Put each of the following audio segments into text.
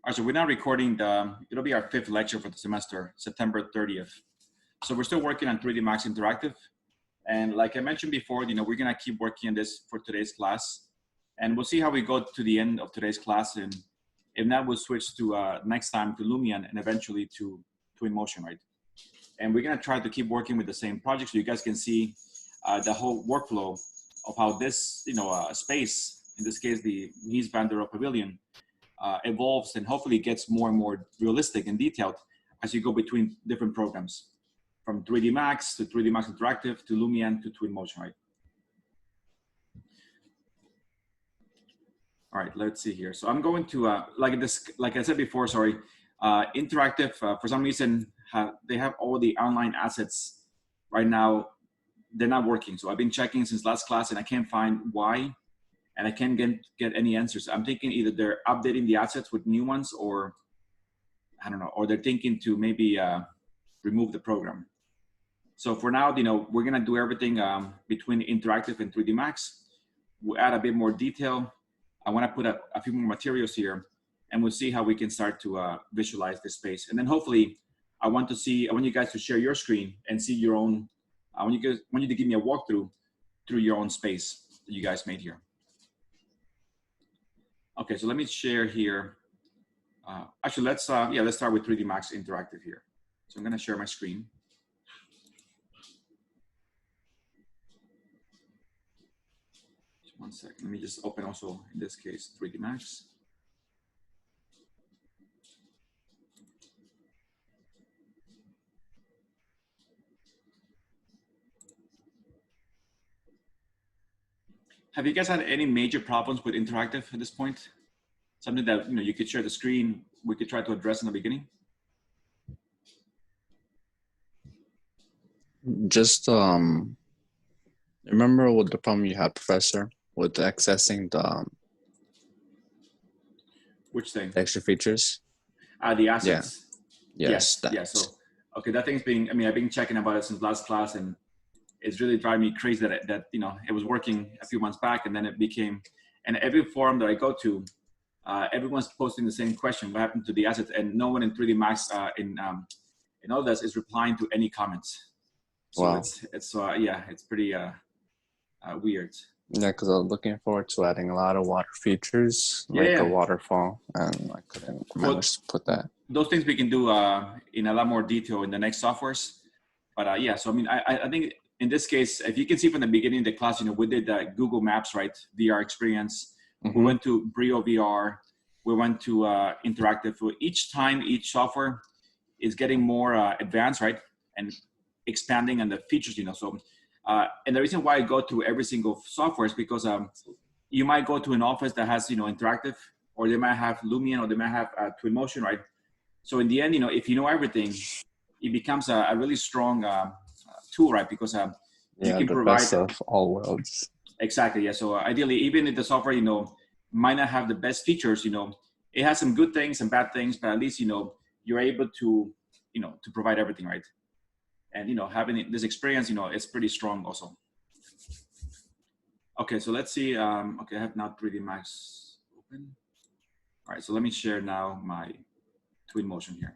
right, so we're now recording it'll be our 5th lecture for the semester, September 30th. So we're still working on 3D Max Interactive. And like I mentioned before, we're gonna keep working on this for today's class. And we'll see how we go to the end of today's class. And if not, we'll switch to next time to Lumion and eventually to InMotion, right? And we're gonna try to keep working with the same project so you guys can see the whole workflow of how this, space, in this case, the Mies van der Rohe Pavilion, evolves and hopefully gets more and more realistic and detailed as you go between different programs, from 3D Max to 3D Max Interactive to Lumion to InMotion, right? All right, let's see here. So I'm going to, like I said before, sorry, Interactive, for some reason, they have all the online assets right now. They're not working. So I've been checking since last class and I can't find why. And I can't get any answers. I'm thinking either they're updating the assets with new ones, or I don't know, or they're thinking to maybe remove the program. So for now, we're gonna do everything between Interactive and 3D Max. We'll add a bit more detail. I wanna put a few more materials here, and we'll see how we can start to visualize this space. And then hopefully, I want you guys to share your screen and see your own, I want you to give me a walkthrough through your own space that you guys made here. Okay, so let me share here. Actually, let's start with 3D Max Interactive here. So I'm gonna share my screen. Just one second, let me just open also, in this case, 3D Max. Have you guys had any major problems with Interactive at this point? Something that you could share the screen, we could try to address in the beginning? Just remember what the problem you had, Professor, with accessing the which thing? Extra features. The assets. Yeah. Yes. Yeah. So okay, that thing's been. I've been checking about it since last class, and it's really driving me crazy that it was working a few months back, and then it became. And every forum that I go to, everyone's posting the same question: what happened to the assets? And no one in 3D Max in all this is replying to any comments. So wow. It's pretty weird. Yeah, because I was looking forward to adding a lot of water features, a waterfall, and I couldn't manage to put that. Those things we can do in a lot more detail in the next softwares. But so I think in this case, if you can see from the beginning of the class, we did Google Maps, right? VR experience. Mm-hmm. We went to Brio VR. We went to Interactive. So each time, each software is getting more advanced, right? And expanding on the features, So, and the reason why I go through every single software is because you might go to an office that has, Interactive, or they might have Lumion, or they might have InMotion, right? So in the end, if you know everything, it becomes a really strong tool, right? Because you can provide best of all worlds. Exactly. Yeah. So ideally, even if the software, might not have the best features, it has some good things and bad things, but at least, you're able to, to provide everything, right? And, having this experience, it's pretty strong also. Okay. So let's see. Okay. I have now 3D Max open. All right. So let me share now my InMotion here.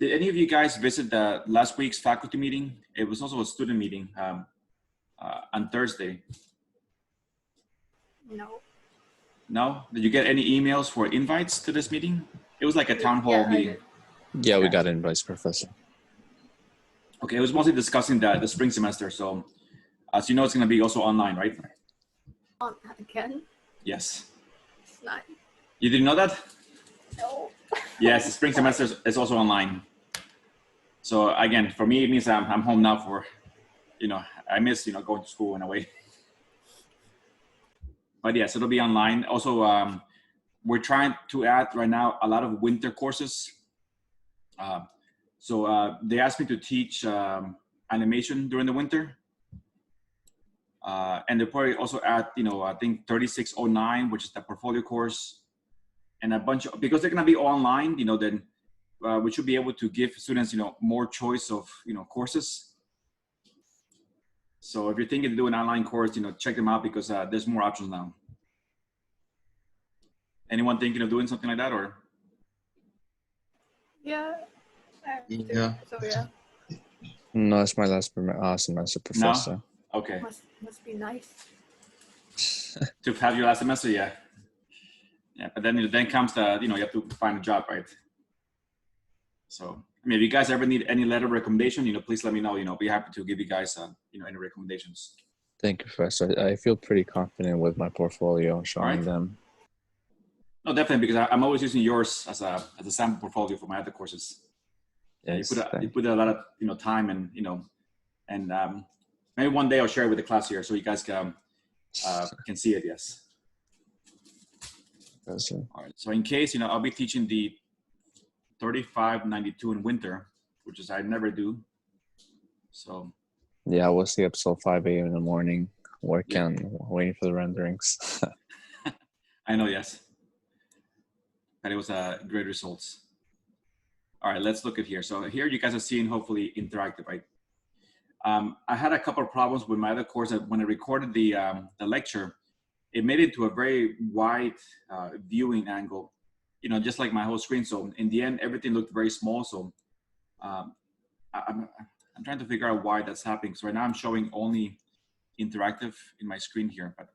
Did any of you guys visit the last week's faculty meeting? It was also a student meeting on Thursday. No. No? Did you get any emails for invites to this meeting? It was like a town hall meeting. Yeah, we got invites, Professor. Okay, it was mostly discussing the spring semester. So as you know, it's going to be also online, right? Again? Yes. It's not. You didn't know that? No. Yes, the spring semester is also online. So again, for me, it means I'm home now for, I miss, going to school in a way. But yes, it'll be online. Also, we're trying to add right now a lot of winter courses. So they asked me to teach animation during the winter. And they'll probably also add, I think 3609, which is the portfolio course. And a bunch of, because they're going to be online, then we should be able to give students, more choice of, courses. So if you're thinking to do an online course, check them out because there's more options now. Anyone thinking of doing something like that, or? Yeah. Yeah. So yeah, No, it's my last semester, professor. No? Okay. must be nice. To have your last semester, yeah. Yeah, but then comes the, you have to find a job, right? So, I mean, if you guys ever need any letter of recommendation, please let me know, be happy to give you guys, any recommendations. Thank you, Professor. I feel pretty confident with my portfolio showing them. No, definitely, because I'm always using yours as a sample portfolio for my other courses. Yes, you put a lot of time and and maybe one day I'll share it with the class here so you guys can see it. Yes. Professor. All right. So in case I'll be teaching the 3592 in winter, which is I never do. So. Yeah, we'll see up till 5 a.m. in the morning, waiting for the renderings. I know, yes. But it was great results. All right, let's look at here. So here you guys are seeing hopefully interactive, right? I had a couple of problems with my other course that when I recorded the lecture, it made it to a very wide viewing angle, just like my whole screen. So in the end, everything looked very small. So I'm trying to figure out why that's happening. So right now I'm showing only interactive in my screen here. But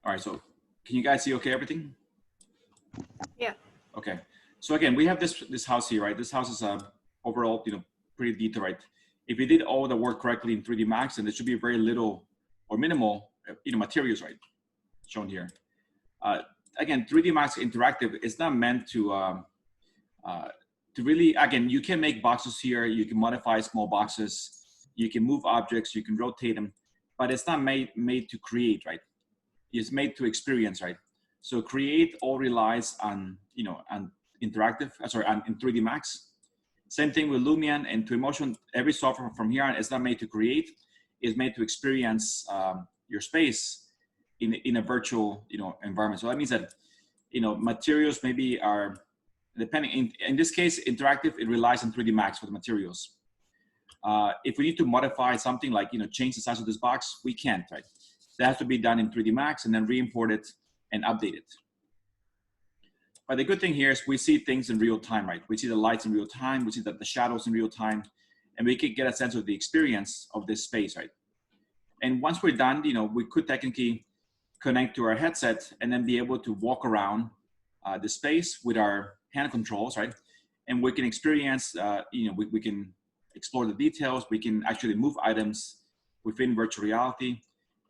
all right, so can you guys see okay everything? Yeah. Okay. So again, we have this house here, right? This house is overall, pretty detailed, right? If you did all the work correctly in 3D Max, then there should be very little or minimal, materials, right? Shown here. Again, 3D Max Interactive is not meant to really, again, you can make boxes here. You can modify small boxes. You can move objects. You can rotate them, but it's not made to create, right? It's made to experience, right? So create all relies on, on interactive, on in 3D Max. Same thing with Lumion and Twinmotion. Every software from here on is not made to create, it's made to experience your space in a virtual, environment. So that means that, materials maybe are depending. In this case, interactive, it relies on 3D Max for the materials. If we need to modify something like, change the size of this box, we can't, right? That has to be done in 3D Max and then re-import it and update it. But the good thing here is we see things in real time, right? We see the lights in real time, we see the shadows in real time, and we can get a sense of the experience of this space, right? And once we're done, we could technically connect to our headset and then be able to walk around the space with our hand controls, right? And we can experience, we can explore the details, we can actually move items within virtual reality,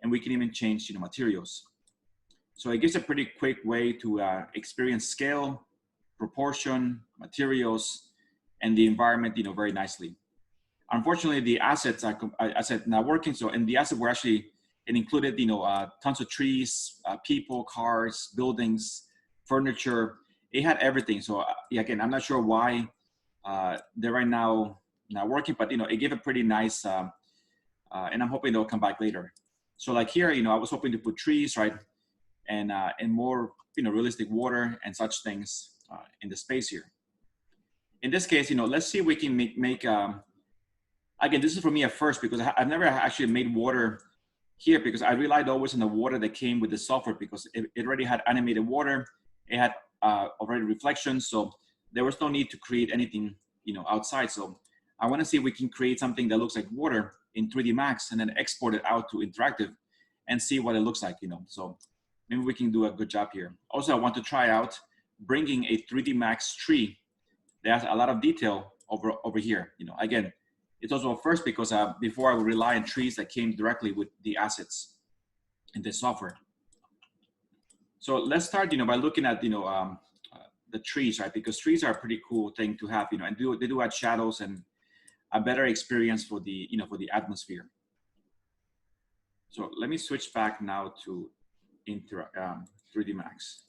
and we can even change, materials. So it gives a pretty quick way to experience scale, proportion, materials, and the environment, very nicely. Unfortunately, the assets are not working. So in the asset, we're actually, it included, tons of trees, people, cars, buildings, furniture. It had everything. So again, I'm not sure why they're right now not working, but it gave a pretty nice, and I'm hoping they'll come back later. So like here, I was hoping to put trees, right? And more, realistic water and such things in the space here. In this case, let's see if we can make again, this is for me at first because I've never actually made water here because I relied always on the water that came with the software because it already had animated water. It had already reflections. So there was no need to create anything, outside. So I want to see if we can create something that looks like water in 3D Max and then export it out to interactive and see what it looks like, So maybe we can do a good job here. Also, I want to try out bringing a 3D Max tree that has a lot of detail over here. Again, it's also a first because before I would rely on trees that came directly with the assets in the software. So let's start, by looking at, the trees, right? Because trees are a pretty cool thing to have, and they do add shadows and a better experience for the, for the atmosphere. So let me switch back now to 3D Max.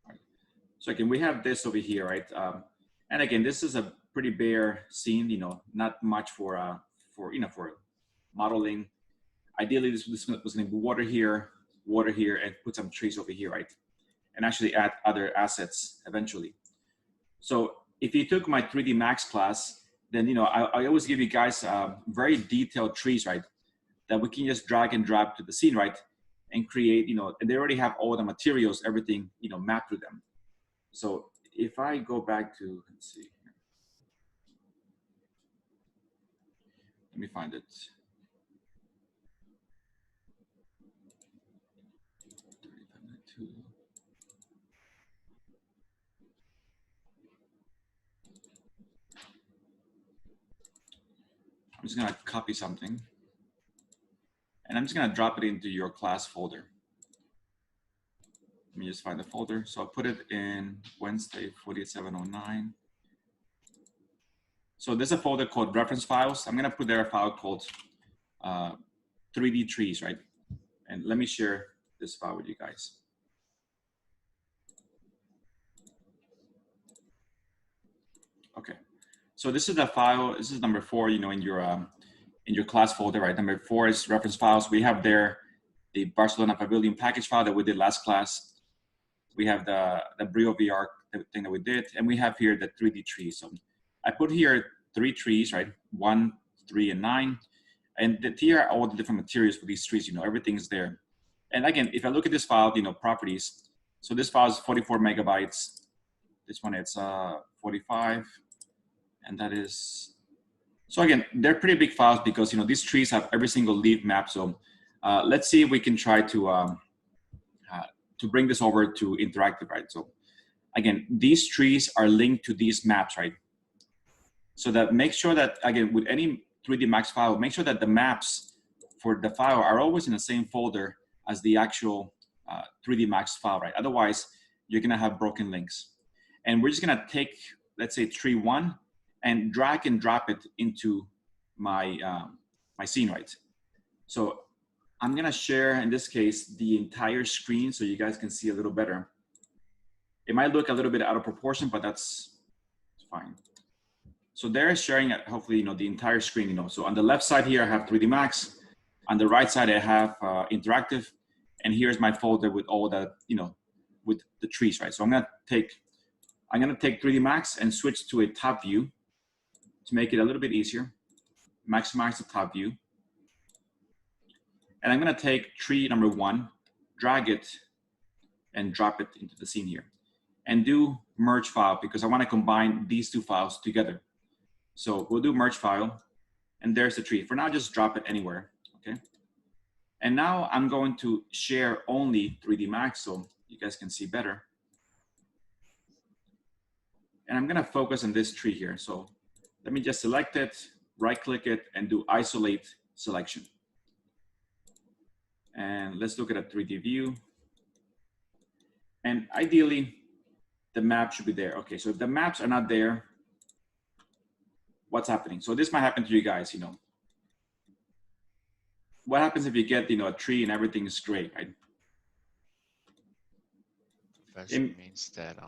Right. So again, we have this over here, right? And again, this is a pretty bare scene, not much for modeling. Ideally, this was going to be water here, and put some trees over here, right? And actually add other assets eventually. So if you took my 3D Max class then, you know, I always give you guys very detailed trees, right? That we can just drag and drop to the scene, right? And create, you know, and they already have all the materials, everything, you know, mapped to them. So if I go back to, let's see, let me find it. I'm just gonna copy something and I'm just gonna drop it into your class folder. Let me just find the folder. So I'll put it in Wednesday 4709. So there's a folder called reference files. I'm gonna put there a file called 3D trees, right? And let me share this file with you guys. Okay, so this is the file. This is number 4, you know, in your class folder, right? Number 4 is reference files. We have there the Barcelona Pavilion package file that we did last class. We have the Brio VR thing that we did, and we have here the 3D trees. So I put here 3 trees, right? 1, 3, and 9. And here are all the different materials for these trees, you know, everything's there. And again, if I look at this file, you know, properties. So this file is 44 megabytes. This one, it's 45. And that is, so again, they're pretty big files because, you know, these trees have every single leaf map. So let's see if we can try to bring this over to interactive, right? So again, these trees are linked to these maps, right? So that make sure that, again, with any 3D Max file, make sure that the maps for the file are always in the same folder as the actual 3D Max file, right? Otherwise, you're gonna have broken links. And we're just gonna take, let's say, tree 1 and drag and drop it into my, my scene, right? So I'm gonna share, in this case, the entire screen so you guys can see a little better. It might look a little bit out of proportion, but that's fine. So they're sharing, hopefully, you know, the entire screen, you know. So on the left side here, I have 3D Max. On the right side, I have interactive. And here's my folder with all that, you know, with the trees, right? So I'm gonna take 3D Max and switch to a top view to make it a little bit easier. Maximize the top view. And I'm gonna take tree number 1, drag it, and drop it into the scene here. And do merge file because I wanna combine these 2 files together. So we'll do merge file, and there's the tree. For now, just drop it anywhere, okay? And now I'm going to share only 3D Max so you guys can see better. And I'm gonna focus on this tree here. So let me just select it, right click it, and do isolate selection. And let's look at a 3D view. And ideally, the map should be there. Okay, so if the maps are not there, what's happening? So this might happen to you guys, you know. What happens if you get, you know, a tree and everything is great, right? It means that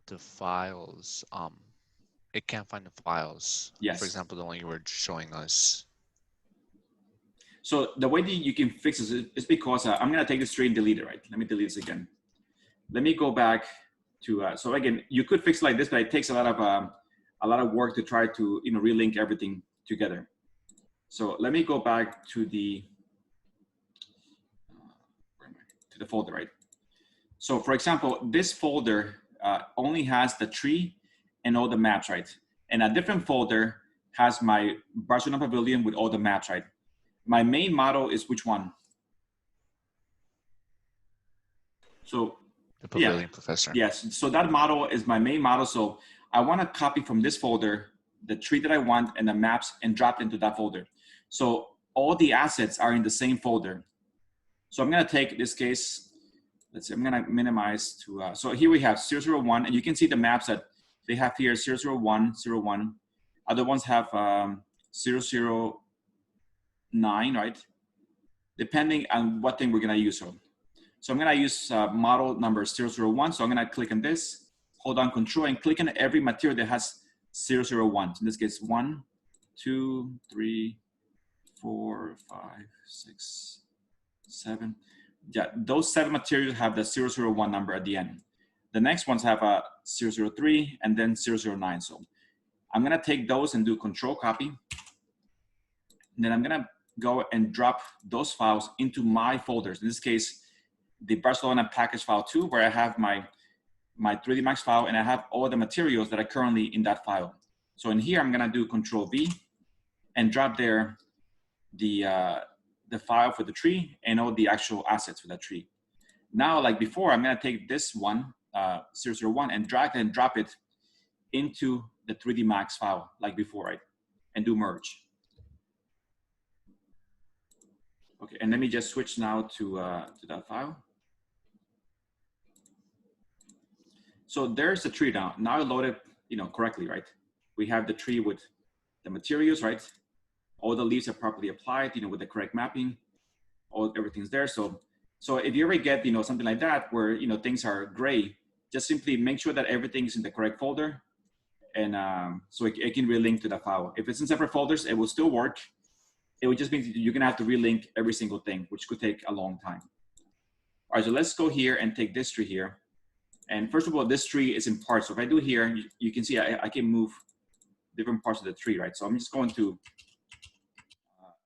the files, it can't find the files. Yes. For example, the one you were showing us. So the way that you can fix this is because I'm gonna take this tree and delete it, right? Let me delete this again. Let me go back to, so again, you could fix it like this, but it takes a lot of work to try to, you know, relink everything together. So let me go back to the folder, right? So for example, this folder only has the tree and all the maps, right? And a different folder has my Barcelona Pavilion with all the maps, right? My main model is which one? So The Pavilion Professor. Yes, so that model is my main model. So I want to copy from this folder the tree that I want and the maps and drop into that folder. So all the assets are in the same folder. So I'm going to take this case. Let's see, I'm going to minimize to, so here we have 001, and you can see the maps that they have here, 001, 01. Other ones have 009, right? Depending on what thing we're going to use. So I'm going to use model number 001. So I'm going to click on this, hold on Control, and click on every material that has 001. In this case, 1, 2, 3, 4, 5, 6, 7. Yeah, those 7 materials have the 001 number at the end. The next ones have a 003 and then 009. So I'm gonna take those and do control copy. And then I'm gonna go and drop those files into my folders. In this case, the Barcelona package file 2, where I have my 3D Max file, and I have all the materials that are currently in that file. So in here, I'm gonna do Control V and drop there the file for the tree and all the actual assets for that tree. Now, like before, I'm gonna take this one, 001, and drag and drop it into the 3D Max file, like before, right? And do merge. Okay, and let me just switch now to that file. So there's the tree now. Now I load it, correctly, right? We have the tree with the materials, right? All the leaves are properly applied, with the correct mapping. Everything's there. So if you ever get, something like that where things are gray, just simply make sure that everything's in the correct folder, and so it can relink to the file. If it's in separate folders, it will still work. It would just mean you're gonna have to relink every single thing, which could take a long time. All right, so let's go here and take this tree here. And first of all, this tree is in parts. So if I do here, you can see I can move different parts of the tree, right? So I'm just going to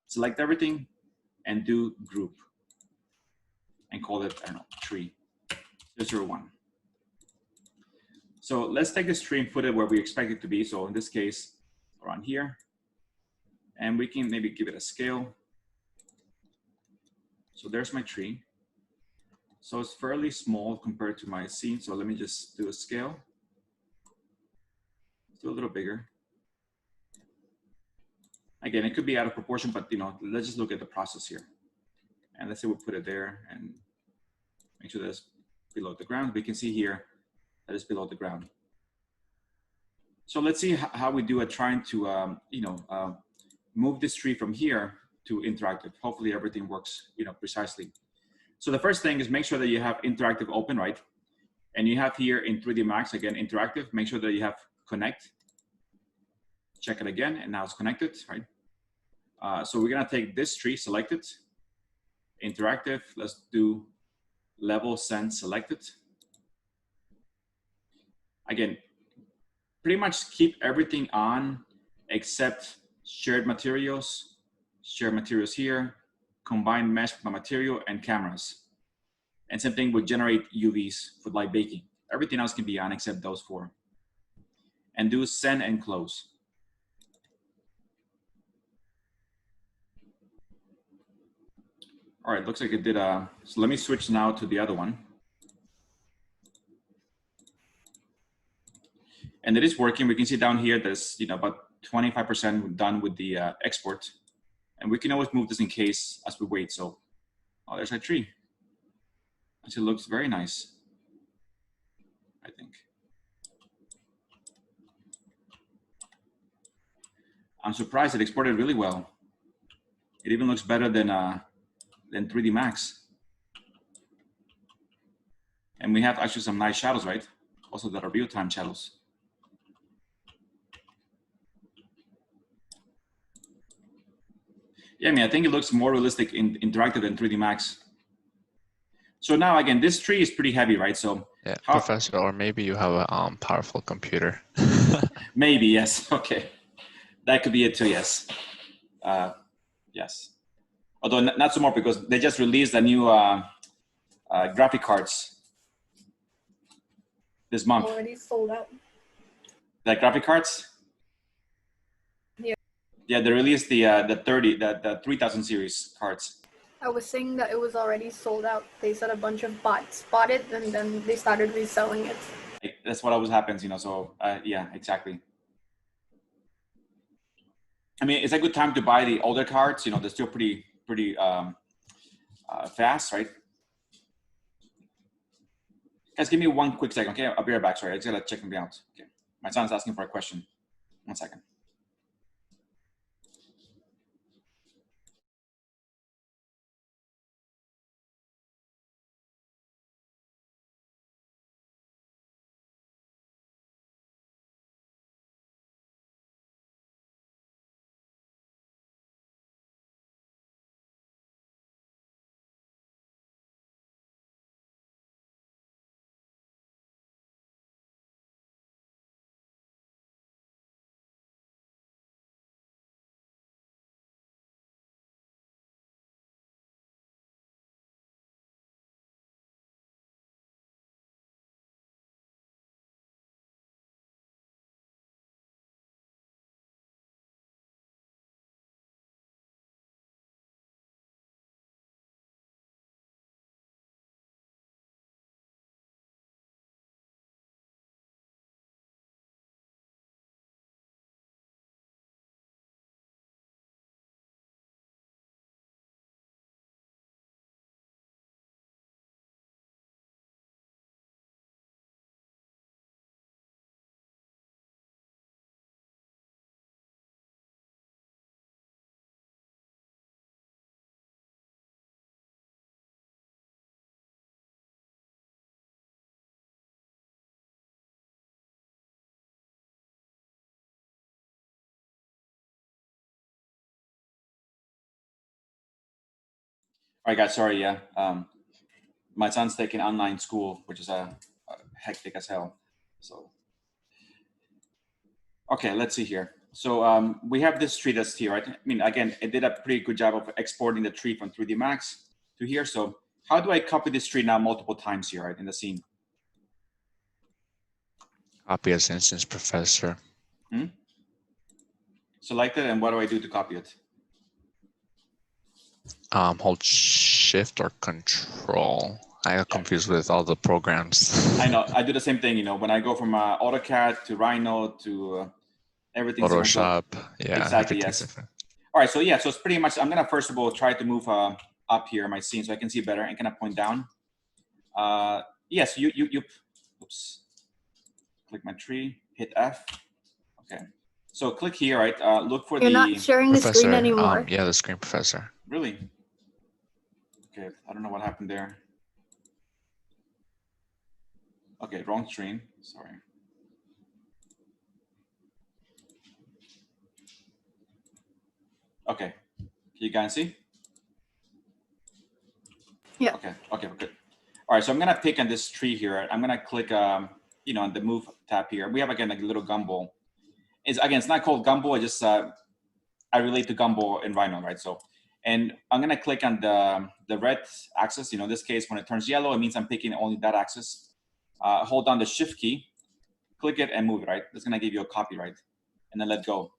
select everything and do group and call it, I don't know, tree 001. So let's take this tree and put it where we expect it to be. So in this case, around here, and we can maybe give it a scale. So there's my tree. So it's fairly small compared to my scene. So let me just do a scale. Do a little bigger. Again, it could be out of proportion, but let's just look at the process here. And let's say we'll put it there and make sure that it's below the ground. We can see here that it's below the ground. So let's see how we do at trying to, move this tree from here to interactive. Hopefully everything works, precisely. So the first thing is make sure that you have interactive open, right? And you have here in 3D Max, again, interactive, make sure that you have connect. Check it again, and now it's connected, right? So we're gonna take this tree, select it, interactive, let's do level send selected. Again, pretty much keep everything on except shared materials here, combined mesh by material, and cameras. And same thing would generate UVs for light baking. Everything else can be on except those 4. And do send and close. All right, looks like it did. So let me switch now to the other one. And it is working. We can see down here there's about 25% done with the export. And we can always move this in case as we wait. So, oh, there's our tree. Actually looks very nice, I think. I'm surprised it exported really well. It even looks better than 3D Max. And we have actually some nice shadows, right? Also that are real-time shadows. Yeah, I mean, I think it looks more realistic in interactive than 3D Max. So now again, this tree is pretty heavy, right? So yeah, Professor, or maybe you have a powerful computer. Maybe, yes. Okay, that could be it too. Yes, yes. Although not so more because they just released a new graphic cards this month. Already sold out. The graphic cards. Yeah. Yeah, they released the 3000 series cards. I was saying that it was already sold out. They said a bunch of bots bought it and then they started reselling it. That's what always happens, so yeah, exactly. I mean, it's a good time to buy the older cards, they're still pretty fast, right? Guys, give me one quick second, okay? I'll be right back, sorry, I just gotta check something out. Okay, my son's asking for a question. 1 second. All right, guys. Sorry, yeah. My son's taking online school, which is a hectic as hell. So, okay, let's see here. So we have this tree that's here, right? I mean, again, it did a pretty good job of exporting the tree from 3D Max to here. So how do I copy this tree now multiple times here, right, in the scene? Copy as instance professor. Select it, and what do I do to copy it? Hold shift or control. I got confused with all the programs. I know, I do the same thing, you know, when I go from AutoCAD to Rhino to everything. Photoshop, yeah, exactly, yes. Different. All right, so yeah, so it's pretty much, I'm gonna first of all try to move up here my scene so I can see better and kind of point down. Yes, oops, click my tree, hit F. Okay, so click here, right? Look for You're not sharing the screen anymore. Yeah, the screen professor. Really? Okay, I don't know what happened there. Okay, wrong screen, sorry. Okay, can you guys see? Yeah. Okay, okay, we're good. All right, so I'm gonna pick on this tree here. I'm gonna click, you know, on the move tab here. We have again like a little gumball. It's not called gumball. I just I relate to gumball in Rhino, right? So, and I'm gonna click on the red axis. You know, in this case, when it turns yellow, it means I'm picking only that axis. Hold down the shift key, click it, and move it. Right, that's gonna give you a copy, right? And then let go.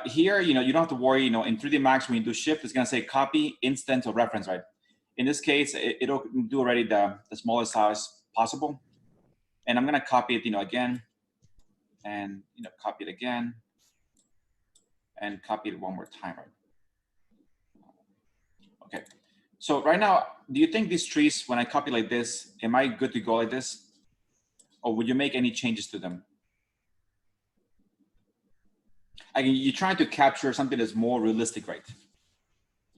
Here, you know, you don't have to worry. You know, in 3D Max, when you do shift, it's gonna say copy, instance, or reference, right? In this case, it'll do already the smallest size possible. And I'm gonna copy it, you know, again, and you know, copy it again, and copy it one more time, right? Okay. So right now, do you think these trees, when I copy like this, am I good to go like this? Or would you make any changes to them? I mean, you're trying to capture something that's more realistic, right?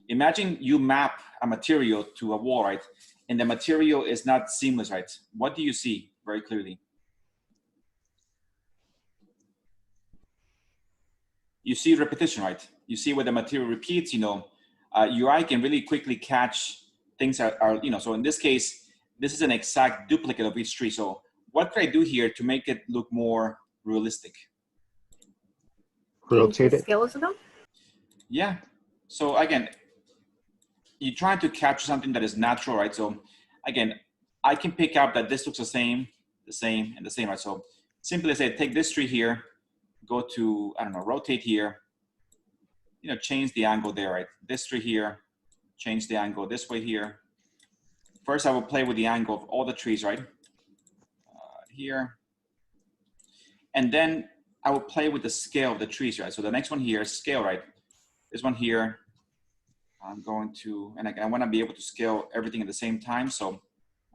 Imagine you map a material to a wall, right? And the material is not seamless, right? What do you see very clearly? You see repetition, right? You see where the material repeats, you know, your eye can really quickly catch things that are, you know, so in this case, this is an exact duplicate of each tree. So what can I do here to make it look more realistic? Rotate it. Scales of them? Yeah. So again, you're trying to capture something that is natural, right? So again, I can pick up that this looks the same, and the same, right? So simply say, take this tree here, go to, I don't know, rotate here, you know, change the angle there, right? This tree here, change the angle this way here. First, I will play with the angle of all the trees, right? Here. And then I will play with the scale of the trees, right? So the next one here is scale, right? This one here, I'm going to, and I want to be able to scale everything at the same time. So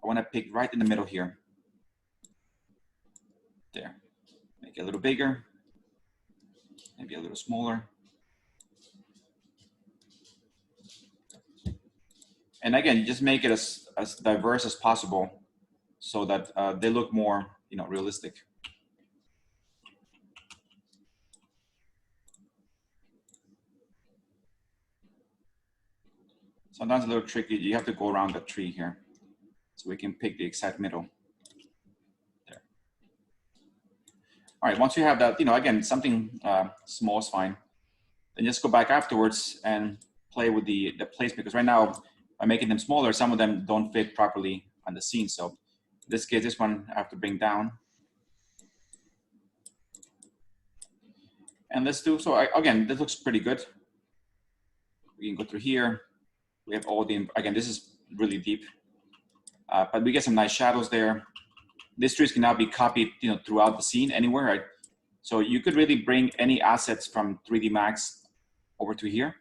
I want to pick right in the middle here. There. Make it a little bigger. Maybe a little smaller. And again, you just make it as diverse as possible so that they look more, you know, realistic. Sometimes a little tricky. You have to go around the tree here so we can pick the exact middle. There. All right, once you have that, you know, again, something small is fine. Then just go back afterwards and play with the placement, because right now, by making them smaller, some of them don't fit properly on the scene. So in this case, this one I have to bring down. And let's do, so again, this looks pretty good. We can go through here. We have all the, again, this is really deep, but we get some nice shadows there. These trees can now be copied, you know, throughout the scene anywhere, right? So you could really bring any assets from 3D Max over to here.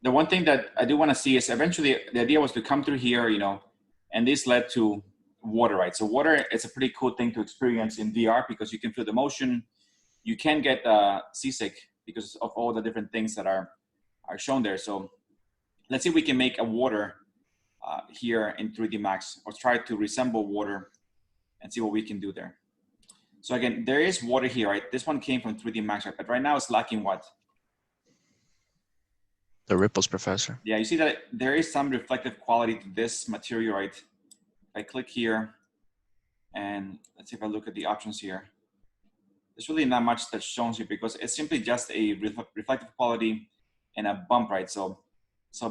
The one thing that I do want to see is eventually the idea was to come through here, you know, and this led to water, right? So water is a pretty cool thing to experience in VR because you can feel the motion. You can get seasick because of all the different things that are shown there. So let's see if we can make a water here in 3D Max, or try to resemble water and see what we can do there. So again, there is water here, right? This one came from 3D Max, right? But right now it's lacking what? The ripples, Professor. Yeah, you see that there is some reflective quality to this material, right? If I click here, and let's see if I look at the options here. There's really not much that shows you because it's simply just a reflective quality and a bump, right? So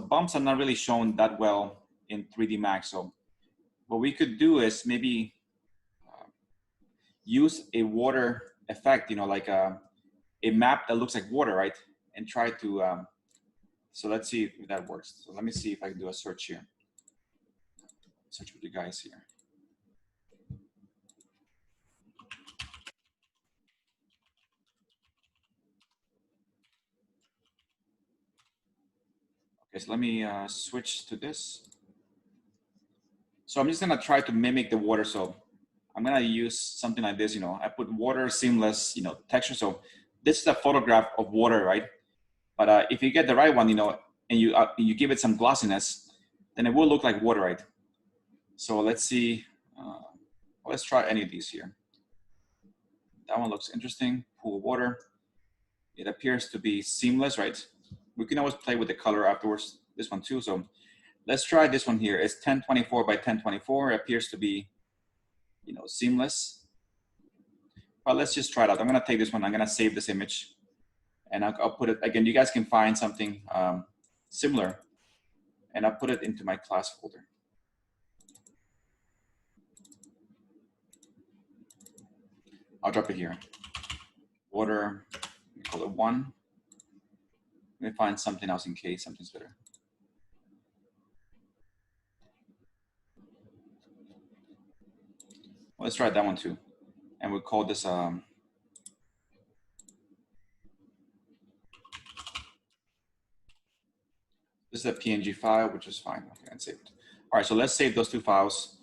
bumps are not really shown that well in 3D Max. So what we could do is maybe use a water effect, you know, like a map that looks like water, right? And try to, so let's see if that works. So let me see if I can do a search here. Search with you guys here. Okay, so let me switch to this. So I'm just gonna try to mimic the water. So I'm gonna use something like this, you know, I put water seamless, you know, texture. So this is a photograph of water, right? But if you get the right one, you know, and you give it some glossiness, then it will look like water, right? So let's see, let's try any of these here. That one looks interesting, pool of water. It appears to be seamless, right? We can always play with the color afterwards, this one too. So let's try this one here. It's 1024 by 1024. It appears to be, you know, seamless. But let's just try it out. I'm gonna take this one, I'm gonna save this image and I'll put it, again, you guys can find something similar and I'll put it into my class folder. I'll drop it here. Water, we call it 1. Let me find something else in case something's better. Well, let's try that one too. And we'll call this, this is a PNG file, which is fine. Okay, and save it. All right, so let's save those 2 files.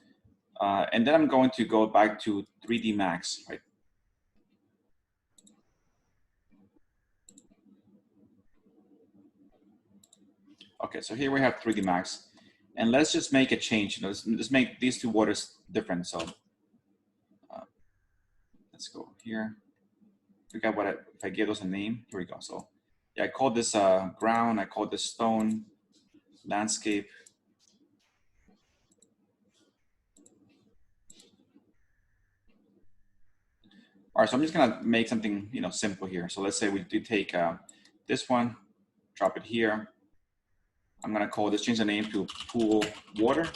And then I'm going to go back to 3D Max, right? Okay, so here we have 3D Max. And let's just make a change. You know, let's make these 2 waters different. So let's go here. Forget what if I give those a name. Here we go. So yeah, I called this ground. I called this stone, landscape. All right, so I'm just gonna make something, you know, simple here. So let's say we do take this one, drop it here. I'm gonna call this, change the name to pool water.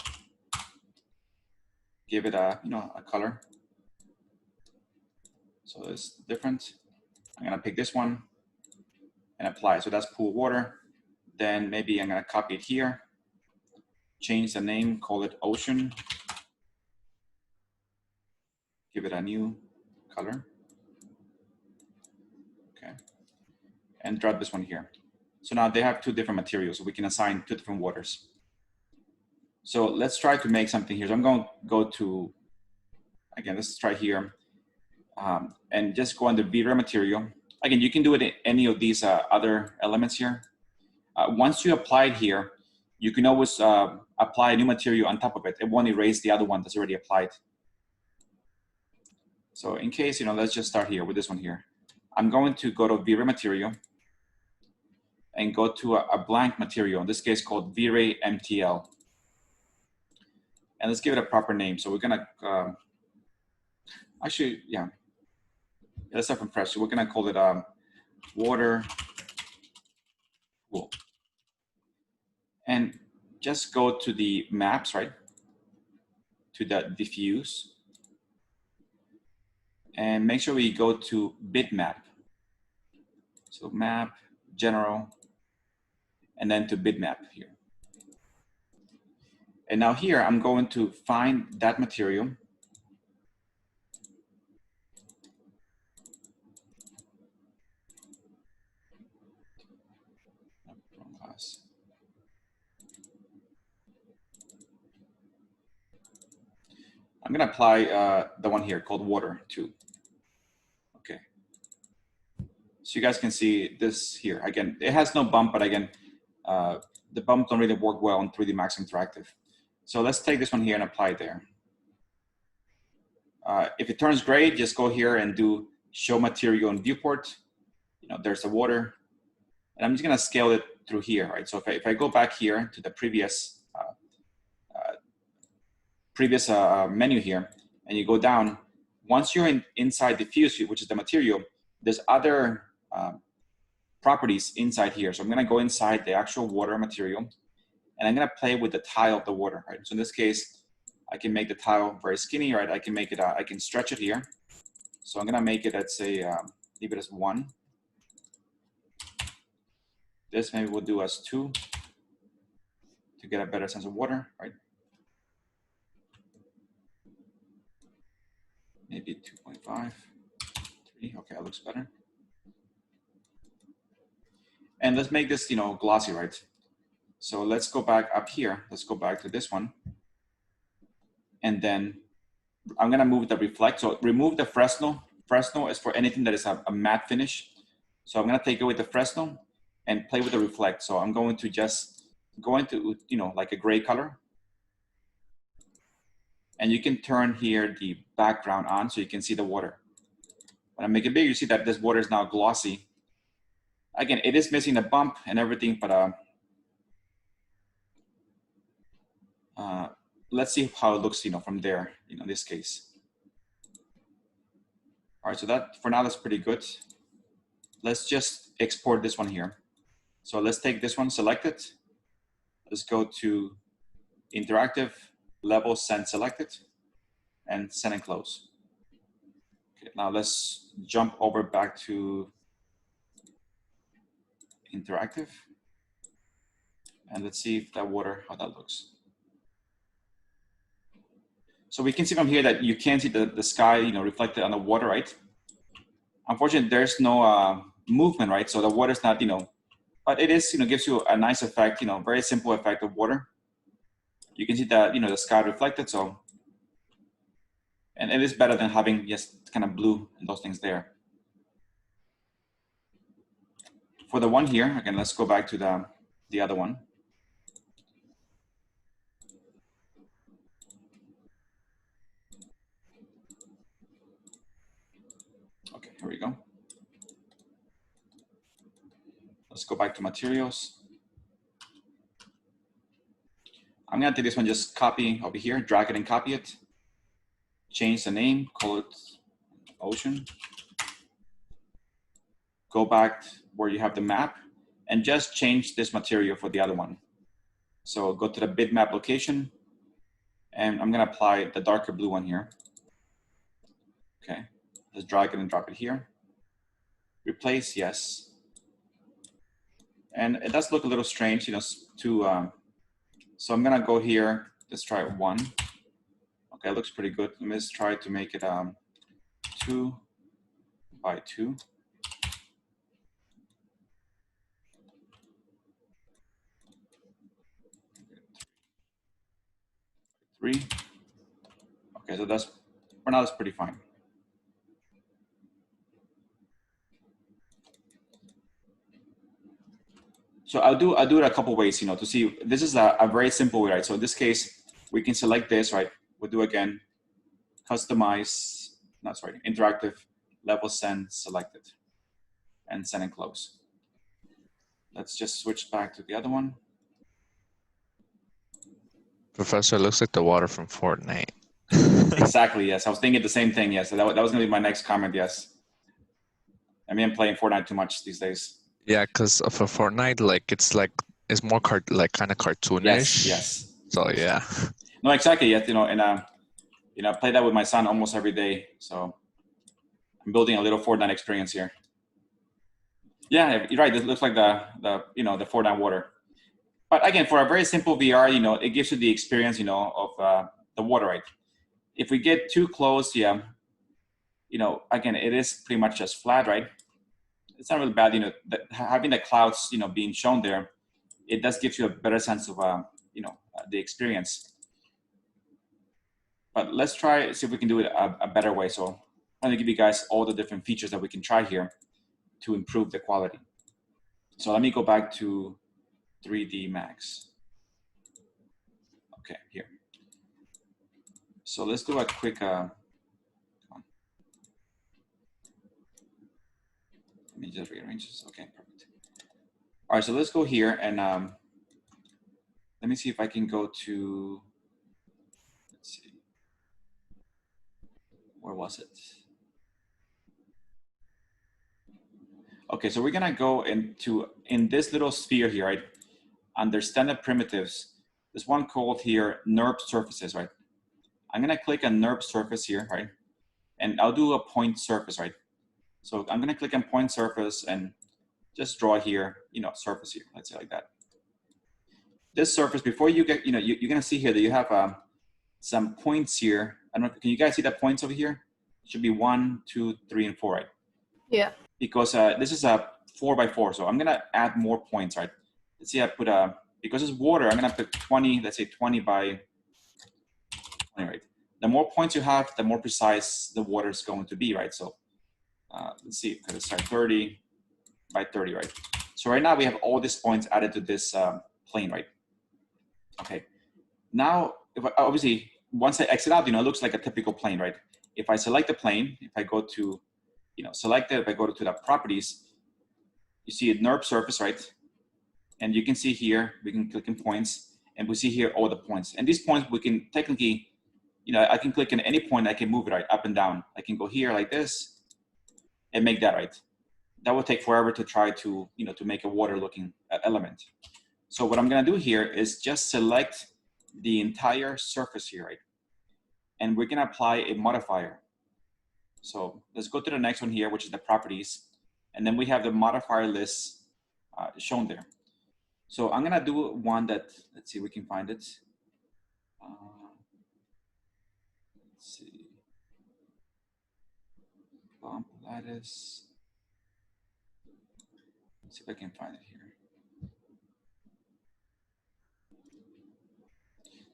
Give it a, you know, a color. So it's different. I'm gonna pick this one and apply. So that's pool water. Then maybe I'm gonna copy it here, change the name, call it ocean. Give it a new color. Okay. And drop this one here. So now they have 2 different materials. So we can assign 2 different waters. So let's try to make something here. So I'm going to go to, again, let's try here. And just go under V-Ray material. Again, you can do it in any of these other elements here. Once you apply it here, you can always apply a new material on top of it. It won't erase the other one that's already applied. So in case, you know, let's just start here with this one here. I'm going to go to V-Ray material and go to a blank material, in this case called V-Ray MTL. And let's give it a proper name. So we're gonna, actually, yeah. Let's start from fresh. So we're gonna call it water pool. And just go to the maps, right? To the diffuse. And make sure we go to bitmap. So map, general, and then to bitmap here. And now here, I'm going to find that material. I'm gonna apply the one here called water too. Okay. So you guys can see this here. Again, it has no bump, but again, the bumps don't really work well on 3D Max Interactive. So let's take this one here and apply it there. If it turns gray, just go here and do show material in viewport. You know, there's the water. And I'm just gonna scale it through here, right? So if I go back here to the previous menu here, and you go down, once you're inside diffuse, which is the material, there's other properties inside here. So I'm gonna go inside the actual water material, and I'm gonna play with the tile of the water, right? So in this case, I can make the tile very skinny, right? I can make it, I can stretch it here. So I'm gonna make it, let's say, leave it as 1. This maybe we'll do as 2 to get a better sense of water, right? Maybe 2.5, 3, okay, that looks better. And let's make this, glossy, right? So let's go back up here. Let's go back to this one. And then I'm gonna move the reflect. So remove the Fresnel. Fresnel is for anything that is a matte finish. So I'm gonna take away the Fresnel and play with the reflect. So I'm going to just go into, like a gray color. And you can turn here the background on so you can see the water. When I make it bigger, you see that this water is now glossy. Again, it is missing a bump and everything, but let's see how it looks, from there, in this case. All right, so that, for now, that's pretty good. Let's just export this one here. So let's take this one, select it. Let's go to interactive, level, send selected, and send and close. Okay, now let's jump over back to interactive. And let's see if that water, how that looks. So we can see from here that you can see the sky, reflected on the water, right? Unfortunately, there's no movement, right? So the water's not, but it is, gives you a nice effect, very simple effect of water. You can see that, the sky reflected, so. And it is better than having just kind of blue and those things there. For the one here, again, let's go back to the other one. Okay, here we go. Let's go back to materials. I'm gonna take this one, just copy over here, drag it and copy it. Change the name, call it ocean. Go back where you have the map and just change this material for the other one. So go to the bitmap location and I'm gonna apply the darker blue one here. Okay, let's drag it and drop it here. Replace, yes. And it does look a little strange, so I'm gonna go here, let's try 1. Okay, it looks pretty good. Let's try to make it 2 by 2. 3. Okay, so that's, for now, that's pretty fine. So I'll do it a couple ways, to see. This is a very simple way, right? So in this case, we can select this, right? We'll do again, customize, interactive, level, send, selected, and send and close. Let's just switch back to the other one. Professor, it looks like the water from Fortnite. Exactly, yes. I was thinking the same thing, yes. So that was gonna be my next comment, yes. I mean, I'm playing Fortnite too much these days. Yeah, because for Fortnite, it's more kind of cartoonish. Yes. So yeah. No, exactly. Yes, and I play that with my son almost every day. So I'm building a little Fortnite experience here. Yeah, you're right. This looks like the Fortnite water. But again, for a very simple VR, it gives you the experience, of the water, right? If we get too close, yeah, again, it is pretty much just flat, right? It's not really bad, having the clouds, being shown there, it does give you a better sense of, the experience. But let's try, see if we can do it a better way. So I'm gonna give you guys all the different features that we can try here to improve the quality. So let me go back to 3D Max. Okay, here. So let's do a quick, let me just rearrange this. Okay, perfect. All right, so let's go here and let me see if I can go to, let's see, where was it? Okay, so we're gonna go in this little sphere here, right? Under standard primitives, there's one called here NURB surfaces, right? I'm gonna click on NURB surface here, right? And I'll do a point surface, right? So I'm gonna click on point surface and just draw here, surface here, let's say like that. This surface, before you get, you're gonna see here that you have some points here. I don't know, can you guys see the points over here? It should be 1, 2, 3, and 4, right? Yeah. Because this is a 4x4, so I'm gonna add more points, right? Let's see, I put because it's water, I'm gonna put 20, let's say 20 by 20, right? The more points you have, the more precise the water is going to be, right? So let's see, let's start 30 by 30, right? So right now we have all these points added to this plane, right? Okay. Now, obviously, once I exit out, it looks like a typical plane, right? If I select the plane, if I go to, select it, if I go to the properties, you see a NURB surface, right? And you can see here, we can click in points, and we see here all the points. And these points, we can technically, I can click in any point, I can move it, right, up and down. I can go here like this and make that, right? That will take forever to try to, to make a water looking element. So what I'm gonna do here is just select the entire surface here, right? And we're gonna apply a modifier. So let's go to the next one here, which is the properties. And then we have the modifier list shown there. So I'm gonna do one that, let's see if we can find it. Let's see, bump lattice. Let's see if I can find it here.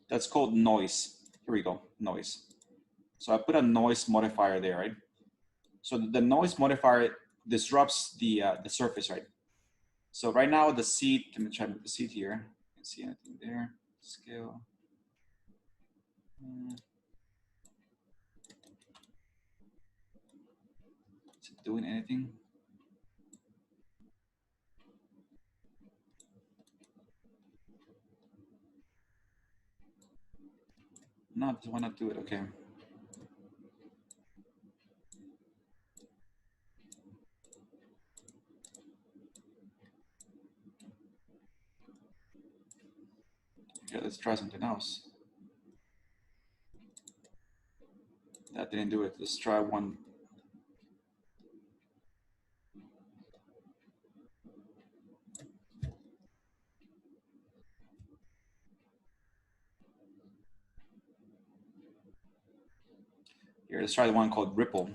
That's called noise. Here we go, noise. So I put a noise modifier there, right? So the noise modifier disrupts the surface, right? So right now the seed, let me try to put the seed here. You can see anything there, scale. Is it doing anything? No, why not do it? Okay. Okay, let's try something else. That didn't do it. Let's try one. Here, let's try the one called ripple.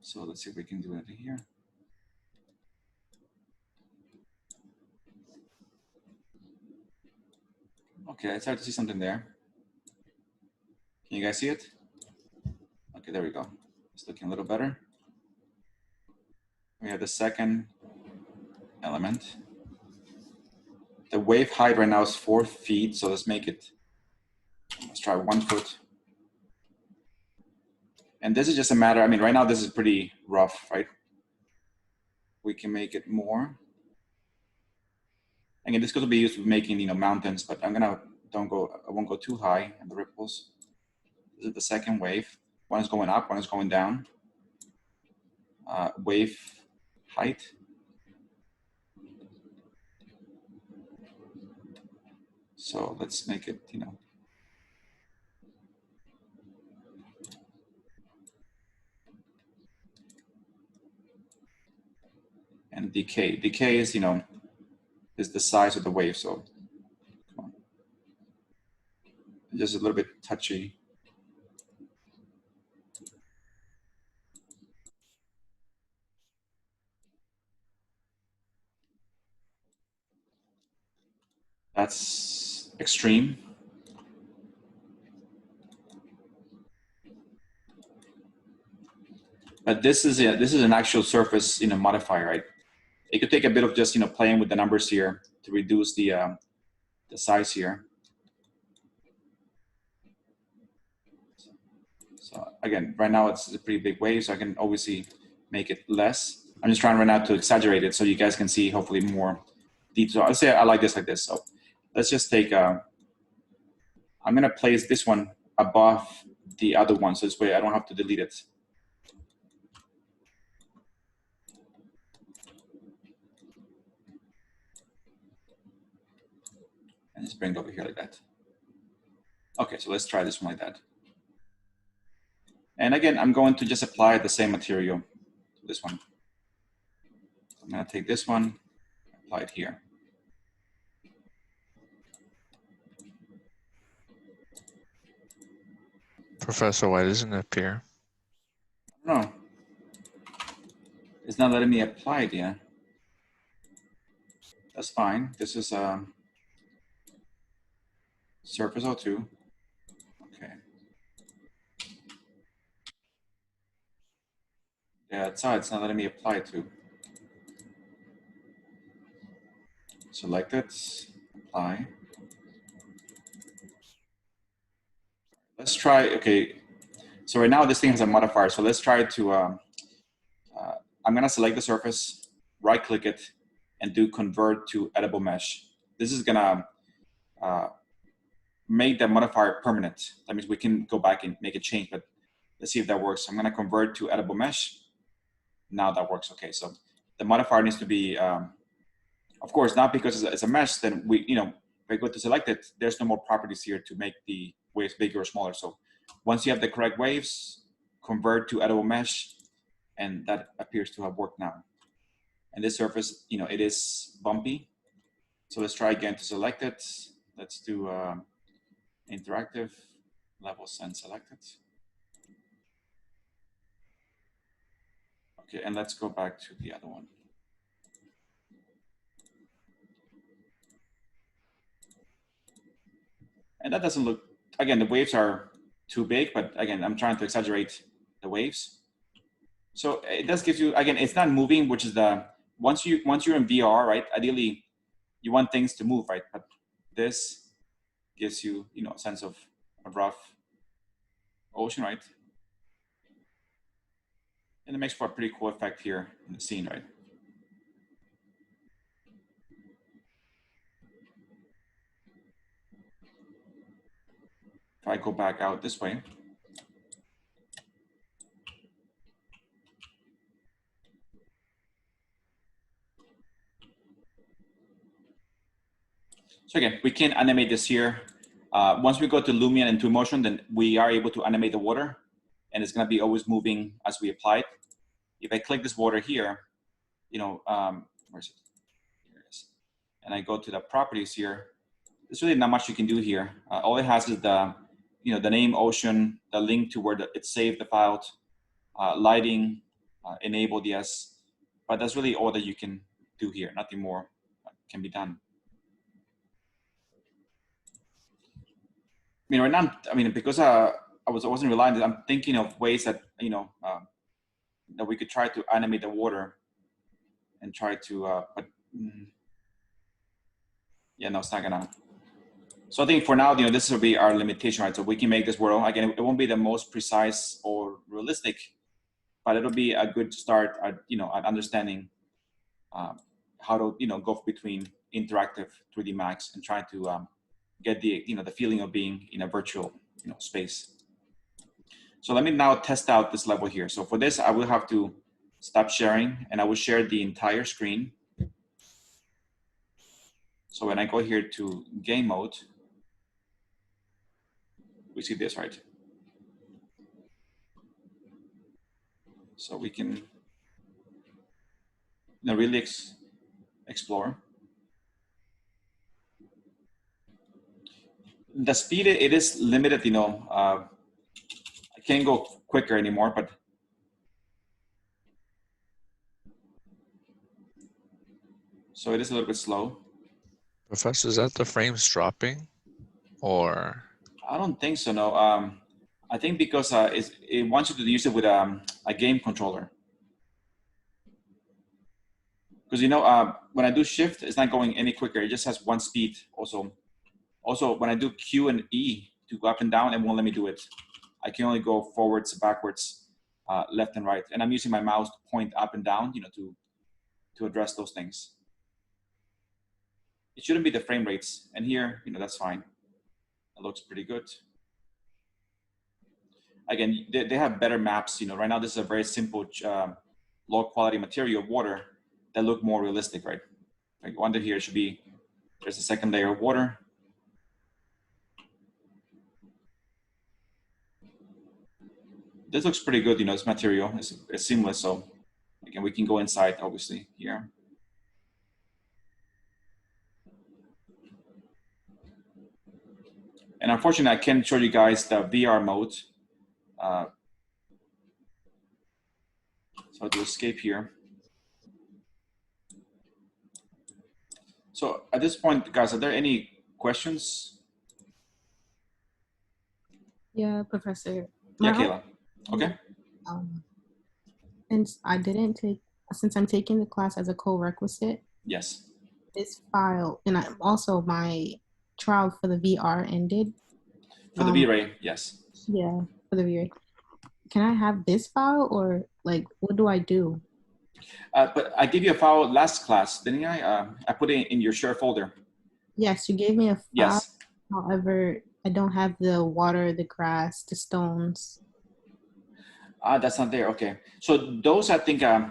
So let's see if we can do anything here. Okay, I started to see something there. Can you guys see it? Okay, there we go. It's looking a little better. We have the second element. The wave height right now is 4 feet, so let's make it, let's try 1 foot. And this is just a matter, right now this is pretty rough, right? We can make it more. Again, this could be used for making, mountains, but I won't go too high in the ripples. This is the second wave. One is going up, one is going down. Wave height. So let's make it, and decay. Decay is, is the size of the wave. So come on. Just a little bit touchy. That's extreme. But this is an actual surface, modifier, right? It could take a bit of just, playing with the numbers here to reduce the size here. So again, right now it's a pretty big wave, so I can obviously make it less. I'm just trying right now to exaggerate it so you guys can see hopefully more detail. I'll say I like this like this. So let's just take, I'm gonna place this one above the other one. So this way I don't have to delete it. And just bring it over here like that. Okay, so let's try this one like that. And again, I'm going to just apply the same material to this one. I'm gonna take this one, apply it here. Professor, why doesn't it appear? No, it's not letting me apply it yet. That's fine. This is surface 02. Okay. Yeah, outside it's not letting me apply it to. Select it, apply. Let's try, okay. So right now this thing has a modifier. So let's try to, I'm gonna select the surface, right click it, and do convert to editable mesh. This is gonna make the modifier permanent. That means we can go back and make a change, but let's see if that works. I'm gonna convert to editable mesh. Now that works, okay. So the modifier needs to be, of course, not because it's a mesh, then we, if I go to select it, there's no more properties here to make the waves bigger or smaller. So once you have the correct waves, convert to editable mesh, and that appears to have worked now. And this surface, it is bumpy. So let's try again to select it. Let's do interactive levels and select it. Okay, and let's go back to the other one. And that doesn't look, again, the waves are too big, but again, I'm trying to exaggerate the waves. So it does give you, again, it's not moving, which is the, once you're in VR, right? Ideally, you want things to move, right? But this gives you, a sense of a rough ocean, right? And it makes for a pretty cool effect here in the scene, right? If I go back out this way, so again, we can animate this here. Once we go to Lumion and to motion, then we are able to animate the water, and it's going to be always moving as we apply it. If I click this water here, where is it? Here it is. And I go to the properties here. There's really not much you can do here. All it has is the, the name ocean, the link to where it's saved the file, lighting, enabled, yes. But that's really all that you can do here. Nothing more can be done. Right now, because I wasn't relying, I'm thinking of ways that, that we could try to animate the water and try to, but yeah, no, it's not gonna. So I think for now, this will be our limitation, right? So we can make this world, again, it won't be the most precise or realistic, but it'll be a good start at, at understanding how to, go between interactive 3D Max and try to get the, the feeling of being in a virtual, space. So let me now test out this level here. So for this, I will have to stop sharing and I will share the entire screen. So when I go here to game mode, we see this, right? So we can really explore. The speed, it is limited, I can't go quicker anymore, but so it is a little bit slow. Professor, is that the frames dropping or? I don't think so, no. I think because it wants you to use it with a game controller. Because, when I do shift, it's not going any quicker. It just has one speed also. Also, when I do Q and E to go up and down, it won't let me do it. I can only go forwards, backwards. left and right. And I'm using my mouse to point up and down, to address those things. It shouldn't be the frame rates. And here, that's fine. It looks pretty good. Again, they have better maps. Right now, this is a very simple, low quality material of water that look more realistic, right? Like under here, it should be, there's a second layer of water. This looks pretty good, this material is seamless. So again, we can go inside, obviously, here. And unfortunately, I can't show you guys the VR mode. So I'll do escape here. So at this point, guys, are there any questions? Yeah, Professor. Yeah, Kayla. Okay. And I didn't take, since I'm taking the class as a co-requisite, Yes. this file, and my trial for the VR ended. For the V-Ray, yes. Yeah, for the VR. Can I have this file, or like, what do I do? But I gave you a file last class, didn't I? I put it in your share folder. Yes, you gave me a file. Yes. However, I don't have the water, the grass, the stones. That's not there. Okay. So those, I think, I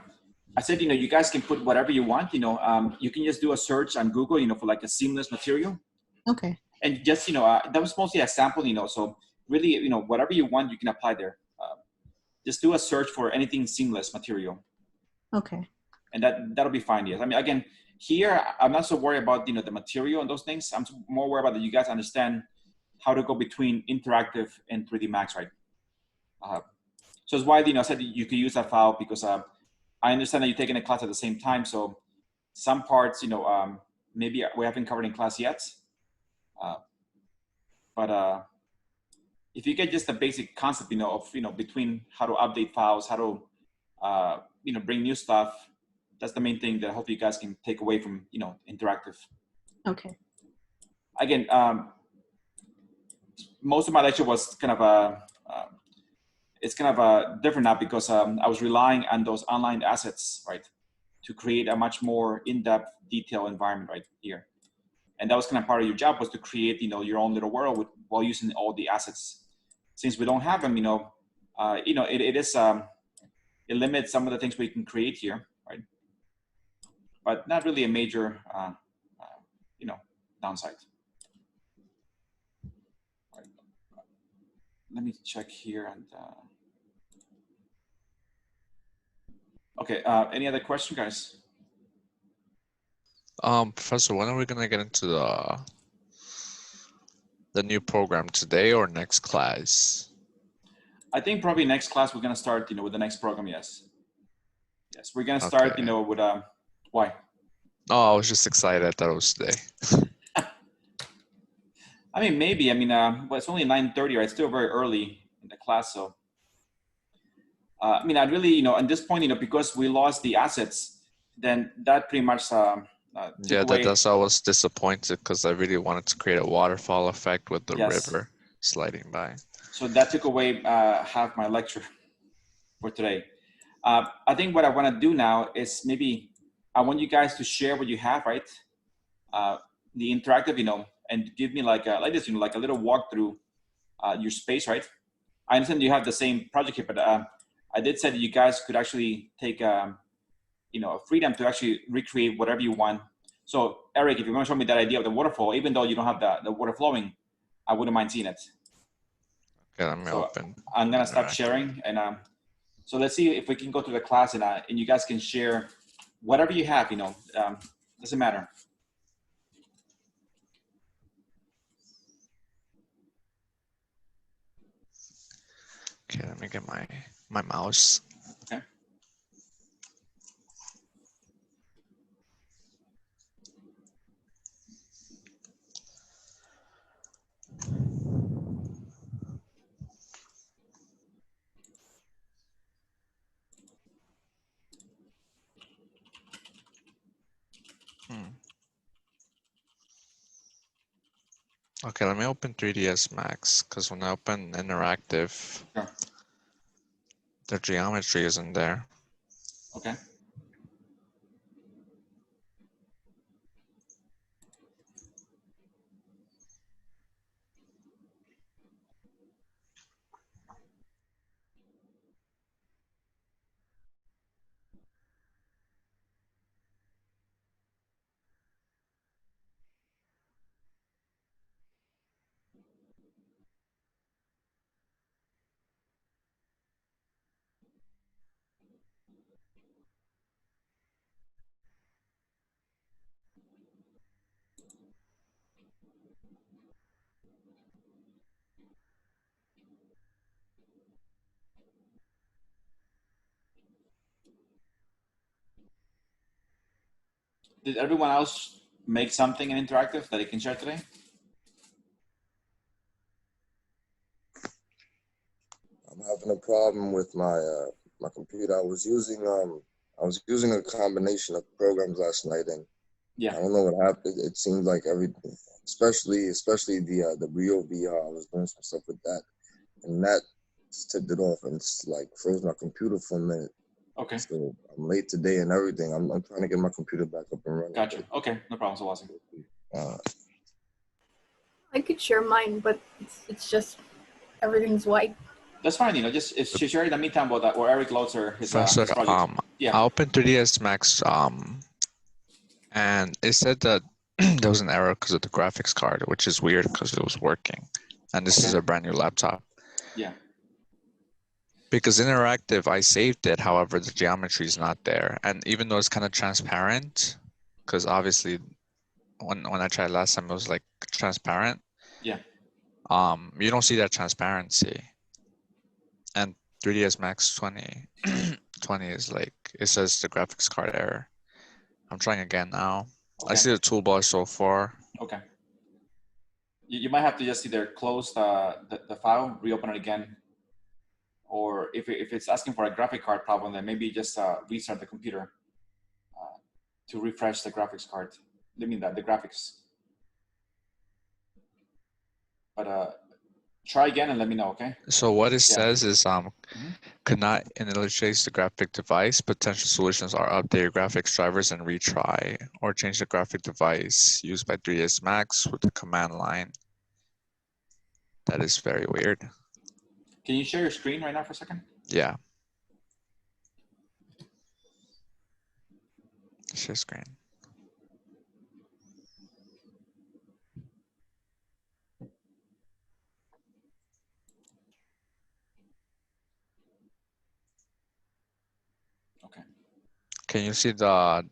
said, you guys can put whatever you want. You can just do a search on Google, for like a seamless material. Okay. And just, that was mostly a sample, so really, whatever you want, you can apply there. Just do a search for anything seamless material. Okay. And that'll be fine. Yes. I mean, again, here, I'm not so worried about, the material and those things. I'm more worried about that you guys understand how to go between interactive and 3D Max, right? So it's why, I said you could use that file, because I understand that you're taking a class at the same time. So some parts, maybe we haven't covered in class yet. But if you get just the basic concept, of, between how to update files, how to, bring new stuff, that's the main thing that I hope you guys can take away from, interactive. Okay. Again, most of my lecture was kind of it's kind of different now, because I was relying on those online assets, right, to create a much more in-depth, detailed environment right here. And that was kind of part of your job, was to create, your own little world while using all the assets. Since we don't have them, it limits some of the things we can create here, right? But not really a major, downside. Right. Let me check here and. Okay. Any other question, guys? Professor, when are we gonna get into the new program, today or next class? I think probably next class we're gonna start, with the next program. Yes. Yes, we're gonna start, Okay. With why? Oh, I was just excited. I thought it was today. I mean, maybe. I mean, well, it's only 9:30, right? It's still very early in the class, so. I mean, I'd really, at this point, because we lost the assets, then that pretty much. Yeah, that's why I was disappointed, because I really wanted to create a waterfall effect with the Yes. river sliding by. So that took away half my lecture for today. I think what I want to do now is maybe I want you guys to share what you have, right? The interactive, and give me like this, like a little walkthrough your space, right? I understand you have the same project here, but I did say that you guys could actually take, freedom to actually recreate whatever you want. So Eric, if you're going to show me that idea of the waterfall, even though you don't have the water flowing, I wouldn't mind seeing it. Okay, let me So open. I'm gonna stop sharing, and so let's see if we can go to the class, and you guys can share whatever you have. Doesn't matter. Okay, let me get my mouse. Okay. Okay, let me open 3ds Max, because when I open interactive, Sure. The geometry isn't there. Okay. Did everyone else make something in interactive that they can share today? I'm having a problem with my computer. I was using a combination of programs last night, and Yeah. I don't know what happened. It seemed like everything, especially the Brio VR. I was doing some stuff with that, and that just tipped it off, and it's like froze my computer for a minute. Okay. So I'm late today and everything. I'm trying to get my computer back up and running. Gotcha. Okay, no problem, Sawasi. I could share mine, but it's just everything's white. That's fine, just share in the meantime while Eric loads his Professor, project. Yeah. I opened 3ds Max, and it said that there was an error because of the graphics card, which is weird because it was working. And this is a brand new laptop. Yeah. Because interactive, I saved it. However, the geometry is not there. And even though it's kind of transparent, because obviously when I tried last time, it was like transparent. Yeah. You don't see that transparency. And 3ds Max 2020 is like, it says the graphics card error. I'm trying again now. Okay. I see the toolbar so far. Okay. You might have to just either close the file, reopen it again, or if it's asking for a graphic card problem, then maybe just restart the computer to refresh the graphics card. I mean the graphics. But try again and let me know, okay? So what it says is could not initialize the graphic device. Potential solutions are update your graphics drivers and retry, or change the graphic device used by 3ds Max with the command line. That is very weird. Can you share your screen right now for a second? Yeah. Share screen. Okay. Can you see the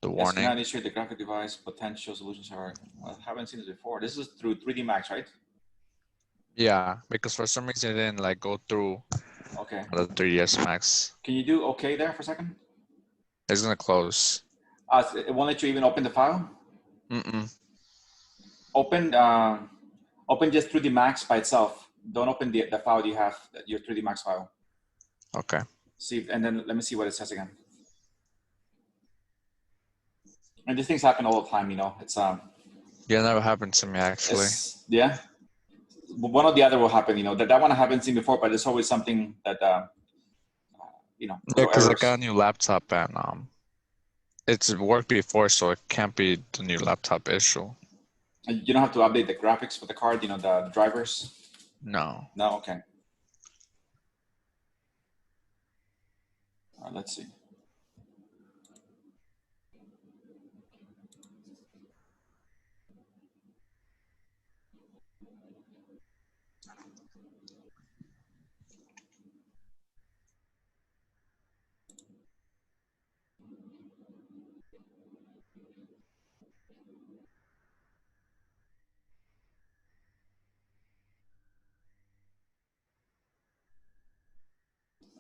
Yes, warning? cannot initiate the graphic device. Potential solutions are. I haven't seen this before. This is through 3D Max, right? Yeah, because for some reason it didn't like go through Okay. the 3ds Max. Can you do okay there for a second? It's gonna close. It won't let you even open the file. Open just 3D Max by itself. Don't open the file you have, your 3D Max file. Okay. See, and then let me see what it says again. And these things happen all the time, It's Yeah, never happened to me actually. Yeah. One or the other will happen, That one I haven't seen before, but there's always something that Yeah, because I got a new laptop and it's worked before, so it can't be the new laptop issue. You don't have to update the graphics for the card, the drivers? No. No, okay. All right, let's see.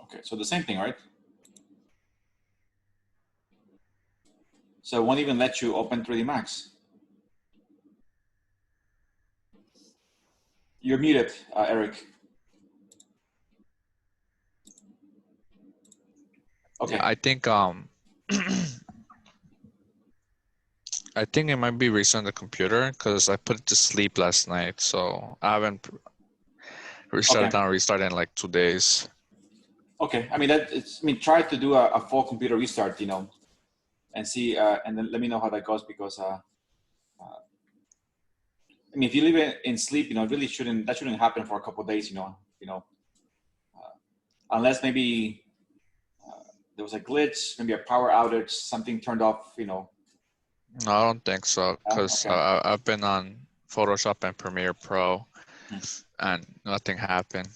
Okay, so the same thing, right? So it won't even let you open 3D Max. You're muted, Eric. Okay. Yeah, I think I think it might be restarting the computer because I put it to sleep last night, so I haven't restarted down restart in like 2 days. Okay, I mean try to do a full computer restart, and see, and then let me know how that goes because I mean, if you leave it in sleep, it really shouldn't happen for a couple of days, unless maybe there was a glitch, maybe a power outage, something turned off, No, I don't think so, because okay. I've been on Photoshop and Premiere Pro, Hmm. and nothing happened.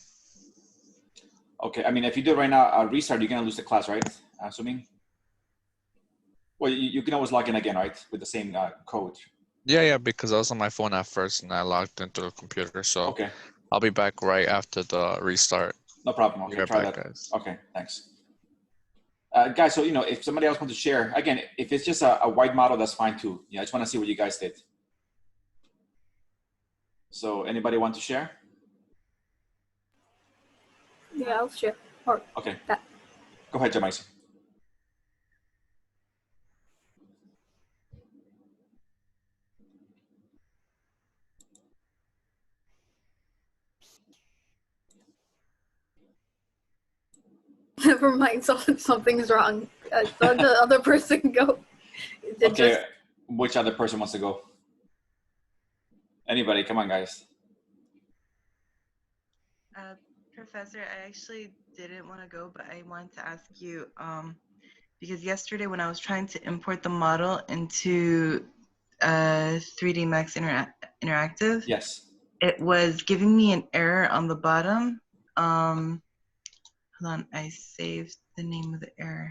Okay, I mean, if you do it right now, restart, you're gonna lose the class, right? Assuming. Well, you can always log in again, right, with the same code. Yeah, because I was on my phone at first and I logged into the computer, so Okay, I'll be back right after the restart. no problem. Okay, Be right try back, that. guys. Okay, thanks. Guys, so if somebody else wants to share, again, if it's just a white model, that's fine too. I just want to see what you guys did. So anybody want to share? Yeah, I'll share. Or Okay. that. Go ahead, Jamais. Never mind. So something's wrong. So the other person go. Okay, which other person wants to go? Anybody? Come on, guys. Professor, I actually didn't want to go, but I wanted to ask you, because yesterday when I was trying to import the model into 3D Max Interactive, Yes. it was giving me an error on the bottom. Hold on, I saved the name of the error.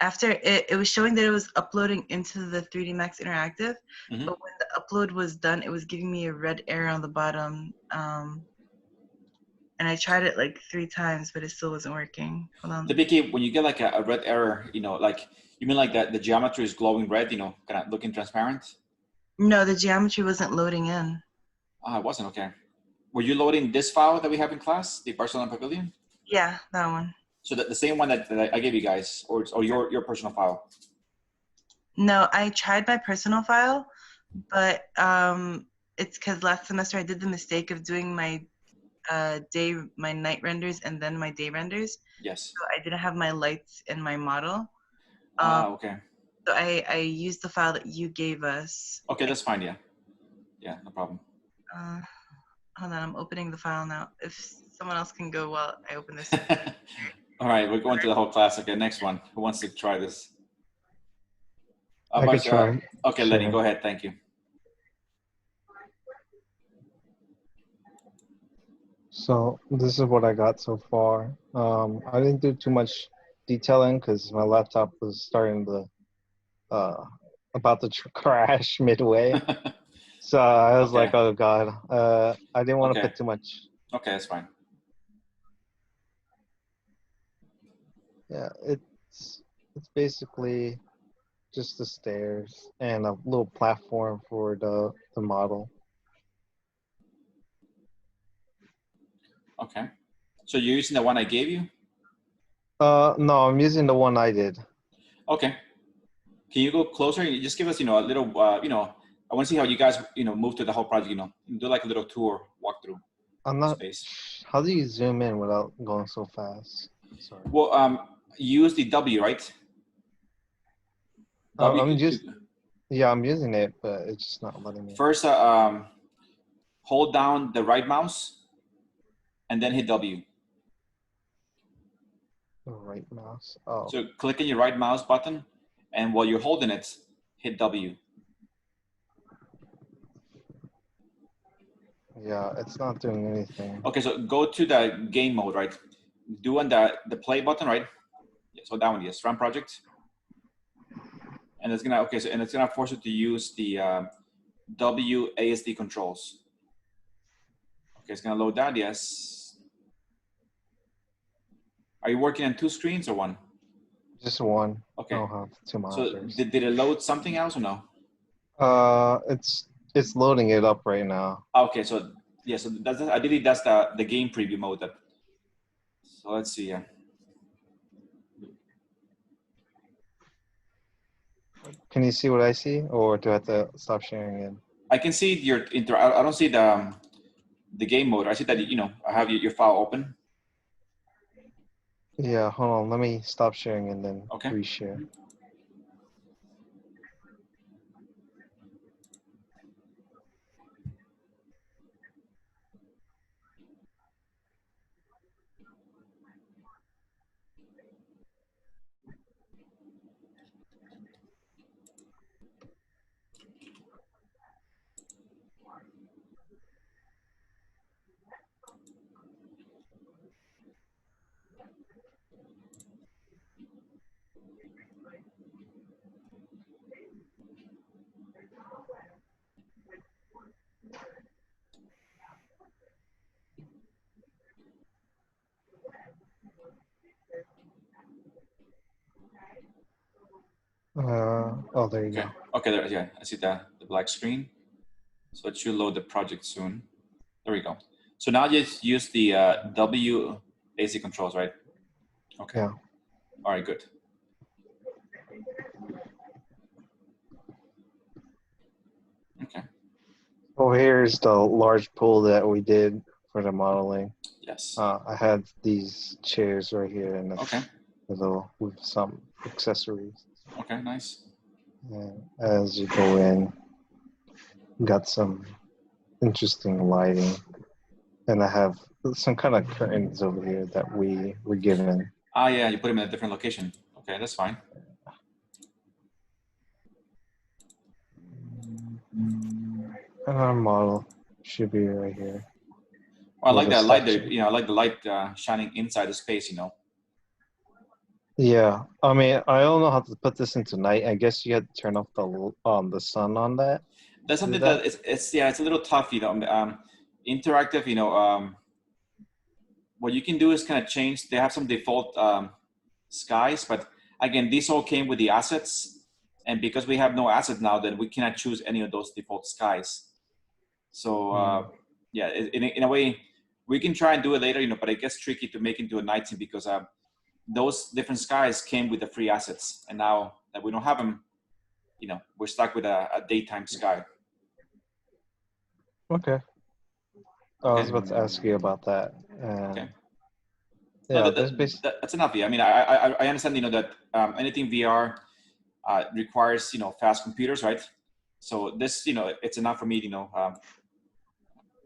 After it was showing that it was uploading into the 3D Max Interactive, Mm-hmm. but when the upload was done, it was giving me a red error on the bottom. And I tried it like 3 times, but it still wasn't working. Hold on. Typically, when you get like a red error, like you mean like that the geometry is glowing red, kind of looking transparent? No, the geometry wasn't loading in. It wasn't, okay. Were you loading this file that we have in class, the Barcelona Pavilion? Yeah, that one. So the same one that I gave you guys, or your personal file? No, I tried my personal file, but it's because last semester I did the mistake of doing my night renders and then my day renders. Yes. So I didn't have my lights in my model. Okay. So I used the file that you gave us. Okay, that's fine. Yeah, no problem. Hold on, I'm opening the file now. If someone else can go while I open this. All right, we're going to the whole class. Okay, next one. Who wants to try this? I could try. Okay, Sure. Lenny, go ahead. Thank you. So this is what I got so far. I didn't do too much detailing because my laptop was starting to about to crash midway. So I was Okay. like, oh god, I didn't want to Okay. put too much. Okay, that's fine. Yeah, it's basically just the stairs and a little platform for the model. Okay. So you're using the one I gave you? No, I'm using the one I did. Okay. Can you go closer? You just give us, a little, I want to see how you guys, move through the whole project, do like a little tour, walkthrough. I'm not. Space. How do you zoom in without going so fast? Sorry. Well, use the W, right? W. I'm using it, but it's just not letting me. First, hold down the right mouse, and then hit W. The right mouse. Oh. So click on your right mouse button, and while you're holding it, hit W. Yeah, it's not doing anything. Okay, so go to the game mode, right? Do on the play button, right? Yeah, so that one, yes, run project. And it's gonna and it's gonna force you to use the WASD controls. Okay, it's gonna load that, yes. Are you working on 2 screens or 1? Just one. Okay. I don't have 2 monitors. So did it load something else or no? It's loading it up right now. Okay, so yeah, so I believe that's the game preview mode. So let's see. Yeah. Can you see what I see, or do I have to stop sharing it? I can see your I don't see the game mode. I see that I have your file open. Yeah, hold on. Let me stop sharing and then Okay. reshare. Oh, there you Okay. go. Okay. There. Yeah. I see the black screen. So it should load the project soon. There we go. So now just use the W AC controls, right? Okay. Yeah. All right. Good. Okay. Oh, here's the large pool that we did for the modeling. Yes. I had these chairs right here and Okay. a little with some accessories. Okay. Nice. And as you go in, got some interesting lighting, and I have some kind of curtains over here that we were given. Ah, yeah. You put them in a different location. Okay, that's fine. And our model should be right here. Well, I like With a that light there. statue. You know, I like the light shining inside the space. You know. Yeah, I mean, I don't know how to put this into night. I guess you had to turn off the sun on that. That's something that? that it's yeah, it's a little tough. You know, interactive. You know, what you can do is kind of change. They have some default skies, but again, these all came with the assets, and because we have no assets now, then we cannot choose any of those default skies. So yeah, in a way, we can try and do it later, you know, but it gets tricky to make into a night scene because those different skies came with the free assets, and now that we don't have them, you know, we're stuck with a daytime sky. Okay. I was about to ask you about that. Okay. Yeah, No, that's enough. Yeah, I mean, I understand, you know, that anything VR requires, you know, fast computers, right? So this, you know, it's enough for me, you know.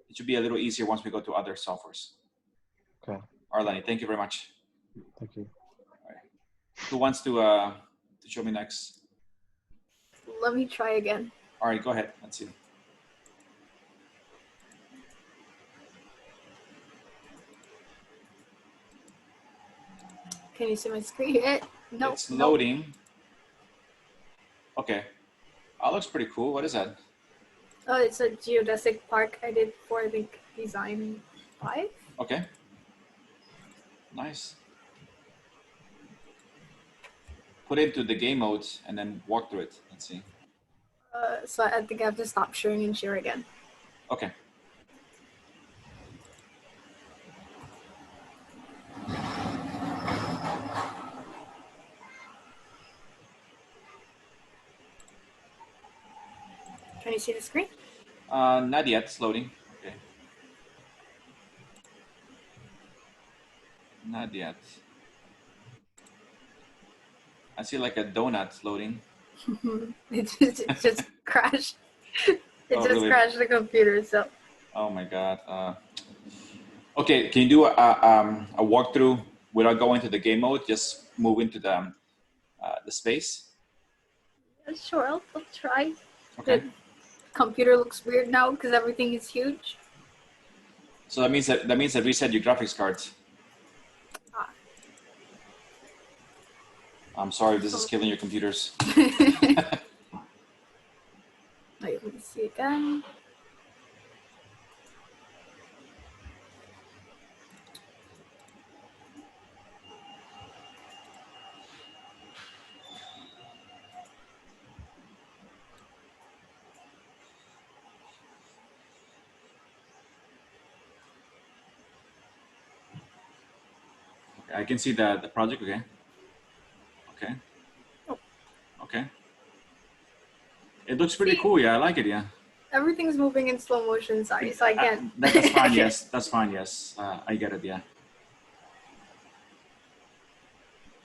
It should be a little easier once we go to other softwares. Okay. Arlene, thank you very much. Thank you. All right. Who wants to show me next? Let me try again. All right, go ahead. Let's see. Can you see my screen yet? No. It's loading. Okay. That looks pretty cool. What is that? Oh, it's a geodesic park I did for, I think, Design 5. Okay. Nice. Put it into the game mode and then walk through it. Let's see. So I think I have to stop sharing and share again. Okay. Can you see the screen? Not yet. It's loading. Okay. Not yet. I see like a donut loading. it just crashed. It just really? crashed the computer. So. Oh my God. Okay, can you do a walkthrough without going to the game mode? Just move into the space. Yeah, sure, I'll try. Okay. The computer looks weird now because everything is huge. So that means that reset your graphics cards. Ah. I'm sorry, this is killing your computers. Wait, let me see again. I can see the project. Okay. Okay. Oh. Okay. It looks pretty cool. Yeah, I like it. Yeah. Everything's moving in slow motion. Sorry, so I can't. That's fine. Yes, that's fine. Yes, I get it. Yeah.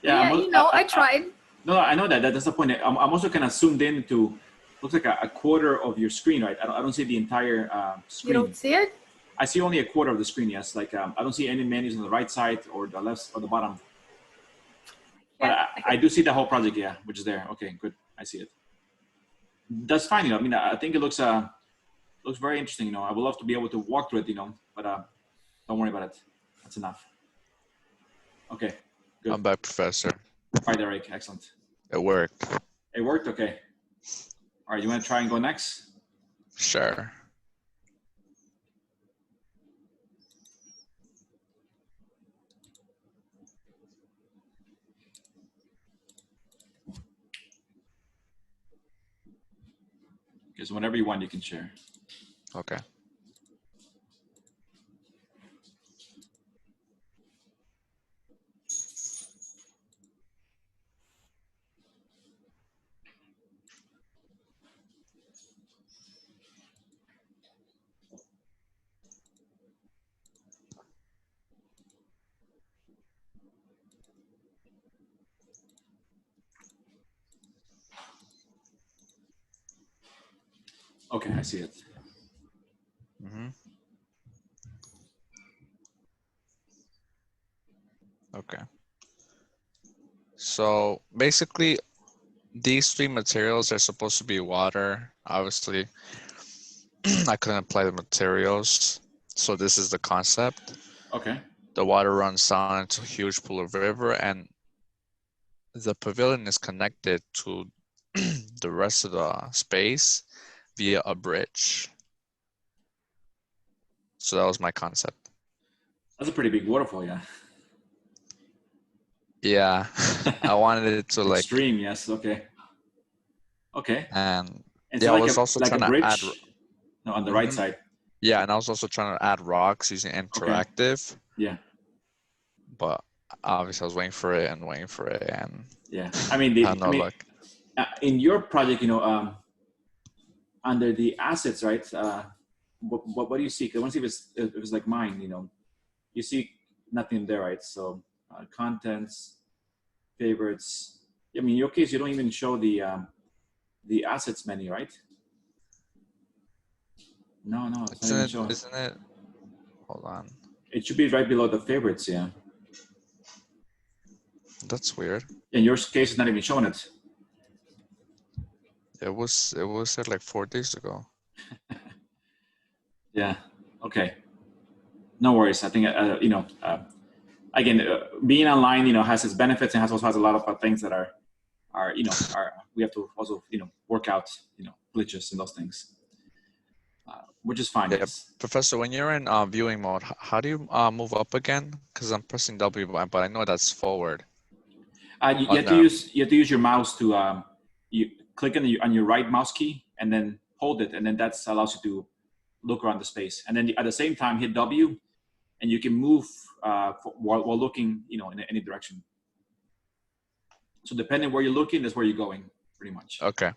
Yeah, you know, I tried. No, I know that. That's the point. I'm also kind of zoomed in to, looks like a quarter of your screen, right? I don't see the entire screen. You don't see it? I see only a quarter of the screen, yes. Like I don't see any menus on the right side or the left or the bottom. But Yeah, I do see the whole project, yeah, which is there. Okay, good. I see it. That's fine, you know. I mean, I think it looks very interesting, you know. I would love to be able to walk through it, you know, but don't worry about it. That's enough. Okay, good. I'm back, Professor. All right, Eric, excellent. It worked. It worked, okay. All right, you want to try and go next? Sure. Okay, so whenever you want, you can share. Okay. Okay, I see it. Mm-hmm. Okay. So basically, these three materials are supposed to be water. Obviously, I couldn't apply the materials. So this is the concept. Okay. The water runs down into a huge pool of river, and the pavilion is connected to the rest of the space via a bridge. So that was my concept. That's a pretty big waterfall, yeah. Yeah, I wanted it to like extreme, yes. Okay. Okay. And And yeah, so I was also like trying a bridge? to add. No, on the right side. Yeah, and I was also trying to add rocks using interactive. Yeah. But obviously, I was waiting for it, and yeah. I mean, luck. In your project, you know, under the assets, right? What do you see? 'Cause I want to see if it's like mine. You know, you see nothing there, right? So contents, favorites. I mean, in your case, you don't even show the assets menu, right? No, it's not even showing. Isn't it? Hold on. It should be right below the favorites, yeah. That's weird. In your case, it's not even showing it. It was said like 4 days ago. Yeah. Okay. No worries. I think you know. Again, being online, you know, has its benefits and also has a lot of things that are you know we have to also work out glitches and those things, which is fine. Yeah, yes. Professor, when you're in viewing mode, how do you move up again? Because I'm pressing W, but I know that's forward. You have to use your mouse to you click on your right mouse key and then hold it, and then that allows you to look around the space, and then at the same time hit W, and you can move while looking in any direction. So depending where you're looking, that's where you're going, pretty much. Okay.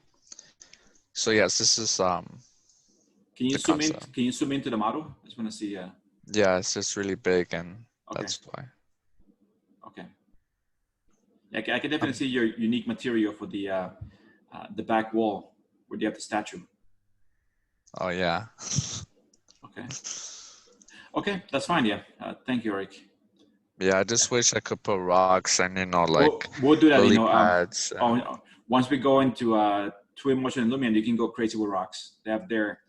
So yes, this is Can you zoom in? Can you zoom into the model? I just want to see. Yeah, it's just really big, and okay. That's why. Okay. Yeah, I can definitely see your unique material for the back wall where you have the statue. Oh yeah. Okay. Okay, that's fine. Yeah. Thank you, Eric. Yeah, I just wish I could put rocks and like we'll do that. lily pads. Once we go into Twinmotion and Lumion, you can go crazy with rocks. They have their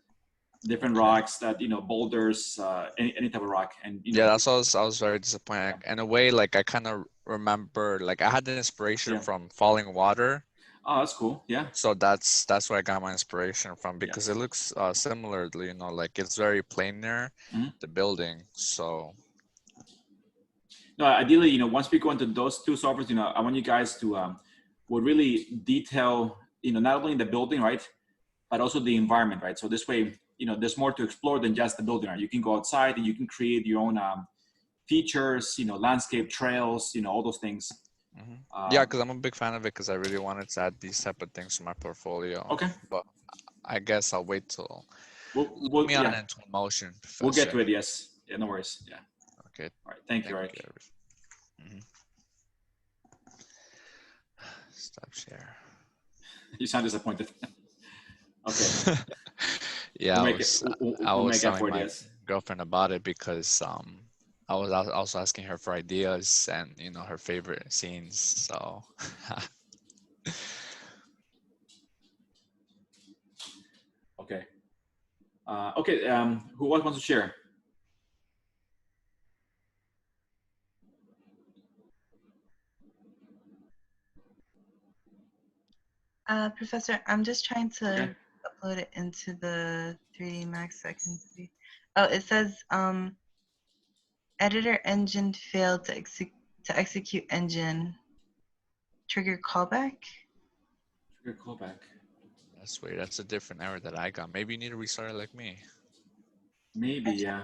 different rocks that boulders, any type of rock, and yeah, that's what I was very disappointed. In a way, like I kind of remember, like I had the inspiration from Falling Water. Oh, that's cool. Yeah. So that's where I got my inspiration from, because it looks similarly, like it's very planar, the building. So. No, ideally, once we go into those two softwares, I want you guys to would really detail, not only the building, right, but also the environment, right? So this way, there's more to explore than just the building, right? You can go outside and you can create your own features, landscape trails, all those things. Yeah, because I'm a big fan of it, because I really wanted to add these type of things to my portfolio. Okay. But I guess I'll wait till we'll me on into motion. Professor. We'll get to it. Yes. Yeah. No worries. Yeah. Okay. All right. Thank you, Eric. Stop share. You sound disappointed. Okay. Yeah, I We'll was make telling effort, my yes. girlfriend about it because I was also asking her for ideas and her favorite scenes. So Okay. Okay. Who else wants to share? Professor, I'm just trying to Okay. upload it into the 3D Max so I can see. Oh, it says editor engine failed to execute engine. Trigger callback. Trigger callback. that's weird. That's a different error that I got. Maybe you need to restart it like me. Maybe, yeah.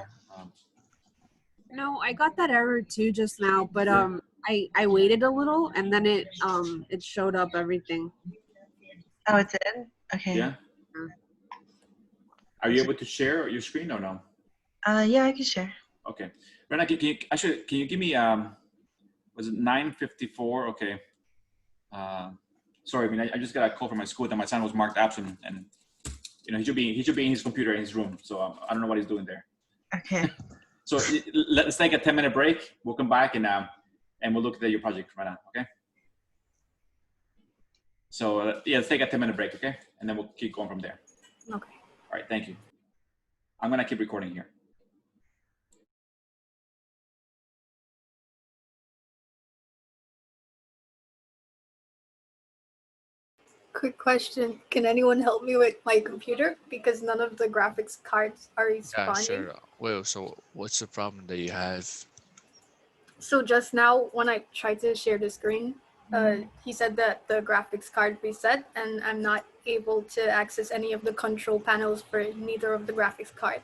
No, I got that error too just now, but Yeah. I waited a little and then it showed up everything. Oh, it did? Okay. Yeah. Are you able to share your screen or no? Yeah, I can share. Okay. Rena, can you give me was it 9:54? Okay. Sorry, I mean I just got a call from my school that my son was marked absent, and he should be in his computer in his room. So I don't know what he's doing there. Okay. So let's take a 10-minute break. We'll come back and we'll look at your project right now. Okay. So yeah, let's take a 10-minute break. Okay, and then we'll keep going from there. Okay. All right. Thank you. I'm gonna keep recording here. Quick question. Can anyone help me with my computer? Because none of the graphics cards are Yeah, responding. sure. Well, so what's the problem that you have? So just now when I tried to share the screen, he said that the graphics card reset and I'm not able to access any of the control panels for neither of the graphics card.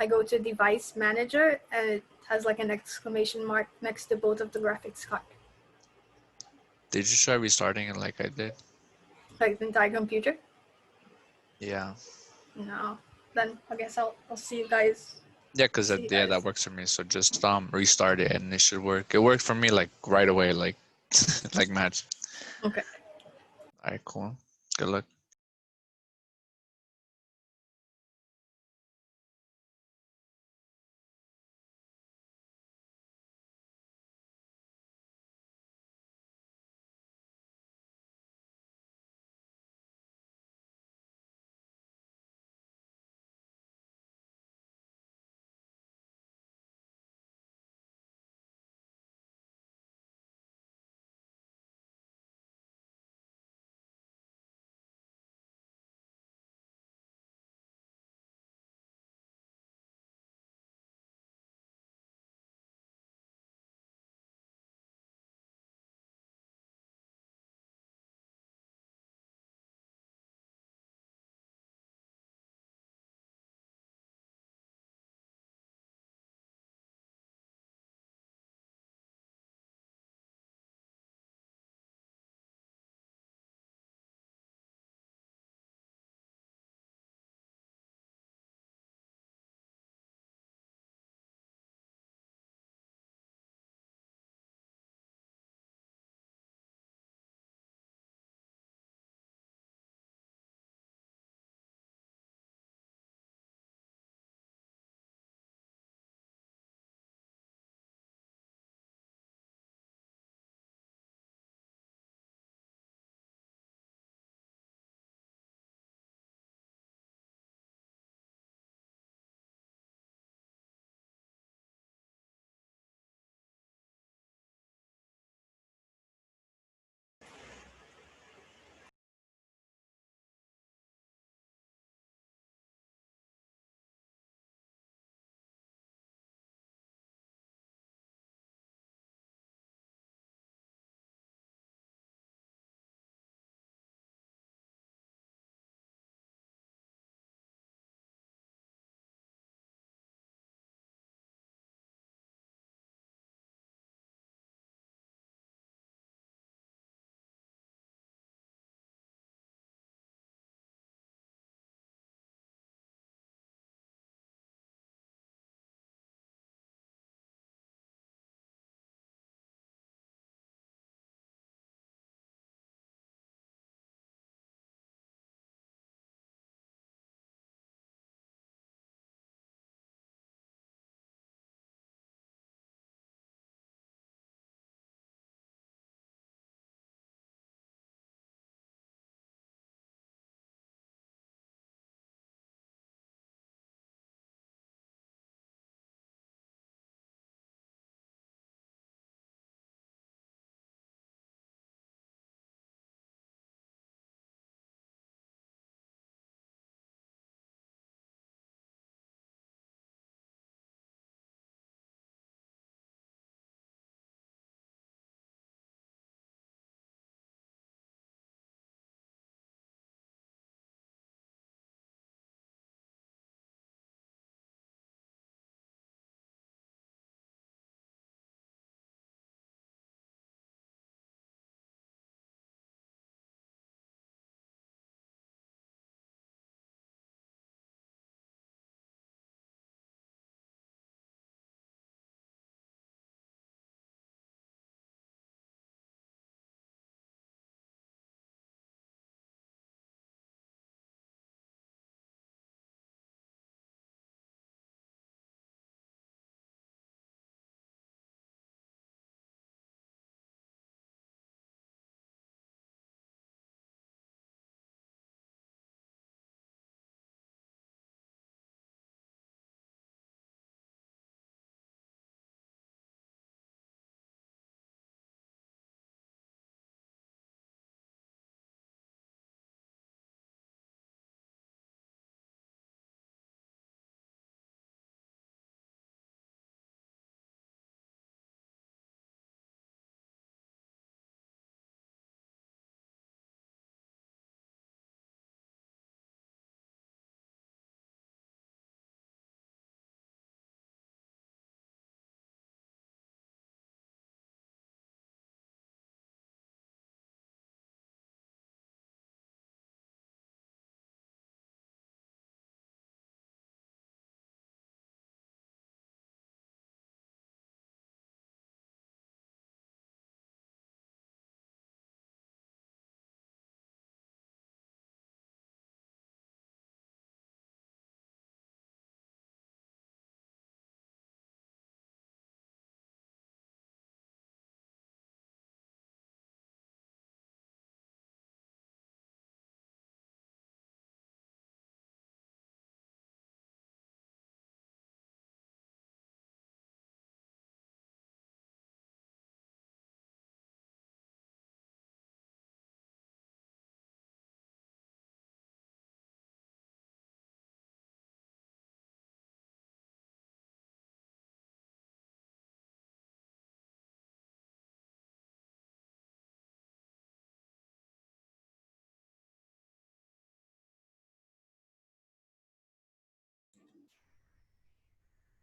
I go to device manager and it has like an exclamation mark next to both of the graphics card. Did you try restarting it like I did? Like the entire computer? Yeah. No. Then I guess I'll see you guys. Yeah, because See you that guys. works for me. So just restart it and it should work. It worked for me like right away, like like magic. Okay. All right, cool. Good luck.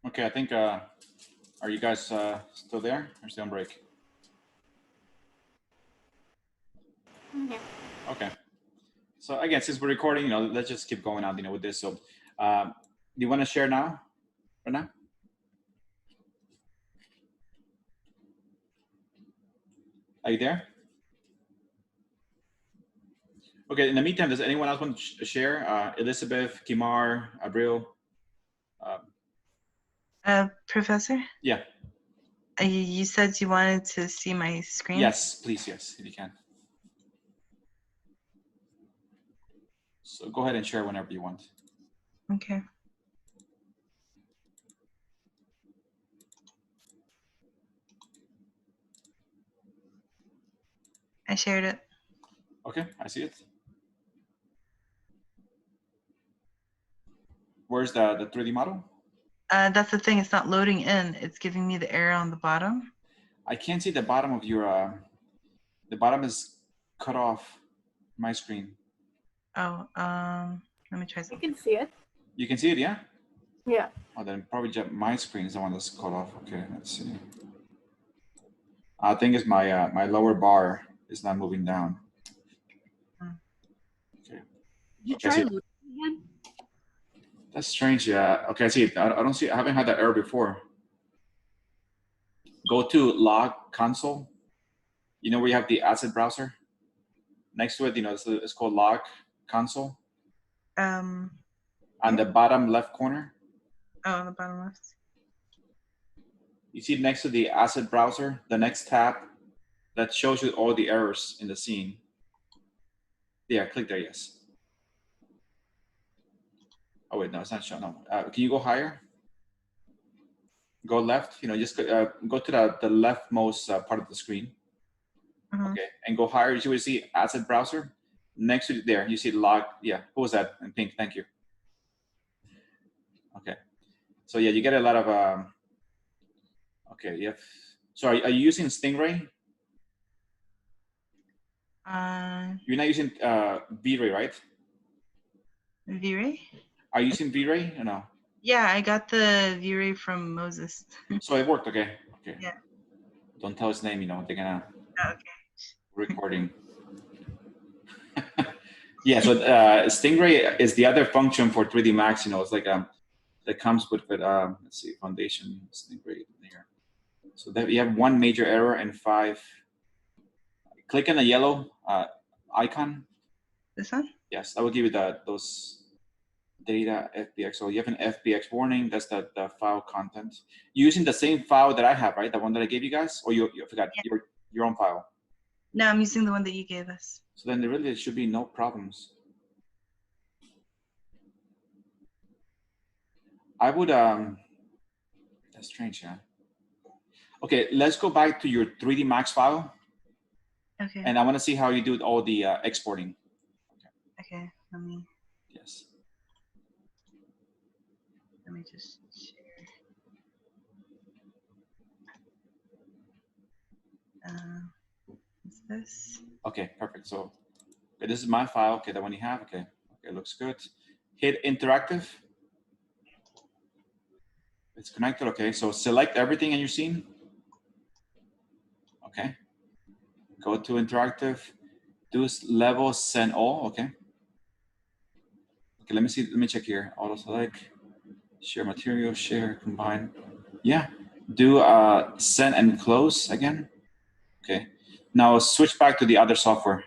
Okay, I think, are you guys still there or still on break? Yeah. Okay. So again, since we're recording, you know, let's just keep going on, you know, with this. So, do you want to share now? Right now? Are you there? Okay. In the meantime, does anyone else want to share? Elizabeth, Kimar, Abril. Professor, Yeah. you said you wanted to see my screen? Yes, please. Yes, if you can. So go ahead and share whenever you want. Okay. I shared it. Okay, I see it. Where's the 3D model? That's the thing. It's not loading in. It's giving me the error on the bottom. I can't see the bottom of your. The bottom is cut off my screen. Oh, let me try You something. can see it. You can see it, yeah? Yeah. Oh, then probably just my screen is the one that's cut off. Okay, let's see. I think it's my my lower bar is not moving down. Okay. You Okay, try see, loading again? that's strange. Yeah. Okay, I see it. I don't see. I haven't had that error before. Go to log console. You know where you have the asset browser. Next to it, you know, it's called log console. On the bottom left corner. Oh, on the bottom left. You see next to the asset browser, the next tab that shows you all the errors in the scene. Yeah, click there, yes. Oh wait, no, it's not showing. No, can you go higher? Go left. You know, just go to the leftmost part of the screen. Okay, and go higher. You will see asset browser. Next to it there, you see log. Yeah, who was that in pink? Thank you. Okay, so yeah, you get a lot of. Okay, yeah. So are you using Stingray? You're not using V-Ray, right? V-Ray? Are you using V-Ray or no? Yeah, I got the V-Ray from Moses. So it worked, okay. Okay. Yeah. Don't tell his name, you know, they're gonna Okay. recording. Yeah, so Stingray is the other function for 3D Max, you know, it's like that comes with let's see, foundation Stingray here. So that you have one major error and 5. Click on the yellow icon. This one? Yes, that will give you those data FBX. So you have an FBX warning. That's the file content. You're using the same file that I have, right? The one that I gave you guys, or you forgot your own file? No, I'm using the one that you gave us. So then there really should be no problems. I would that's strange, yeah. Okay, let's go back to your 3D Max file. Okay. And I want to see how you do all the exporting. Okay, let me. Yes. Let me just share. What's this? Okay, perfect. So okay, this is my file. Okay, the one you have. Okay, okay, looks good. Hit interactive. It's connected. Okay, so select everything in your scene. Okay. Go to interactive. Do level send all. Okay. Okay, let me see. Let me check here. Auto select. Share material. Share. Combine. Yeah. Do send and close again. Okay. Now switch back to the other software.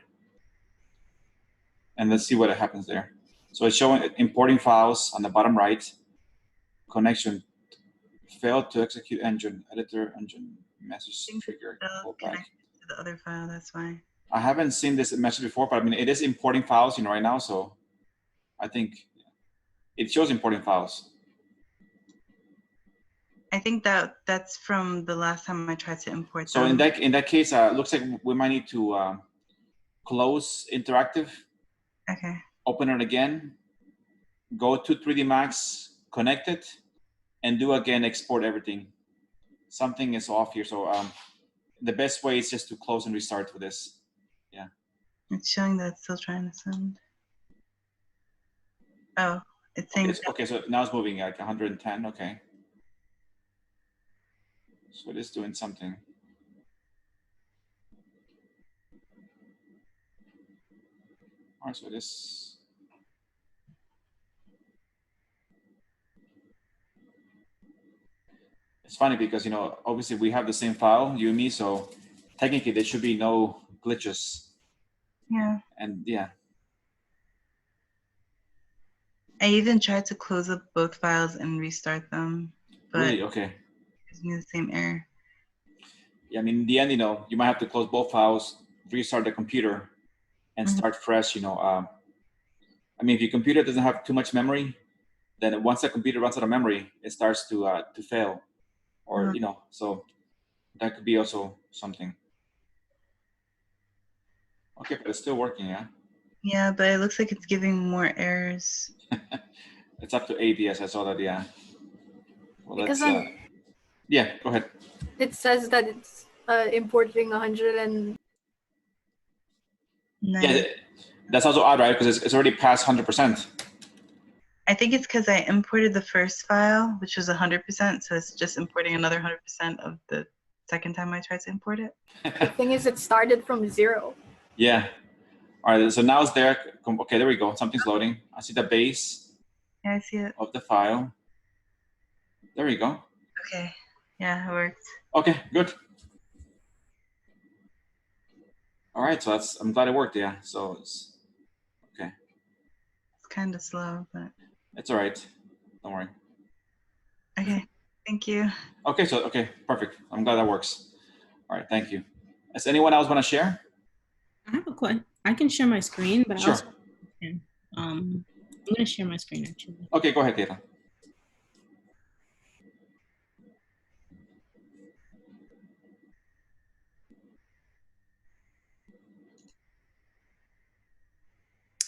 And let's see what happens there. So it's showing importing files on the bottom right. Connection failed to execute engine, editor, engine, message trigger, pull back. To the other file, that's why. I haven't seen this message before, but I mean, it is importing files, you know, right now. So I think it shows importing files. I think that's from the last time I tried to import So them. in that case, looks like we might need to close interactive. Okay. Open it again. Go to 3D Max, connect it, and do again export everything. Something is off here, so the best way is just to close and restart for this. Yeah. It's showing that it's still trying to send. Oh, it's saying. Okay, so now it's moving like 110. Okay. So it is doing something. All right, so it is. It's funny because, you know, obviously we have the same file, you and me, so technically there should be no glitches. Yeah. And yeah. I even tried to close up both files and restart them, but Really? Okay. it's giving me the same error. Yeah, I mean, in the end, you know, you might have to close both files, restart the computer, and start fresh, you know. I mean, if your computer doesn't have too much memory, then once the computer runs out of memory, it starts to fail, or you know, so that could be also something. Okay, but it's still working, yeah. Yeah, but it looks like it's giving more errors. It's up to 8, yes, I saw that, yeah. Well, Because let's, yeah, go ahead. it says that it's importing 100 and. Yeah, that's also odd, right? Because it's already past 100%. I think it's because I imported the first file, which was 100%, so it's just importing another 100% of the second time I tried to import it. The thing is, it started from 0. Yeah. All right, so now it's there. Okay, there we go. Something's loading. I see the base. Yeah, I see it. Of the file. There we go. Okay. Yeah, it worked. Okay, good. All right, so I'm glad it worked, yeah. So it's okay. It's kind of slow, but it's all right. Don't worry. Okay, thank you. Okay, so okay, perfect. I'm glad that works. All right, thank you. Does anyone else want to share? I have a question. I can share my screen, but sure. I also can. I'm gonna share my screen actually. Okay, go ahead, Tata.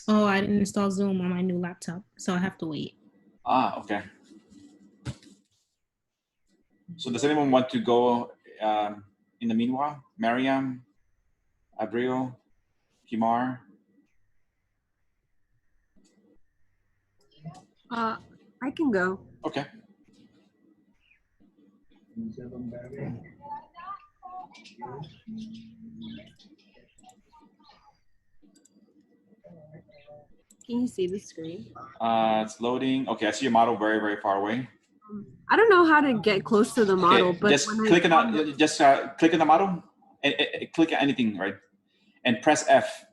Oh, I didn't install Zoom on my new laptop, so I have to wait. Ah, okay. So does anyone want to go in the meanwhile? Mariam, Abril, Kimar? I can go. Okay. Can you see the screen? It's loading. Okay, I see your model very, very far away. I don't know how to get close to the model, Okay, but just click on that. Just click on the model and click anything, right? And press F.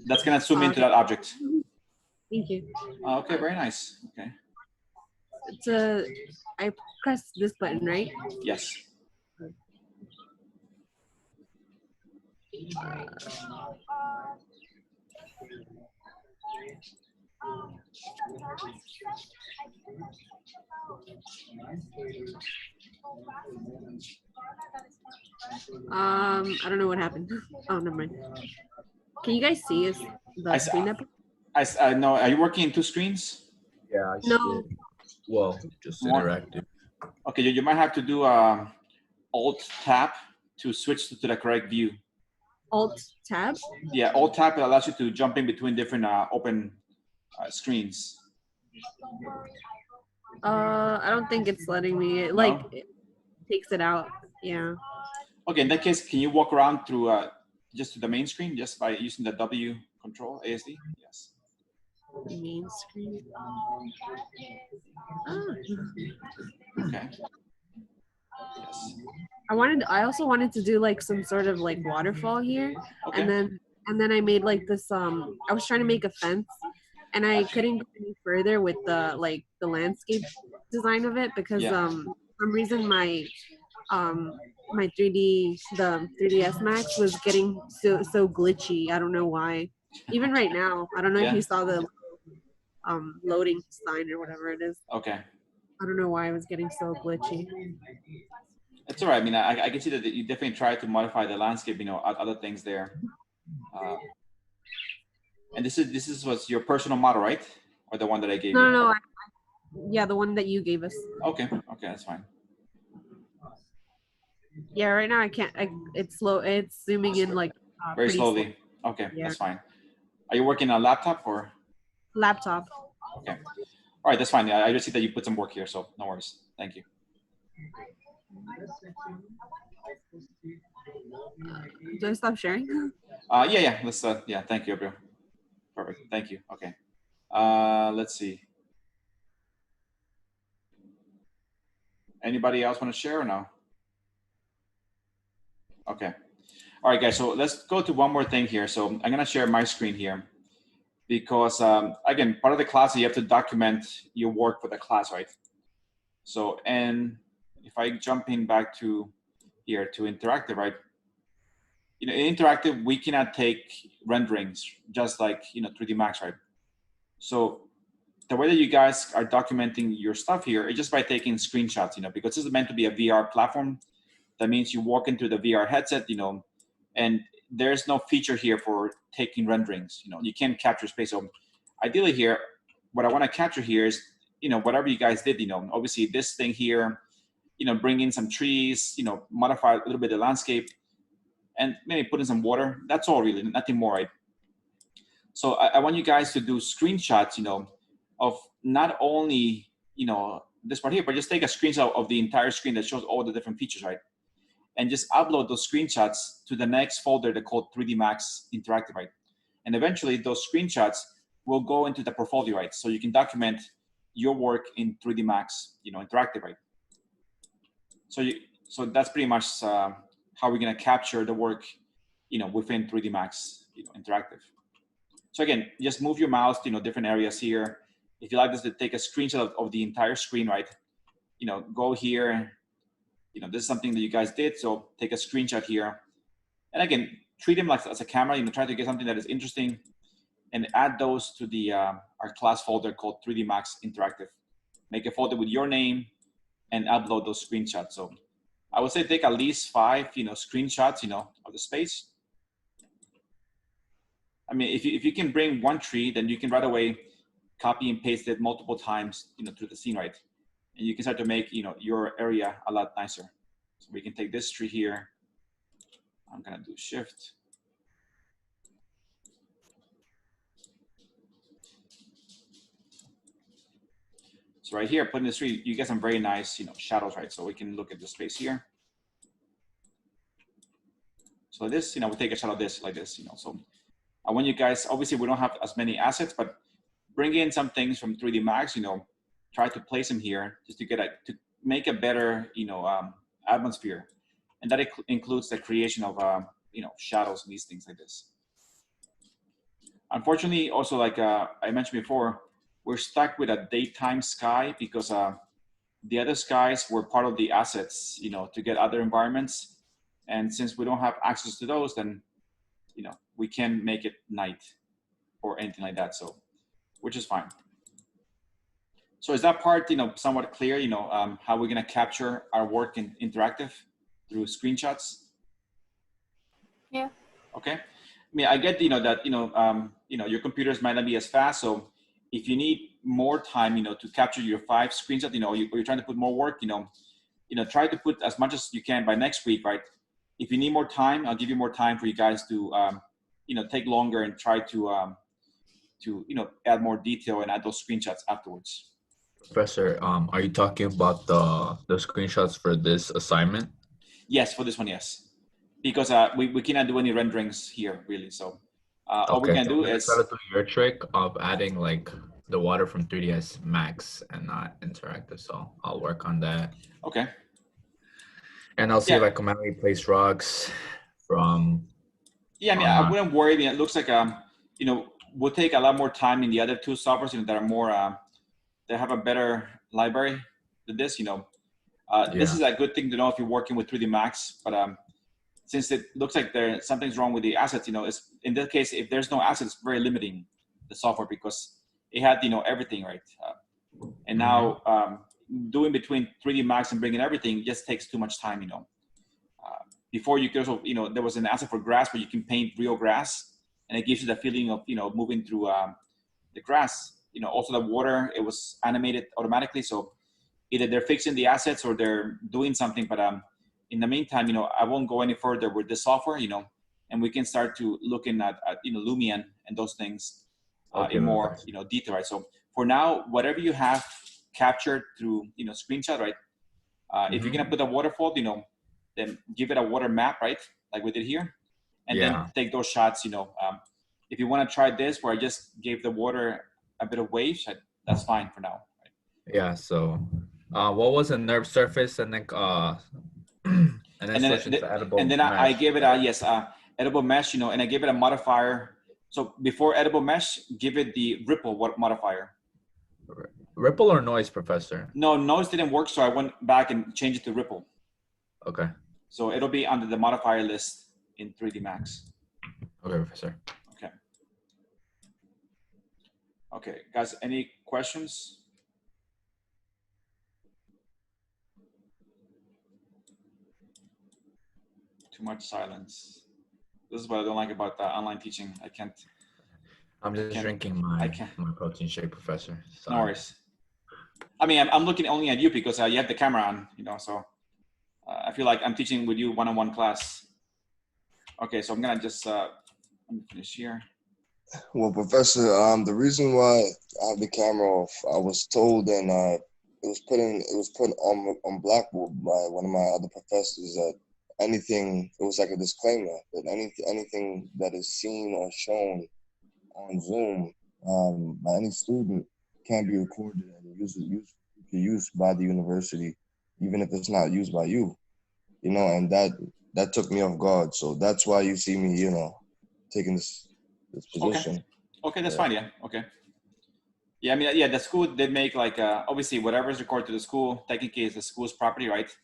That's gonna zoom into that object. Thank you. Okay, very nice. Okay. I press this button, right? Yes. I don't know what happened. Oh, never mind. Can you guys see the screen up? I know. Are you working in two screens? Yeah, I No. did. Well, just interactive. Okay, you might have to do Alt Tab to switch to the correct view. Alt Tab? Yeah, Alt Tab allows you to jump in between different open screens. I don't think it's letting me. It, like, it takes it out. Yeah. Okay, in that case, can you walk around through just to the main screen just by using the W control ASD? Yes. The main screen. Okay. Yes. I also wanted to do like some sort of like waterfall here, okay. and then I made like this. I was trying to make a fence, and I couldn't go any further with the landscape design of it because for some reason my 3ds Max was getting so glitchy. I don't know why. Even right now, I don't know if you saw the loading sign or whatever it is. Okay. I don't know why it was getting so glitchy. It's all right. I mean, I can see that you definitely tried to modify the landscape, you know, other things there. And this is what's your personal model, right? Or the one that I gave you? No. Yeah, the one that you gave us. Okay, that's fine. Yeah, right now I can't. It's slow. It's zooming in like very slowly. Slow. Okay, that's fine. Are you working on a laptop or? Laptop. Okay. All right, that's fine. I just see that you put some work here, so no worries. Thank you. Do I stop sharing? Yeah. Let's. Yeah. Thank you, Abril. Perfect. Thank you. Okay. Let's see. Anybody else want to share or no? Okay. All right, guys. So let's go to one more thing here. So I'm gonna share my screen here because again, part of the class you have to document your work for the class, right? So, and if I jump in back to here to interactive, right? You know, in interactive, we cannot take renderings just like, you know, 3D Max, right? So the way that you guys are documenting your stuff here is just by taking screenshots, you know, because this is meant to be a VR platform. That means you walk into the VR headset, you know, and there's no feature here for taking renderings. You know, you can't capture space. So ideally here, what I want to capture here is, you know, whatever you guys did, you know, obviously this thing here, you know, bring in some trees, you know, modify a little bit of the landscape, and maybe put in some water. That's all really, nothing more, right? So I want you guys to do screenshots, you know, of not only, you know, this part here, but just take a screenshot of the entire screen that shows all the different features, right? And just upload those screenshots to the next folder they called 3D Max Interactive, right? And eventually those screenshots will go into the portfolio, right? So you can document your work in 3D Max, you know, Interactive, right? So that's pretty much how we're gonna capture the work, you know, within 3D Max, you know, Interactive. So again, just move your mouse, you know, different areas here. If you like this to take a screenshot of the entire screen, right? You know, go here. You know, this is something that you guys did. So take a screenshot here. And again, treat them like as a camera, you know, try to get something that is interesting and add those to the our class folder called 3D Max Interactive. Make a folder with your name and upload those screenshots. So I would say take at least 5, you know, screenshots, you know, of the space. I mean, if you can bring one tree, then you can right away copy and paste it multiple times, you know, through the scene, right? And you can start to make, you know, your area a lot nicer. So we can take this tree here. I'm gonna do shift. So right here, putting this tree, you get some very nice, you know, shadows, right? So we can look at the space here. So this, you know, we'll take a shot of this like this, you know. So I want you guys, obviously we don't have as many assets, but bring in some things from 3D Max, you know, try to place them here just to make a better, you know, atmosphere. And that includes the creation of, you know, shadows and these things like this. Unfortunately, also like I mentioned before, we're stuck with a daytime sky because the other skies were part of the assets, you know, to get other environments. And since we don't have access to those, then, you know, we can make it night or anything like that. So, which is fine. So is that part, you know, somewhat clear, you know, how we're going to capture our work in interactive through screenshots? Yeah. Okay. I mean, I get, you know, that, you know, your computers might not be as fast. So if you need more time, you know, to capture your 5 screenshots, you know, you're trying to put more work, you know, try to put as much as you can by next week, right? If you need more time, I'll give you more time for you guys to, you know, take longer and try to, you know, add more detail and add those screenshots afterwards. Professor, are you talking about the screenshots for this assignment? Yes, for this one, yes. Because we cannot do any renderings here, really. So all we can do is try to do your trick of adding like the water from 3ds Max and not interactive. So I'll work on that. Okay. And I'll see if I can manually place rocks from. Yeah, I mean, I wouldn't worry. I mean, it looks like you know, we'll take a lot more time in the other 2 softwares, you know, that are more they have a better library than this, you know. This is a good thing to know if you're working with 3D Max, but since it looks like something's wrong with the assets, you know, it's, in this case, if there's no assets, it's very limiting the software because it had, you know, everything, right? And now doing between 3D Max and bringing everything just takes too much time, you know. Before you could also, you know, there was an asset for grass where you can paint real grass and it gives you the feeling of, you know, moving through the grass. You know, also the water, it was animated automatically. So either they're fixing the assets or they're doing something, but in the meantime, you know, I won't go any further with this software, you know, and we can start to looking at you know, Lumion and those things in more, you know, detail, right? So for now, whatever you have captured through, you know, screenshot, right, If you're gonna put a waterfall, then give it a water map, right? Like we did here, and then take those shots. If you want to try this, where I just gave the water a bit of waves, that's fine for now. Right? Yeah. So, what was a nerve surface, and then switching to edible and then mesh. I gave it a edible mesh, and I gave it a modifier. So before edible mesh, give it the ripple modifier. Ripple or noise, Professor? No, noise didn't work, so I went back and changed it to ripple. Okay. So it'll be under the modifier list in 3D Max. Okay, Professor. Okay. Okay, guys, any questions? Too much silence. This is what I don't like about online teaching. I can't. I'm just drinking my protein shake, Professor. Sorry. No worries. I mean, I'm looking only at you because you have the camera on, so I feel like I'm teaching with you one-on-one class. Okay, so I'm gonna just let me finish here. Well, Professor, the reason why I have the camera off, I was told, and it was put on Blackboard by one of my other professors that anything, it was like a disclaimer that anything that is seen or shown on Zoom by any student can be recorded and used by the university, even if it's not used by you, and that took me off guard. So that's why you see me, taking this position. Okay, that's fine. Yeah. Okay. Yeah, I mean, the school did make like obviously whatever is recorded to the school technically is the school's property, right?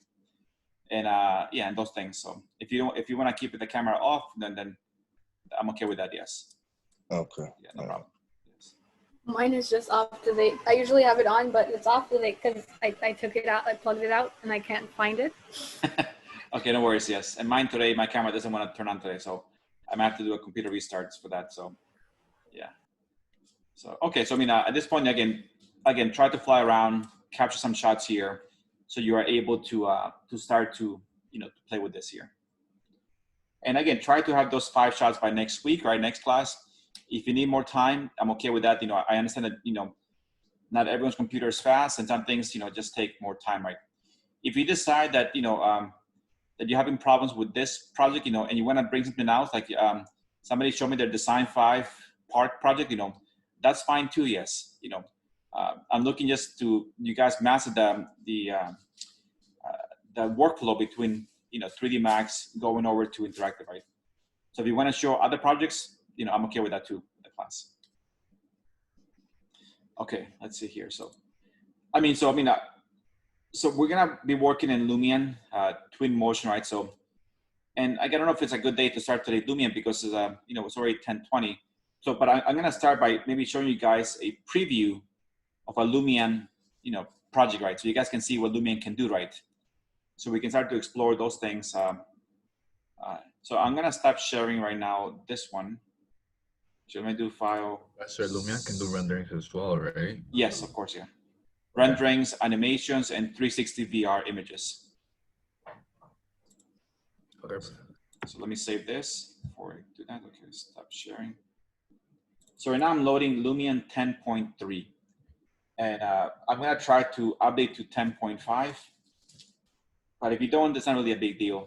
And and those things. So if you want to keep the camera off, then I'm okay with that. Yes. Okay. Yeah, no problem. Yes. Mine is just off to date. I usually have it on, but it's off to date because I took it out, I plugged it out, and I can't find it. Okay, no worries. Yes, and mine today, my camera doesn't want to turn on today, so I'm gonna have to do a computer restarts for that. So, yeah. So okay, so I mean, at this point, again, try to fly around, capture some shots here, so you are able to start to to play with this here. And again, try to have those 5 shots by next week, right? Next class. If you need more time, I'm okay with that. I understand that not everyone's computer is fast, and some things just take more time, right? If you decide that that you're having problems with this project, and you want to bring something else, like somebody showed me their Design 5 park project, that's fine too. Yes, I'm looking just to you guys master the workflow between 3D Max going over to interactive, right? So if you want to show other projects, I'm okay with that too, the class. Okay, let's see here. So we're gonna be working in Lumion, Twin Motion, right? So, and I don't know if it's a good day to start today Lumion because it's it's already 10:20. So, but I'm gonna start by maybe showing you guys a preview of a Lumion, project, right? So you guys can see what Lumion can do, right? So we can start to explore those things. So I'm gonna stop sharing right now. This one. Should I do file? So Lumion can do renderings as well, right? Yes, of course, yeah. Renderings, animations, and 360 VR images. Okay. So let me save this before I do that. Okay, stop sharing. So right now I'm loading Lumion 10.3. And I'm gonna try to update to 10.5. But if you don't, it's not really a big deal.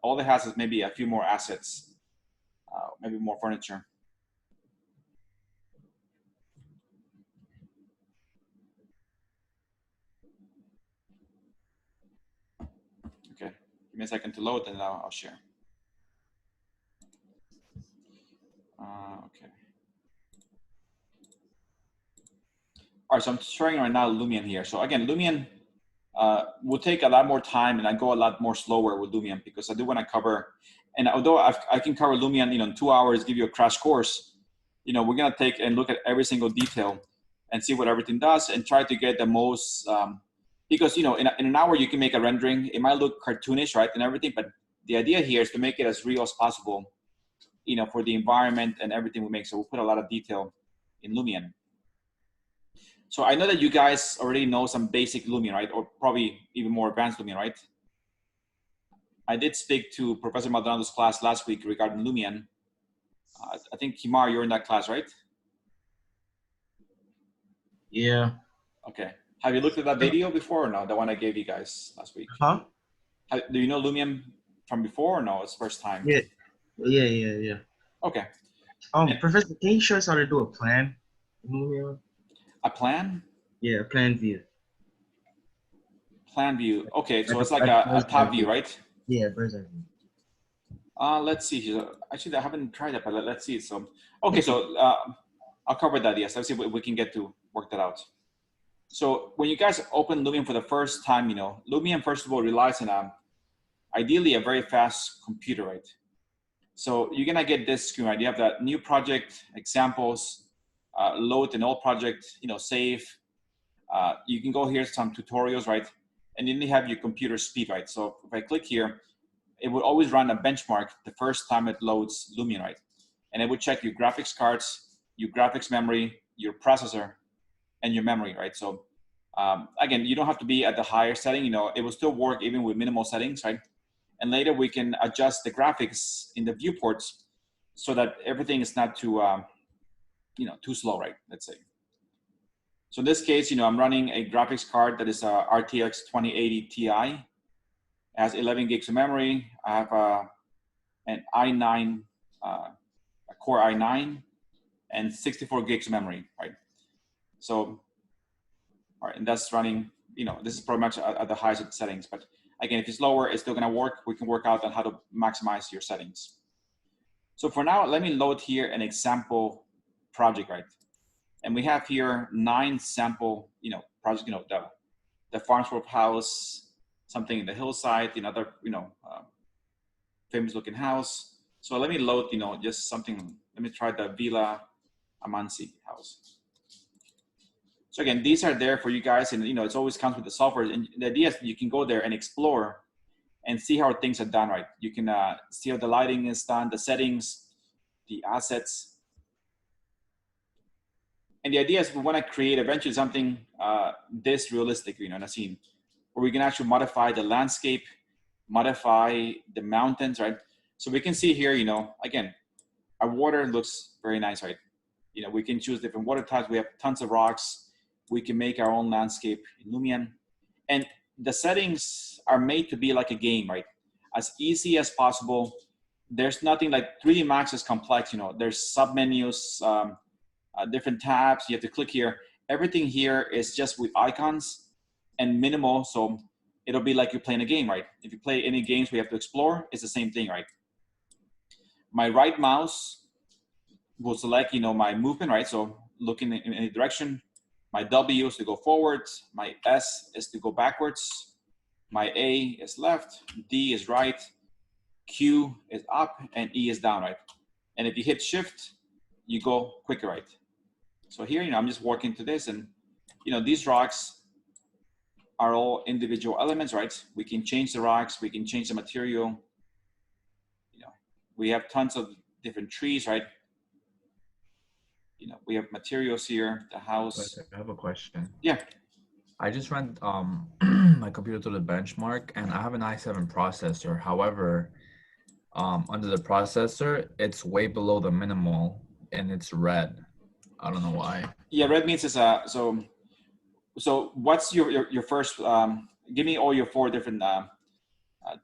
All it has is maybe a few more assets, maybe more furniture. Okay, give me a second to load, and I'll share. Okay. All right, so I'm showing right now Lumion here. So again, Lumion will take a lot more time, and I go a lot more slower with Lumion because I do want to cover. And although I can cover Lumion, in 2 hours, give you a crash course, we're gonna take and look at every single detail and see what everything does, and try to get the most. Because in an hour you can make a rendering. It might look cartoonish, right, and everything, but the idea here is to make it as real as possible, for the environment and everything we make. So we'll put a lot of detail in Lumion. So I know that you guys already know some basic Lumion, right, or probably even more advanced Lumion, right? I did speak to Professor Maldonado's class last week regarding Lumion. I think Kimar, you're in that class, right? Yeah. Okay. Have you looked at that video before or no? The one I gave you guys last week. Huh? Do you know Lumion from before or no? It's first time. Yeah. Okay. Professor, can you show us how to do a plan? A plan? Yeah, a plan view. Plan view. Okay, so it's like a top view, right? Yeah, bird's eye view. Let's see here. Actually, I haven't tried that, but let's see. So, okay, so I'll cover that. Yes, let's see if we can get to work that out. So when you guys open Lumion for the first time, you know, Lumion, first of all, relies on ideally a very fast computer, right? So you're gonna get this screen, right? You have that new project, examples, load an old project, you know, save. You can go here, some tutorials, right? And then you have your computer speed, right? So if I click here, it would always run a benchmark the first time it loads Lumion, right? And it would check your graphics cards, your graphics memory, your processor, and your memory, right? So again, you don't have to be at the higher setting, you know, it will still work even with minimal settings, right? And later we can adjust the graphics in the viewports so that everything is not too, you know, too slow, right? Let's say. So in this case, you know, I'm running a graphics card that is a RTX 2080 Ti. It has 11 gigs of memory. I have an i9, a Core i9, and 64 gigs of memory, right? So, all right, and that's running, you know, this is pretty much at the highest of the settings. But again, if it's lower, it's still gonna work. We can work out on how to maximize your settings. So for now, let me load here an example project, right? And we have here 9 sample, you know, projects, you know, the Farnsworth house, something in the hillside, another, you know, famous looking house. So let me load, you know, just something. Let me try the Villa Amansi house. So again, these are there for you guys, and you know, it always comes with the software. And the idea is you can go there and explore and see how things are done, right? You can see how the lighting is done, the settings, the assets. And the idea is we want to create eventually something this realistic, you know, in a scene where we can actually modify the landscape, modify the mountains, right? So we can see here, you know, again, our water looks very nice, right? You know, we can choose different water types. We have tons of rocks. We can make our own landscape in Lumion. And the settings are made to be like a game, right? As easy as possible. There's nothing like 3D Max is complex, you know, there's submenus, different tabs, you have to click here. Everything here is just with icons and minimal, so it'll be like you're playing a game, right? If you play any games we have to explore, it's the same thing, right? My right mouse will select, you know, my movement, right? So looking in any direction. My W is to go forwards. My S is to go backwards. My A is left. D is right. Q is up, and E is down, right? And if you hit Shift, you go quicker, right? So here, you know, I'm just working to this, and you know, these rocks are all individual elements, right? We can change the rocks, we can change the material. You know, we have tons of different trees, right? You know, we have materials here, the house. I have a question. Yeah. I just ran my computer through the benchmark, and I have an i7 processor. However, under the processor, it's way below the minimal, and it's red. I don't know why. Yeah, red means it's so what's your first? Give me all your 4 different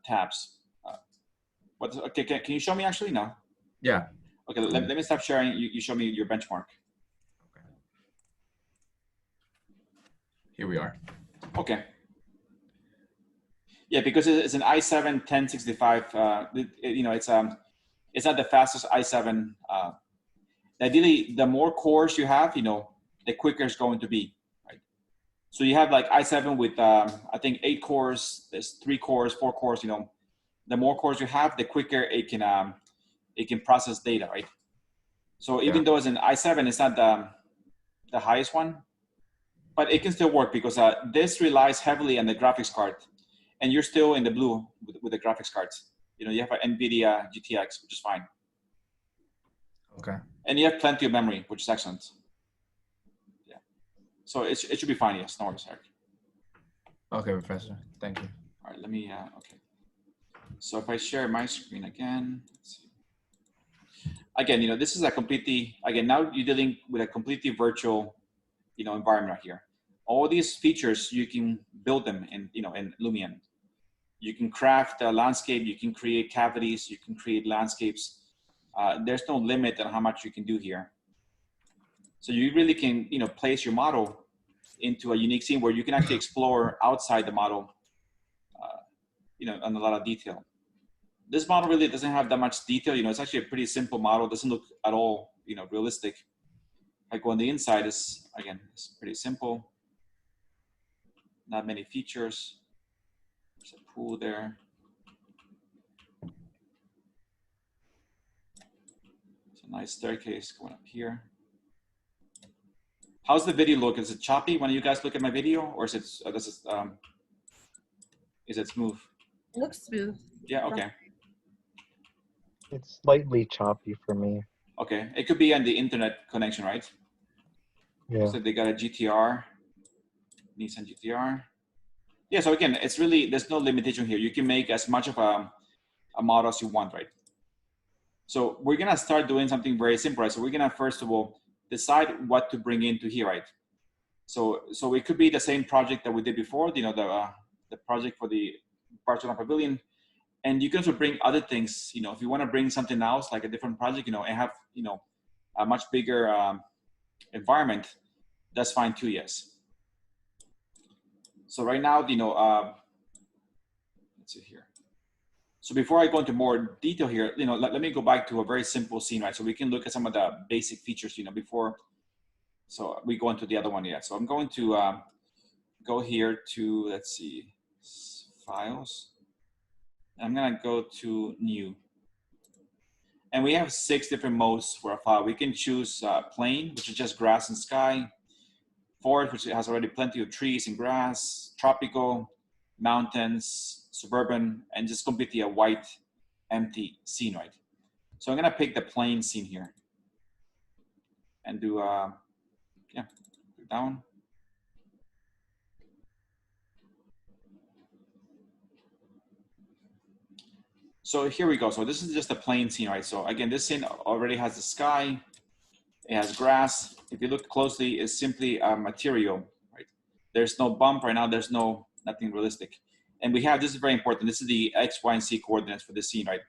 tabs. Okay? Can you show me actually? No. Yeah. Okay. Let me stop sharing. You show me your benchmark. Okay. Here we are. Okay. Yeah, because it's an i7 1065. You know, it's not the fastest i7. Ideally, the more cores you have, you know, the quicker it's going to be, right? So you have like i7 with I think 8 cores. There's 3 cores, 4 cores. You know, the more cores you have, the quicker it can process data, right? So even though it's an i7, it's not the highest one, but it can still work because this relies heavily on the graphics card, and you're still in the blue with the graphics cards. You know, you have an NVIDIA GTX, which is fine. Okay. And you have plenty of memory, which is excellent. Yeah. So it should be fine. Yes, no worries, Eric. Okay, Professor. Thank you. All right, let me, okay. So if I share my screen again, let's see. Again, you know, this is a completely, again, now you're dealing with a completely virtual, you know, environment right here. all these features, you can build them in, in Lumion. You can craft a landscape, you can create cavities, you can create landscapes. There's no limit on how much you can do here. So you really can, place your model into a unique scene where you can actually explore outside the model, in a lot of detail. This model really doesn't have that much detail. It's actually a pretty simple model. It doesn't look at all, realistic. I go on the inside, it's pretty simple. Not many features. There's a pool there. It's a nice staircase going up here. How's the video look? Is it choppy when you guys look at my video, or is it smooth? It looks smooth. Yeah. Okay. It's slightly choppy for me. Okay. It could be on the internet connection, right? Yeah. So they got a GTR, Nissan GTR. Yeah. So again, it's really, there's no limitation here. You can make as much of a model as you want, right? So we're gonna start doing something very simple, right? So we're gonna first of all decide what to bring into here, right? So it could be the same project that we did before, the project for the Barcelona Pavilion, and you can also bring other things. If you want to bring something else, like a different project, and have a much bigger environment, that's fine too. Yes. So right now, let's see here. So before I go into more detail here, let me go back to a very simple scene, right? So we can look at some of the basic features, before. So we go into the other one, yeah. So I'm going to go here to, let's see, files. I'm gonna go to new. And we have 6 different modes for a file. We can choose plain, which is just grass and sky. Forest, which has already plenty of trees and grass. Tropical, mountains, suburban, and just completely a white, empty scene, right? So I'm gonna pick the plain scene here. And do, yeah, down. So here we go. So this is just a plain scene, right? So again, this scene already has the sky, it has grass. If you look closely, it's simply a material, right? There's no bump right now. There's nothing realistic. And we have, this is very important. This is the X, Y, and Z coordinates for the scene, right?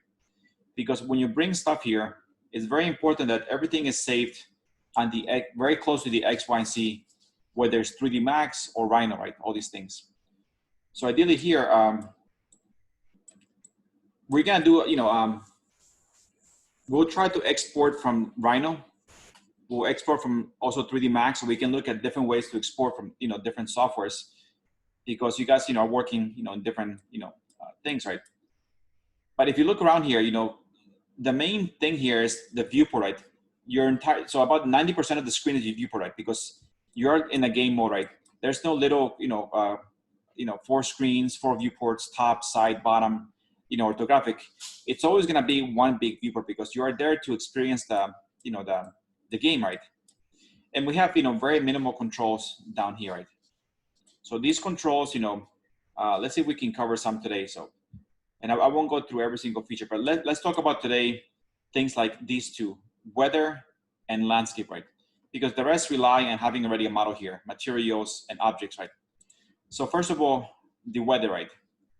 Because when you bring stuff here, it's very important that everything is saved on the very close to the X, Y, and Z, whether it's 3D Max or Rhino, right? All these things. So ideally here, we're gonna do, we'll try to export from Rhino. We'll export from also 3D Max, so we can look at different ways to export from, different softwares, because you guys, are working, in different, things, right? But if you look around here, the main thing here is the viewport, right? So about 90% of the screen is your viewport, right? Because you're in a game mode, right? There's no little, 4 screens, 4 viewports, top, side, bottom, orthographic. It's always gonna be one big viewport because you are there to experience the game, right? And we have, very minimal controls down here, right? So these controls, let's see if we can cover some today. So, and I won't go through every single feature, but let's talk about today things like these 2, weather and landscape, right? Because the rest rely on having already a model here, materials and objects, right? So first of all, the weather, right?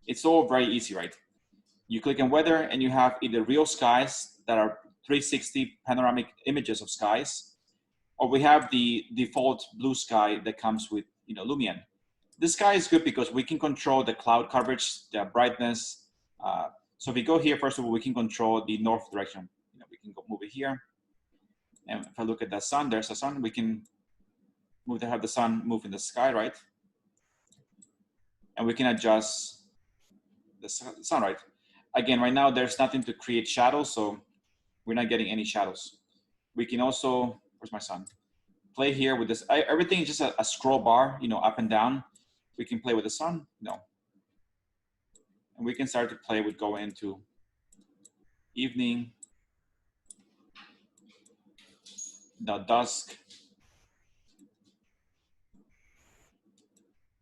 It's all very easy, right? You click on weather and you have either real skies that are 360 panoramic images of skies, or we have the default blue sky that comes with, Lumion. This sky is good because we can control the cloud coverage, the brightness. So if we go here, first of all, we can control the north direction. We can go move it here. And if I look at the sun, there's the sun. We can have the sun move in the sky, right? And we can adjust the sun, right? Again, right now, there's nothing to create shadows, so we're not getting any shadows. We can also, where's my sun? Play here with this. Everything is just a scroll bar, up and down. We can play with the sun, and we can start to play with going into evening, the dusk,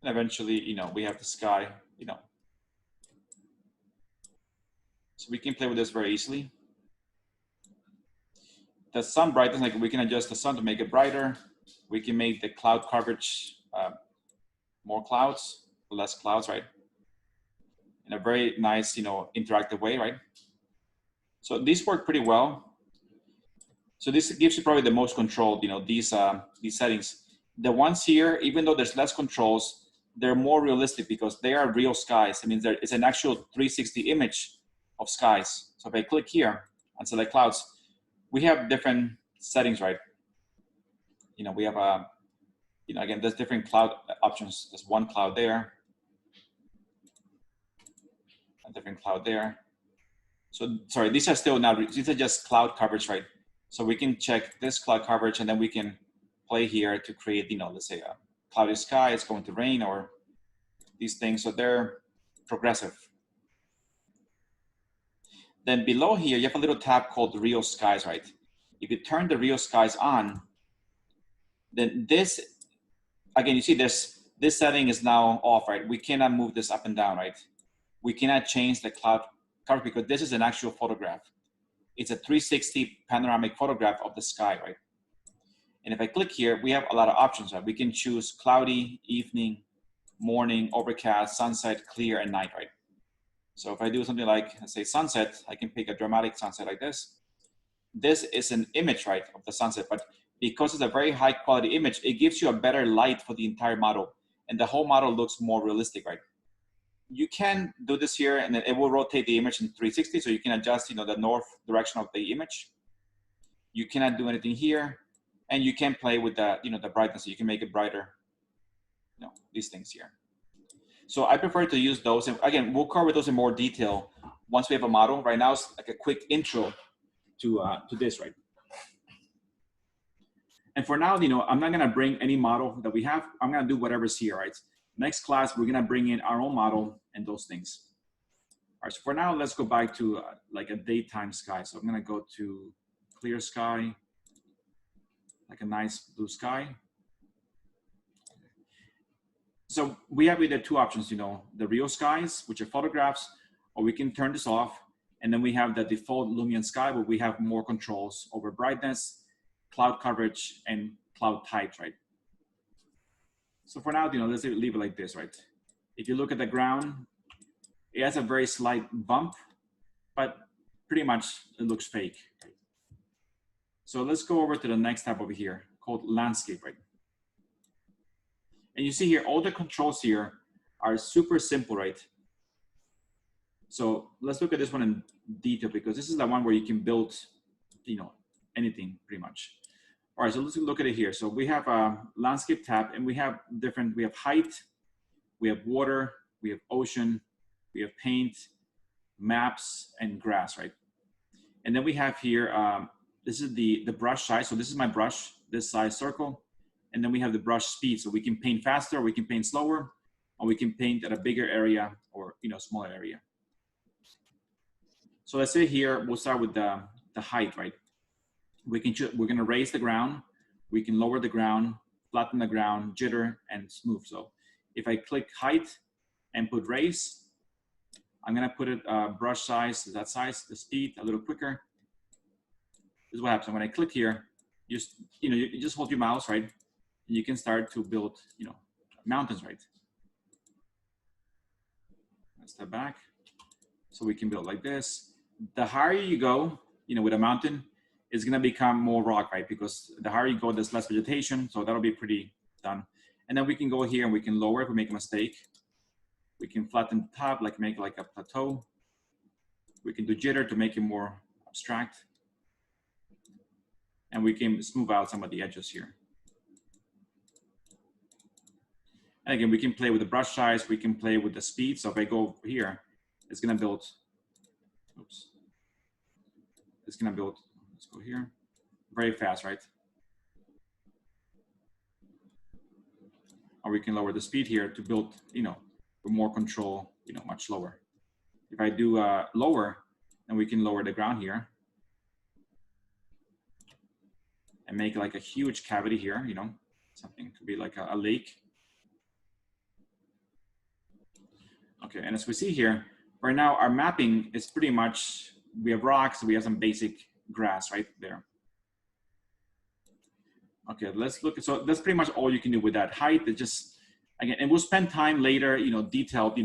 and eventually, we have the sky, So we can play with this very easily. The sun brightness, like we can adjust the sun to make it brighter. We can make the cloud coverage more clouds, less clouds, right? In a very nice, interactive way, right? So these work pretty well. So this gives you probably the most control, these settings. The ones here, even though there's less controls, they're more realistic because they are real skies. I mean, there is an actual 360 image of skies. So if I click here and select clouds, we have different settings, right? We have again, there's different cloud options. There's one cloud there, a different cloud there. So sorry, these are still not, these are just cloud coverage, right? So we can check this cloud coverage and then we can play here to create, let's say a cloudy sky, it's going to rain or these things. So they're progressive. Then below here, you have a little tab called real skies, right? If you turn the real skies on, then this, again, you see this setting is now off, right? We cannot move this up and down, right? We cannot change the cloud coverage because this is an actual photograph. It's a 360 panoramic photograph of the sky, right? And if I click here, we have a lot of options, right? We can choose cloudy, evening, morning, overcast, sunset, clear, and night, right? So if I do something like, let's say sunset, I can pick a dramatic sunset like this. This is an image, right, of the sunset, but because it's a very high quality image, it gives you a better light for the entire model. And the whole model looks more realistic, right? You can do this here and then it will rotate the image in 360. So you can adjust, the north direction of the image. You cannot do anything here. And you can play with the, the brightness. You can make it brighter, these things here. So I prefer to use those. And again, we'll cover those in more detail once we have a model. Right now, it's like a quick intro to this, right? And for now, I'm not gonna bring any model that we have. I'm gonna do whatever's here, right? Next class, we're gonna bring in our own model and those things. All right, so for now, let's go back to like a daytime sky. So I'm gonna go to clear sky, like a nice blue sky. So we have either two options, the real skies, which are photographs, or we can turn this off. And then we have the default Lumion sky where we have more controls over brightness, cloud coverage, and cloud types, right? So for now, let's leave it like this, right? If you look at the ground, it has a very slight bump, but pretty much it looks fake. Right? So let's go over to the next tab over here called landscape, right? And you see here, all the controls here are super simple, right? So let's look at this one in detail because this is the one where you can build, anything pretty much. All right, so let's look at it here. So we have a landscape tab and we have height, we have water, we have ocean, we have paint, maps, and grass, right? And then we have here, this is the brush size. So this is my brush, this size circle. And then we have the brush speed. So we can paint faster, we can paint slower, or we can paint at a bigger area or, smaller area. So let's say here, we'll start with the height, right? We're gonna raise the ground, we can lower the ground, flatten the ground, jitter, and smooth. So if I click height and put raise, I'm gonna put it brush size, that size, the speed a little quicker. This is what happens. When I click here, you just hold your mouse, right? And you can start to build, mountains, right? Let's step back. So we can build like this. The higher you go, with a mountain, it's gonna become more rock, right? Because the higher you go, there's less vegetation. So that'll be pretty done. And then we can go here and we can lower if we make a mistake. We can flatten the top, make like a plateau. We can do jitter to make it more abstract. And we can smooth out some of the edges here. And again, we can play with the brush size, we can play with the speed. So if I go here, it's gonna build, oops. It's gonna build, let's go here, very fast, right? Or we can lower the speed here to build, with more control, much lower. If I do lower, then we can lower the ground here. And make like a huge cavity here, something could be like a lake. Okay, and as we see here, right now our mapping is pretty much, we have rocks, we have some basic grass right there. Okay, let's look, so that's pretty much all you can do with that. Height, it just, again, and we'll spend time later, detailed,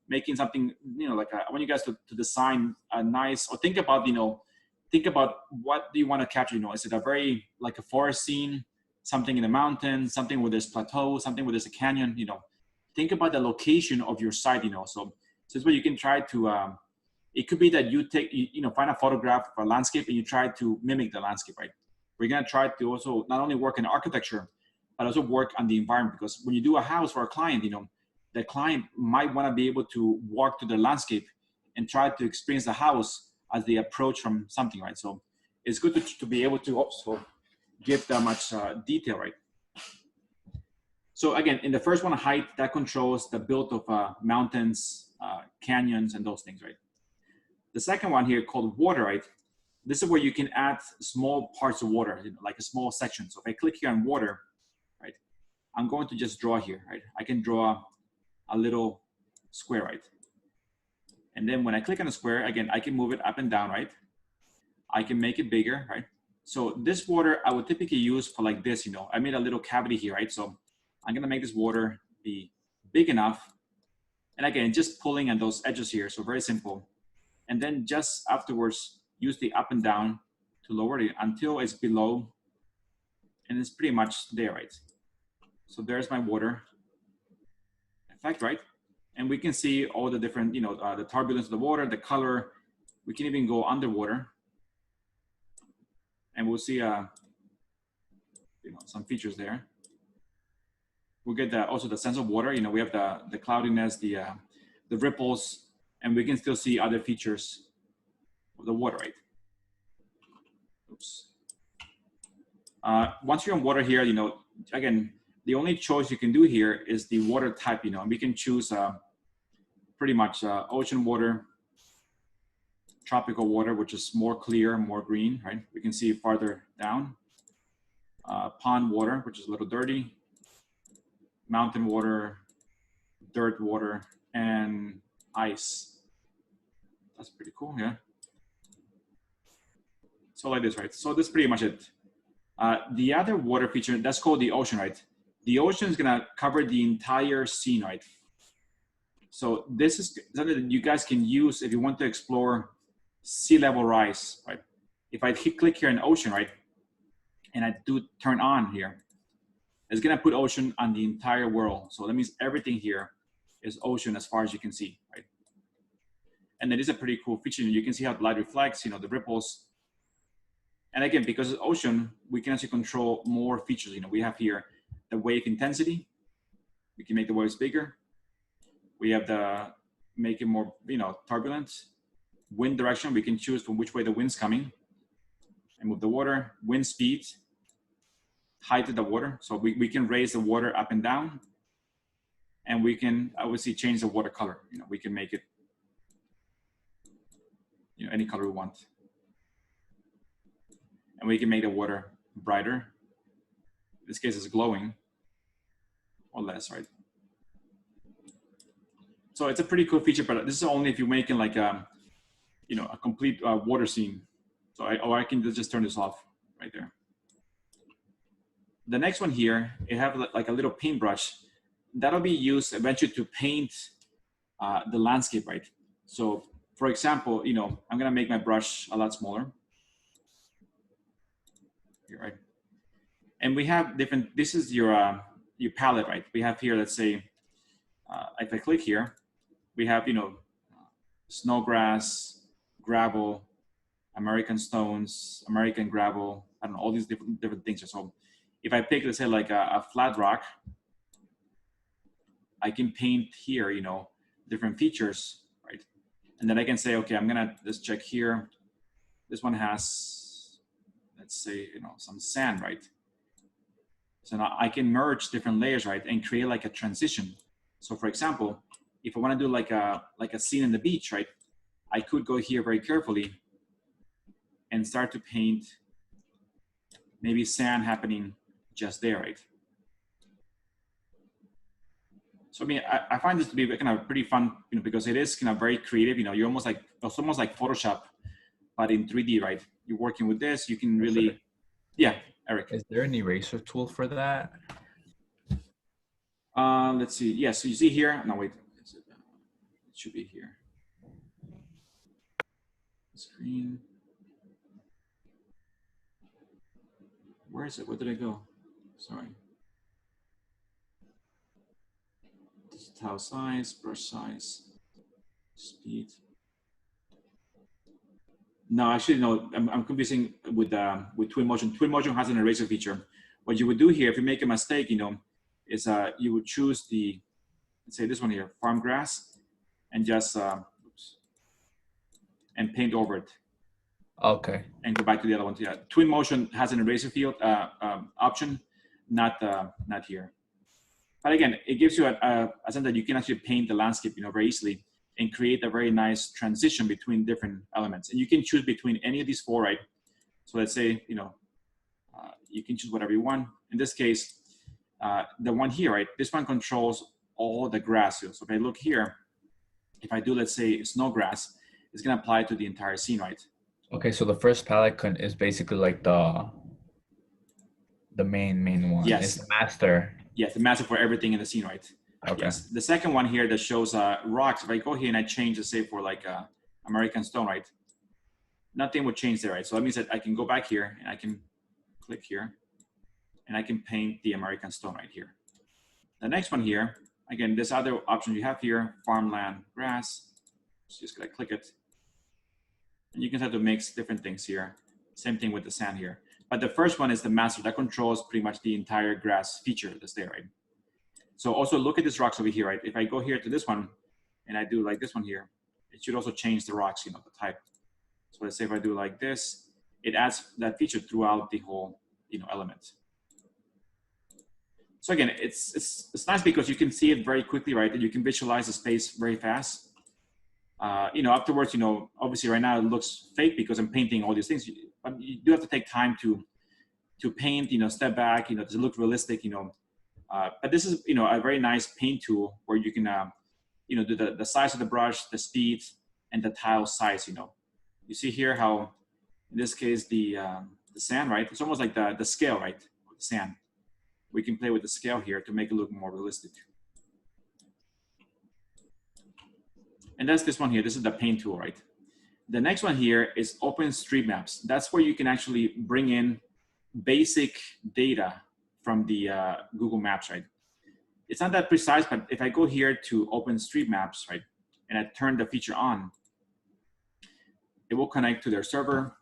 making something, like I want you guys to design a nice, or think about, think about what do you want to capture, is it a very, like a forest scene, something in the mountains, something where there's plateau, something where there's a canyon, think about the location of your site, so this is where you can try to, it could be that you take, find a photograph of a landscape and you try to mimic the landscape, right? We're going to try to also not only work in architecture, but also work on the environment, because when you do a house for a client, the client might want to be able to walk to the landscape and try to experience the house as they approach from something, right? So it's good to be able to also give that much detail, right? So again, in the first one, height, that controls the build of mountains, canyons, and those things, right? The second one here called water, right? This is where you can add small parts of water, like a small section. So if I click here on water, right, I'm going to just draw here, right? I can draw a little square, right? And then when I click on the square, again, I can move it up and down, right? I can make it bigger, right? So this water I would typically use for like this, I made a little cavity here, right? So I'm gonna make this water be big enough. And again, just pulling on those edges here, so very simple. And then just afterwards, use the up and down to lower it until it's below, and it's pretty much there, right? So there's my water effect, right? And we can see all the different, the turbulence of the water, the color. We can even go underwater, and we'll see, some features there. We'll get also the sense of water. We have the cloudiness, the ripples, and we can still see other features of the water, right? Oops. Once you're on water here, again, the only choice you can do here is the water type, and we can choose pretty much ocean water, tropical water, which is more clear, more green, right? We can see farther down. Pond water, which is a little dirty. Mountain water, dirt water, and ice. That's pretty cool, yeah. So like this, right? So this is pretty much it. The other water feature, that's called the ocean, right? The ocean is gonna cover the entire scene, right? So this is something that you guys can use if you want to explore sea level rise, right? If I click here in ocean, right? And I do turn on here, it's gonna put ocean on the entire world. So that means everything here is ocean as far as you can see, right? And that is a pretty cool feature. You can see how the light reflects, the ripples. And again, because it's ocean, we can actually control more features. We have here the wave intensity. We can make the waves bigger. We have make it more, turbulent. Wind direction, we can choose from which way the wind's coming and move the water. Wind speed, height of the water. So we can raise the water up and down. And we can obviously change the water color. We can make it, any color we want. And we can make the water brighter. In this case, it's glowing or less, right? So it's a pretty cool feature, but this is only if you're making like a complete water scene. So I can just turn this off right there. The next one here, it have like a little paintbrush that'll be used eventually to paint the landscape, right? So for example, I'm gonna make my brush a lot smaller. Here, right? And we have different, this is your palette, right? We have here, let's say, if I click here, we have, snowgrass, gravel, American stones, American gravel, I don't know, all these different things. So if I pick, let's say, like a flat rock, I can paint here, different features, right? And then I can say, okay, I'm gonna just check here. This one has, let's say, some sand, right? So now I can merge different layers, right? And create like a transition. So for example, if I wanna do like a scene in the beach, right? I could go here very carefully and start to paint maybe sand happening just there, right? So I mean, I find this to be kind of pretty fun, because it is kind of very creative. You're almost like, it's almost like Photoshop, but in 3D, right? You're working with this, you can really, yeah, Eric. Is there an eraser tool for that? Let's see. Yeah, so you see here. No, wait. It should be here. Screen. Where is it? Where did I go? Sorry. Tile size, brush size, speed. No, actually, no. I'm confusing with Twinmotion. Twinmotion has an eraser feature. What you would do here, if you make a mistake, is you would choose the, let's say this one here, farm grass, and just and paint over it. Okay. And go back to the other one. Yeah, Twinmotion has an eraser field option, not here. But again, it gives you a sense that you can actually paint the landscape, very easily, and create a very nice transition between different elements. And you can choose between any of these four, right? So let's say, you can choose whatever you want. In this case, the one here, right? This one controls all the grass. So if I look here, if I do, let's say, snow grass, it's gonna apply to the entire scene, right? Okay, so the first palette is basically like the main one. Yes. It's the master. Yes, the master for everything in the scene, right? Okay. Yes. The second one here that shows rocks, if I go here and I change, let's say, for like American stone, right? Nothing would change there, right? So that means that I can go back here and I can click here and I can paint the American stone right here. The next one here, again, this other option you have here, farmland grass. Just gonna click it. And you can start to mix different things here. Same thing with the sand here. But the first one is the master that controls pretty much the entire grass feature that's there, right? So also look at these rocks over here, right? If I go here to this one and I do like this one here, it should also change the rocks, the type. So let's say if I do like this, it adds that feature throughout the whole, element. So again, it's nice because you can see it very quickly, right? And you can visualize the space very fast. Afterwards, obviously right now it looks fake because I'm painting all these things. But you do have to take time to paint, step back, does it look realistic, but this is, a very nice paint tool where you can, do the size of the brush, the speed, and the tile size, You see here how, in this case, the sand, right? It's almost like the scale, right? The sand. We can play with the scale here to make it look more realistic. And that's this one here. This is the paint tool, right? The next one here is OpenStreetMaps. That's where you can actually bring in basic data from the Google Maps, right? It's not that precise, but if I go here to OpenStreetMaps, right, and I turn the feature on, it will connect to their server.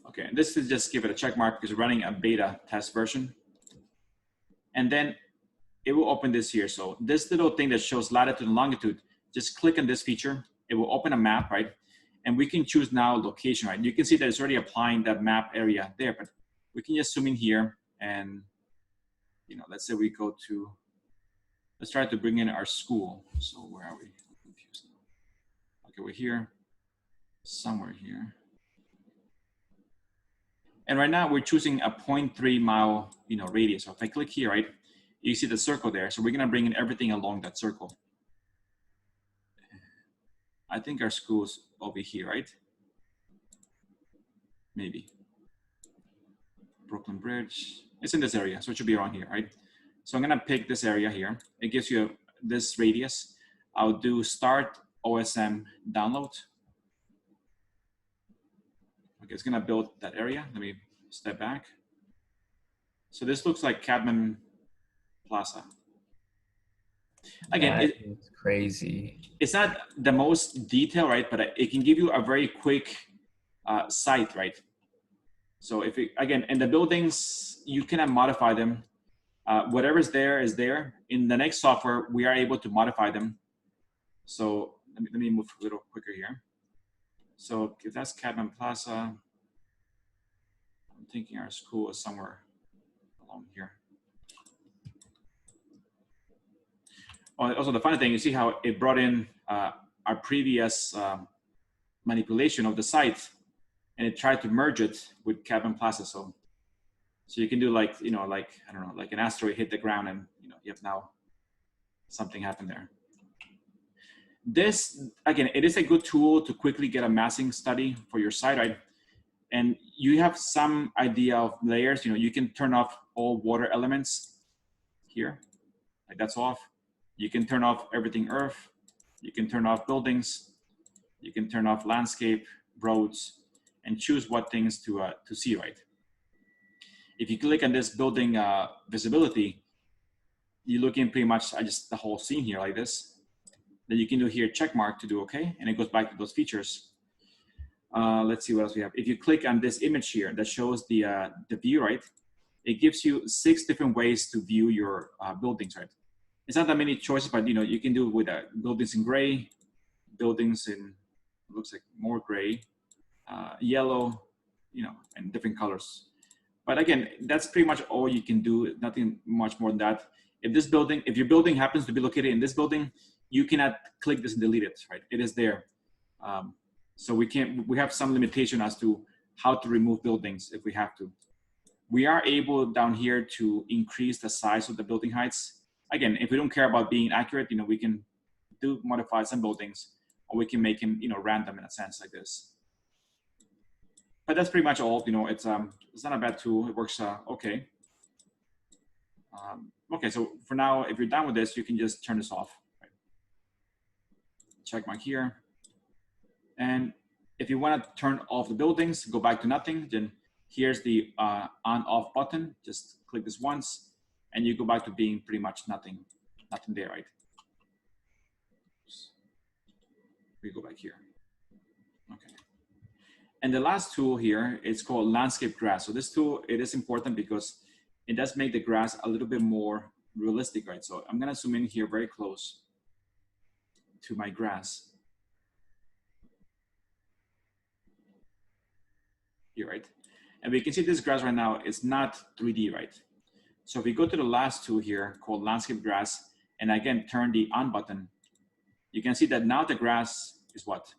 Okay, and this is just give it a check mark because we're running a beta test version. And then it will open this here. So this little thing that shows latitude and longitude, just click on this feature. It will open a map, right? And we can choose now location, right? You can see that it's already applying that map area there, but we can just zoom in here and, let's say we go to, let's try to bring in our school. So where are we? I'm confused now. Okay, we're here, somewhere here. And right now we're choosing a 0.3 mile, radius. So if I click here, right, you see the circle there. So we're gonna bring in everything along that circle. I think our school's over here, right? Maybe. Brooklyn Bridge. It's in this area, so it should be around here, right? So I'm gonna pick this area here. It gives you this radius. I'll do start OSM download. Okay, it's gonna build that area. Let me step back. So this looks like Cadman Plaza. Again, it's crazy. It's not the most detail, right? But it can give you a very quick site, right? So if it, again, in the buildings, you cannot modify them. Whatever's there is there. In the next software, we are able to modify them. So let me move a little quicker here. So if that's Cadman Plaza, I'm thinking our school is somewhere along here. Also, the funny thing, you see how it brought in our previous manipulation of the site, and it tried to merge it with Cadman Plaza. So you can do like, like, I don't know, like an asteroid hit the ground and, you have now something happen there. This, again, it is a good tool to quickly get a massing study for your site, right? And you have some idea of layers. You know, you can turn off all water elements here, like that's off. You can turn off everything earth. You can turn off buildings. You can turn off landscape, roads, and choose what things to see, right? If you click on this building visibility, you're looking pretty much at just the whole scene here like this. Then you can do here check mark to do okay, and it goes back to those features. Let's see what else we have. If you click on this image here that shows the view, right? It gives you 6 different ways to view your buildings, right? It's not that many choices, but you know, you can do it with buildings in gray, buildings in, looks like more gray, yellow, you know, and different colors. But again, that's pretty much all you can do, nothing much more than that. If your building happens to be located in this building, you cannot click this and delete it, right? It is there. So we have some limitation as to how to remove buildings if we have to. We are able down here to increase the size of the building heights. Again, if we don't care about being accurate, you know, we can modify some buildings, or we can make them, you know, random in a sense like this. But that's pretty much all. You know, it's not a bad tool. It works okay. Okay, so for now, if you're done with this, you can just turn this off. Right? Check mark here. And if you want to turn off the buildings, go back to nothing, then here's the on-off button. Just click this once, and you go back to being pretty much nothing there, right? We go back here. Okay. And the last tool here is called landscape grass. So this tool, it is important because it does make the grass a little bit more realistic, right? So I'm gonna zoom in here very close to my grass. Here, right? And we can see this grass right now is not 3D, right? So if we go to the last tool here called landscape grass, and again, turn the on button, you can see that now the grass is what?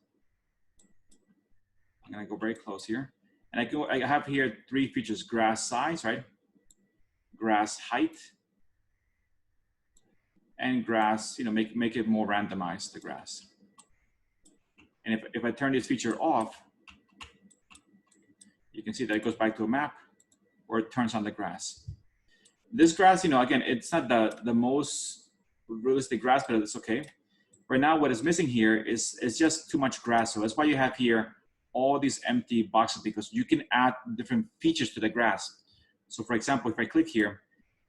I'm gonna go very close here. And I have here 3 features: grass size, right? Grass height, and grass, you know, make it more randomized, the grass. And if I turn this feature off, you can see that it goes back to a map, or it turns on the grass. This grass, you know, again, it's not the most realistic grass, but it's okay. Right now, what is missing here is just too much grass. So that's why you have here all these empty boxes, because you can add different features to the grass. So for example, if I click here,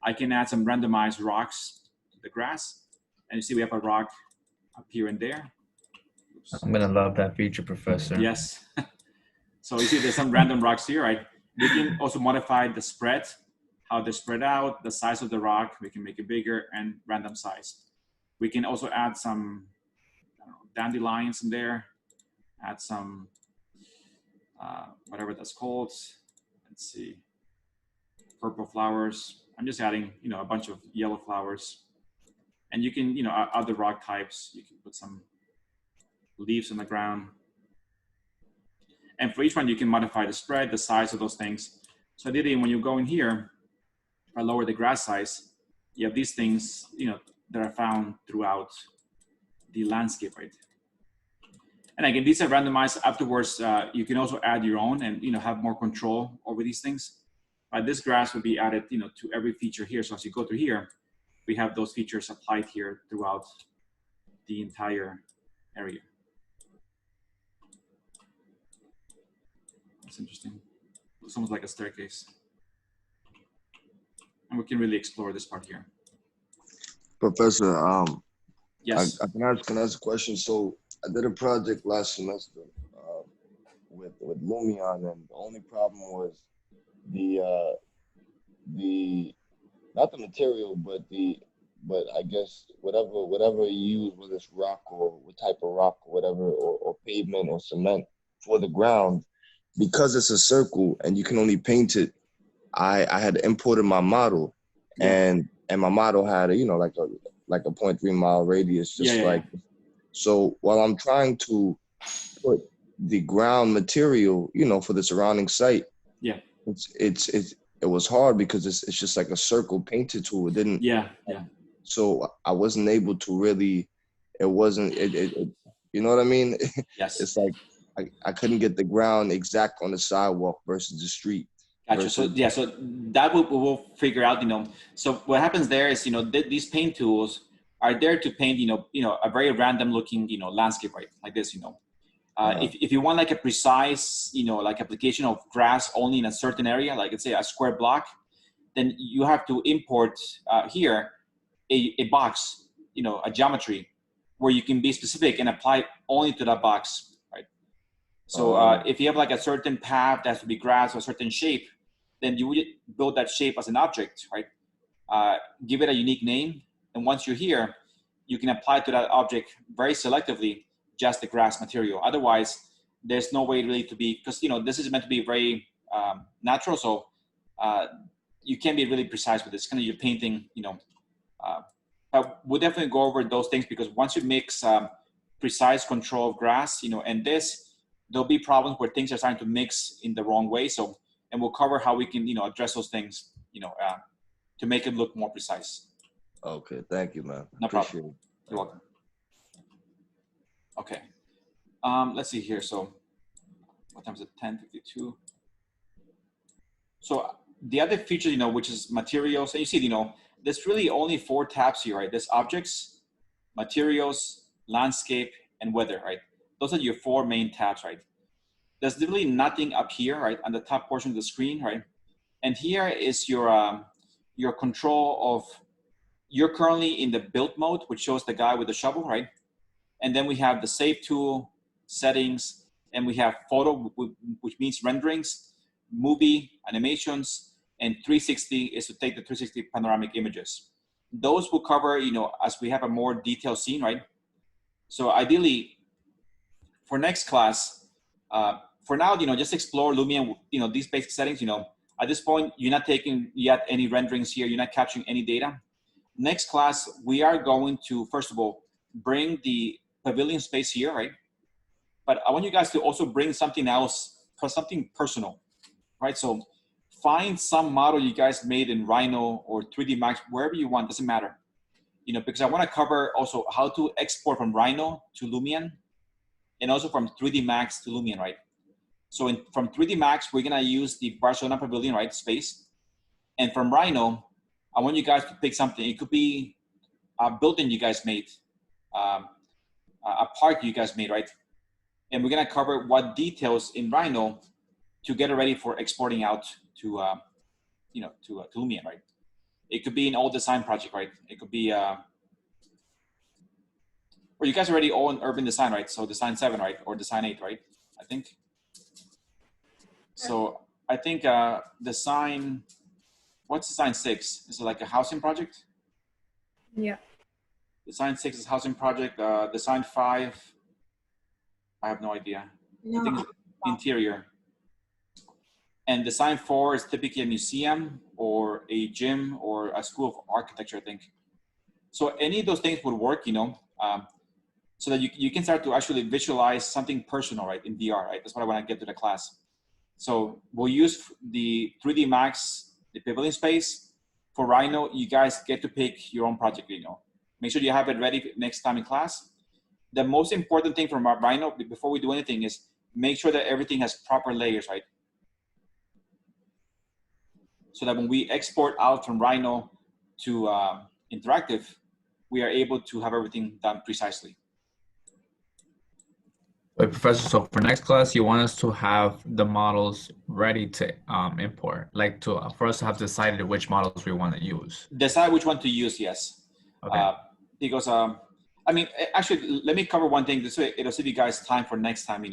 I can add some randomized rocks to the grass. And you see we have a rock up here and there. Oops. I'm gonna love that feature, Professor. Yes. So you see there's some random rocks here, right? We can also modify the spread, how they're spread out, the size of the rock. We can make it bigger and random size. We can also add some dandelions in there, add some, whatever that's called. Let's see, purple flowers. I'm just adding, you know, a bunch of yellow flowers. And you can, you know, other rock types. You can put some leaves on the ground. And for each one, you can modify the spread, the size of those things. So ideally, when you go in here, if I lower the grass size, you have these things, you know, that are found throughout the landscape, right? And again, these are randomized. Afterwards, you can also add your own and, you know, have more control over these things. But this grass would be added, you know, to every feature here. So as you go through here, we have those features applied here throughout the entire area. That's interesting. It's almost like a staircase. And we can really explore this part here. Professor, yes. I can ask a question. So I did a project last semester with Lumion, and the only problem was the not the material, but I guess whatever you use, whether it's rock or what type of rock or whatever, or pavement or cement for the ground, because it's a circle and you can only paint it. I had imported my model, and my model had a, you know, like a 0.3 mile radius, just like. So while I'm trying to put the ground material, you know, for the surrounding site, it was hard because it's just like a circle painted tool. It didn't. So I wasn't able to really. It wasn't. You know what I mean? Yes. It's like I couldn't get the ground exact on the sidewalk versus the street. Gotcha. So yeah, so that we'll figure out. So what happens there is these paint tools are there to paint a very random looking landscape, right, like this. If you want like a precise like application of grass only in a certain area, like let's say a square block, then you have to import here a box, a geometry where you can be specific and apply only to that box, right? So if you have like a certain path that has to be grass or a certain shape, then you would build that shape as an object, right? Give it a unique name, and once you're here, you can apply to that object very selectively just the grass material. Otherwise, there's no way really to be, because this is meant to be very natural, so you can't be really precise with this. Kind of you're painting, but we'll definitely go over those things, because once you mix precise control of grass, and this, there'll be problems where things are starting to mix in the wrong way. So, and we'll cover how we can, address those things, to make it look more precise. Okay, thank you, man. No Appreciate problem. You're welcome. Okay, let's see here. So, what time is it? 10:52. So the other feature, which is materials, and you see, there's really only 4 tabs here, right? There's objects, materials, landscape, and weather, right? Those are your 4 main tabs, right? There's literally nothing up here, right, on the top portion of the screen, right? And here is your control of, you're currently in the build mode, which shows the guy with the shovel, right? And then we have the save tool, settings, and we have photo, which means renderings, movie, animations, and 360 is to take the 360 panoramic images. Those will cover, as we have a more detailed scene, right? So ideally, for next class, for now, just explore Lumion, these basic settings. At this point, you're not taking yet any renderings here. You're not capturing any data. Next class, we are going to, first of all, bring the pavilion space here, right? But I want you guys to also bring something else, for something personal, right? So find some model you guys made in Rhino or 3D Max, wherever you want, doesn't matter. Because I want to cover also how to export from Rhino to Lumion, and also from 3D Max to Lumion, right? So from 3D Max, we're gonna use the Barcelona Pavilion, right, space. And from Rhino, I want you guys to pick something. It could be a building you guys made, a park you guys made, right? And we're gonna cover what details in Rhino to get it ready for exporting out to, to Lumion, right? It could be an old design project, right? It could be, or you guys already own urban design, right? So design 7, right? Or design 8, right? I think. So I think design, what's design 6? Is it like a housing project? Yeah. Design 6 is housing project. Design 5, I have no idea. I think it's interior. And design 4 is typically a museum or a gym or a school of architecture, I think. So any of those things would work, so that you can start to actually visualize something personal, right, in VR, right? That's what I want to get to the class. So we'll use the 3D Max, the pavilion space. For Rhino, you guys get to pick your own project, Make sure you have it ready next time in class. The most important thing from Rhino, before we do anything, is make sure that everything has proper layers, right? So that when we export out from Rhino to interactive, we are able to have everything done precisely. Wait, Professor, so for next class, you want us to have the models ready to import, like for us to have decided which models we want to use. Decide which one to use, yes. Okay. Because, I mean, actually, let me cover one thing. This way it'll save you guys time for next time,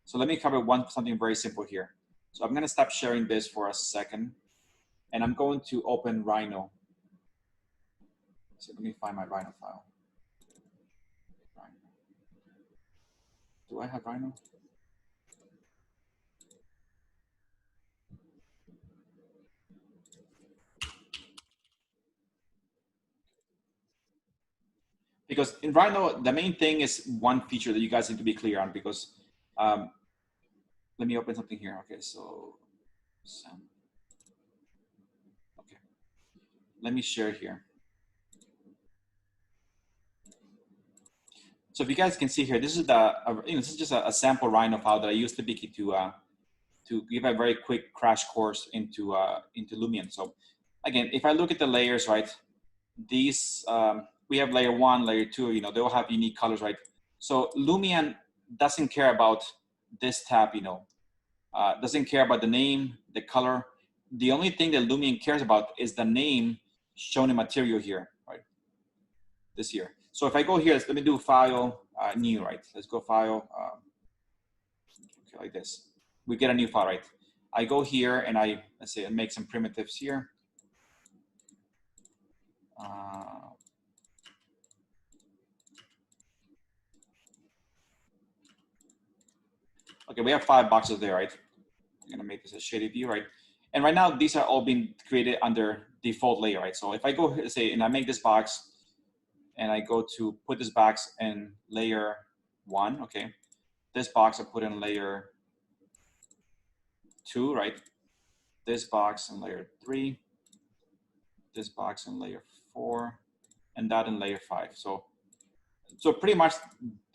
So let me cover something very simple here. So I'm gonna stop sharing this for a second, and I'm going to open Rhino. So let me find my Rhino file. Do I have Rhino? Because in Rhino, the main thing is one feature that you guys need to be clear on, because let me open something here. Okay, so okay, let me share here. So if you guys can see here, this is this is just a sample Rhino file that I used typically to give a very quick crash course into Lumion. So again, if I look at the layers, right, these we have layer 1, layer 2. You know, they all have unique colors, right? So Lumion doesn't care about this tab. You know, doesn't care about the name, the color. The only thing that Lumion cares about is the name shown in material here, right? This here. So if I go here, let me do file, new, right? Let's go file, okay, like this. We get a new file, right? I go here and let's say I make some primitives here. Okay, we have 5 boxes there, right? I'm gonna make this a shaded view, right? And right now, these are all being created under default layer, right? So if I go here, say, and I make this box, and I go to put this box in layer 1, okay? This box I put in layer 2, right? This box in layer 3, this box in layer 4, and that in layer 5. So pretty much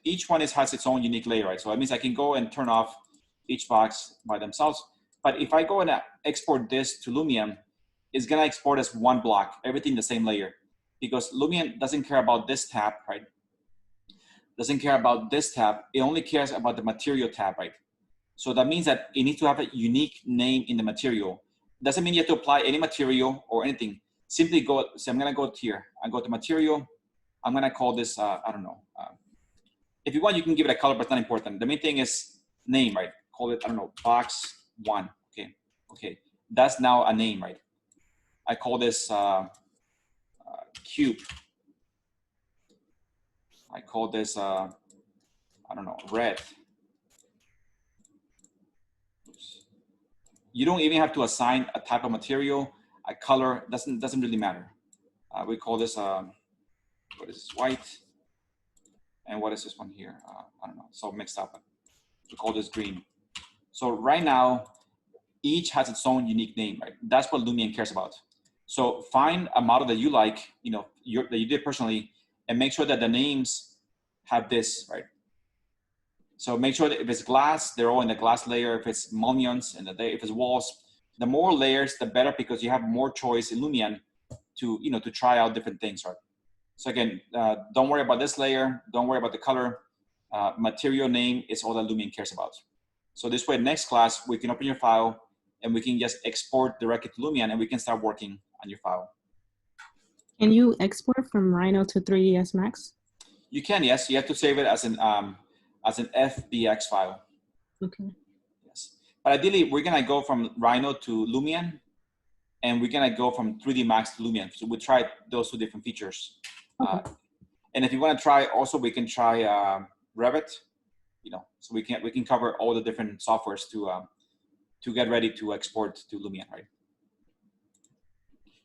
each one has its own unique layer, right? So that means I can go and turn off each box by themselves. But if I go and export this to Lumion, it's gonna export as one block, everything the same layer, because Lumion doesn't care about this tab, right? Doesn't care about this tab. It only cares about the material tab, right? So that means that it needs to have a unique name in the material. Doesn't mean you have to apply any material or anything. Simply go, so I'm gonna go here. I go to material. I'm gonna call this, I don't know. If you want, you can give it a color, but it's not important. The main thing is name, right? Call it, I don't know, box 1, okay? Okay, that's now a name, right? I call this cube. I call this, I don't know, red. Oops. You don't even have to assign a type of material, a color, doesn't really matter. We call this, what is this, white? And what is this one here? I don't know, so mixed up. We call this green. So right now, each has its own unique name, right? That's what Lumion cares about. So find a model that you like, you know, that you did personally, and make sure that the names have this, right? So make sure that if it's glass, they're all in the glass layer. If it's mullions, and if it's walls, the more layers, the better, because you have more choice in Lumion to, you know, to try out different things, right? So again, don't worry about this layer. Don't worry about the color. Material name is all that Lumion cares about. So this way, next class, we can open your file and we can just export directly to Lumion and we can start working on your file. Can you export from Rhino to 3ds Max? You can, yes. You have to save it as an FBX file. Okay. Yes. But ideally, we're gonna go from Rhino to Lumion, and we're gonna go from 3D Max to Lumion. So we tried those 2 different features. Okay. And if you want to try, also we can try Revit. You know, so we can cover all the different softwares to get ready to export to Lumion, right?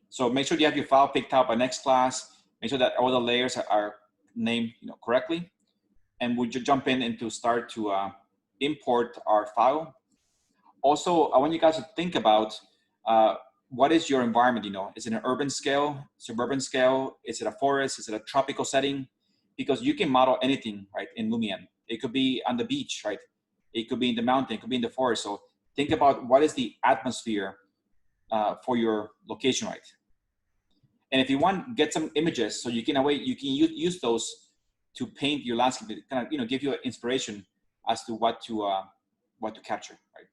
So make sure you have your file picked out by next class. Make sure that all the layers are named, you know, correctly, and we'll jump into start to import our file. Also, I want you guys to think about what is your environment. You know, is it an urban scale, suburban scale? Is it a forest? Is it a tropical setting? Because you can model anything, right, in Lumion. It could be on the beach, right? It could be in the mountain, it could be in the forest. So think about what is the atmosphere for your location, right? And if you want, get some images so you can use those to paint your landscape. It kind of, you know, give you an inspiration as to what to capture, right?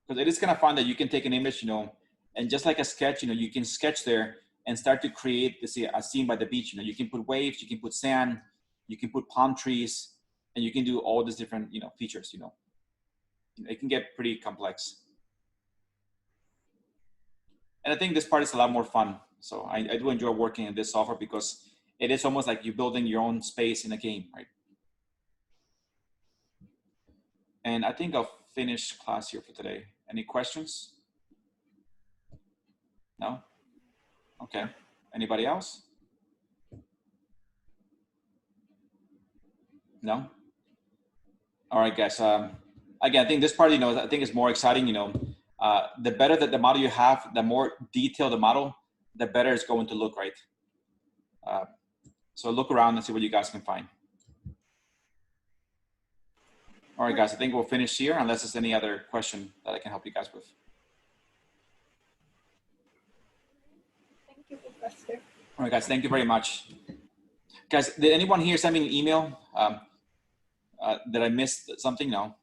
Because it is kind of fun that you can take an image, you know, and just like a sketch, you know, you can sketch there and start to create a scene by the beach. You know, you can put waves, you can put sand, you can put palm trees, and you can do all these different, you know, features. You know, it can get pretty complex. And I think this part is a lot more fun. So I do enjoy working in this software because it is almost like you're building your own space in a game, right? And I think I'll finish class here for today. Any questions? No? Okay. Anybody else? No? All right, guys. Again, I think this part, you know, I think is more exciting. You know, the better that the model you have, the more detailed the model, the better it's going to look, right? So look around and see what you guys can find. All right, guys, I think we'll finish here unless there's any other question that I can help you guys with. Thank you, Professor. All right, guys, thank you very much. Guys, did anyone here send me an email? Did I miss something? No.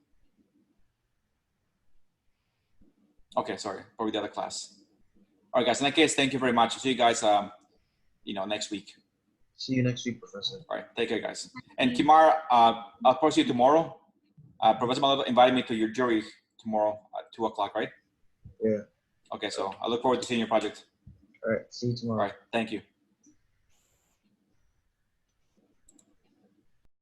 Okay, sorry, probably the other class. All right, guys, in that case, thank you very much. See you guys, next week. See you next week, Professor. All right, take care, guys. And Kimar, I'll post you tomorrow. Professor Malova invited me to your jury tomorrow at 2 o'clock, right? Yeah. Okay, so I look forward to seeing your project. All right, see you tomorrow. All right, thank you.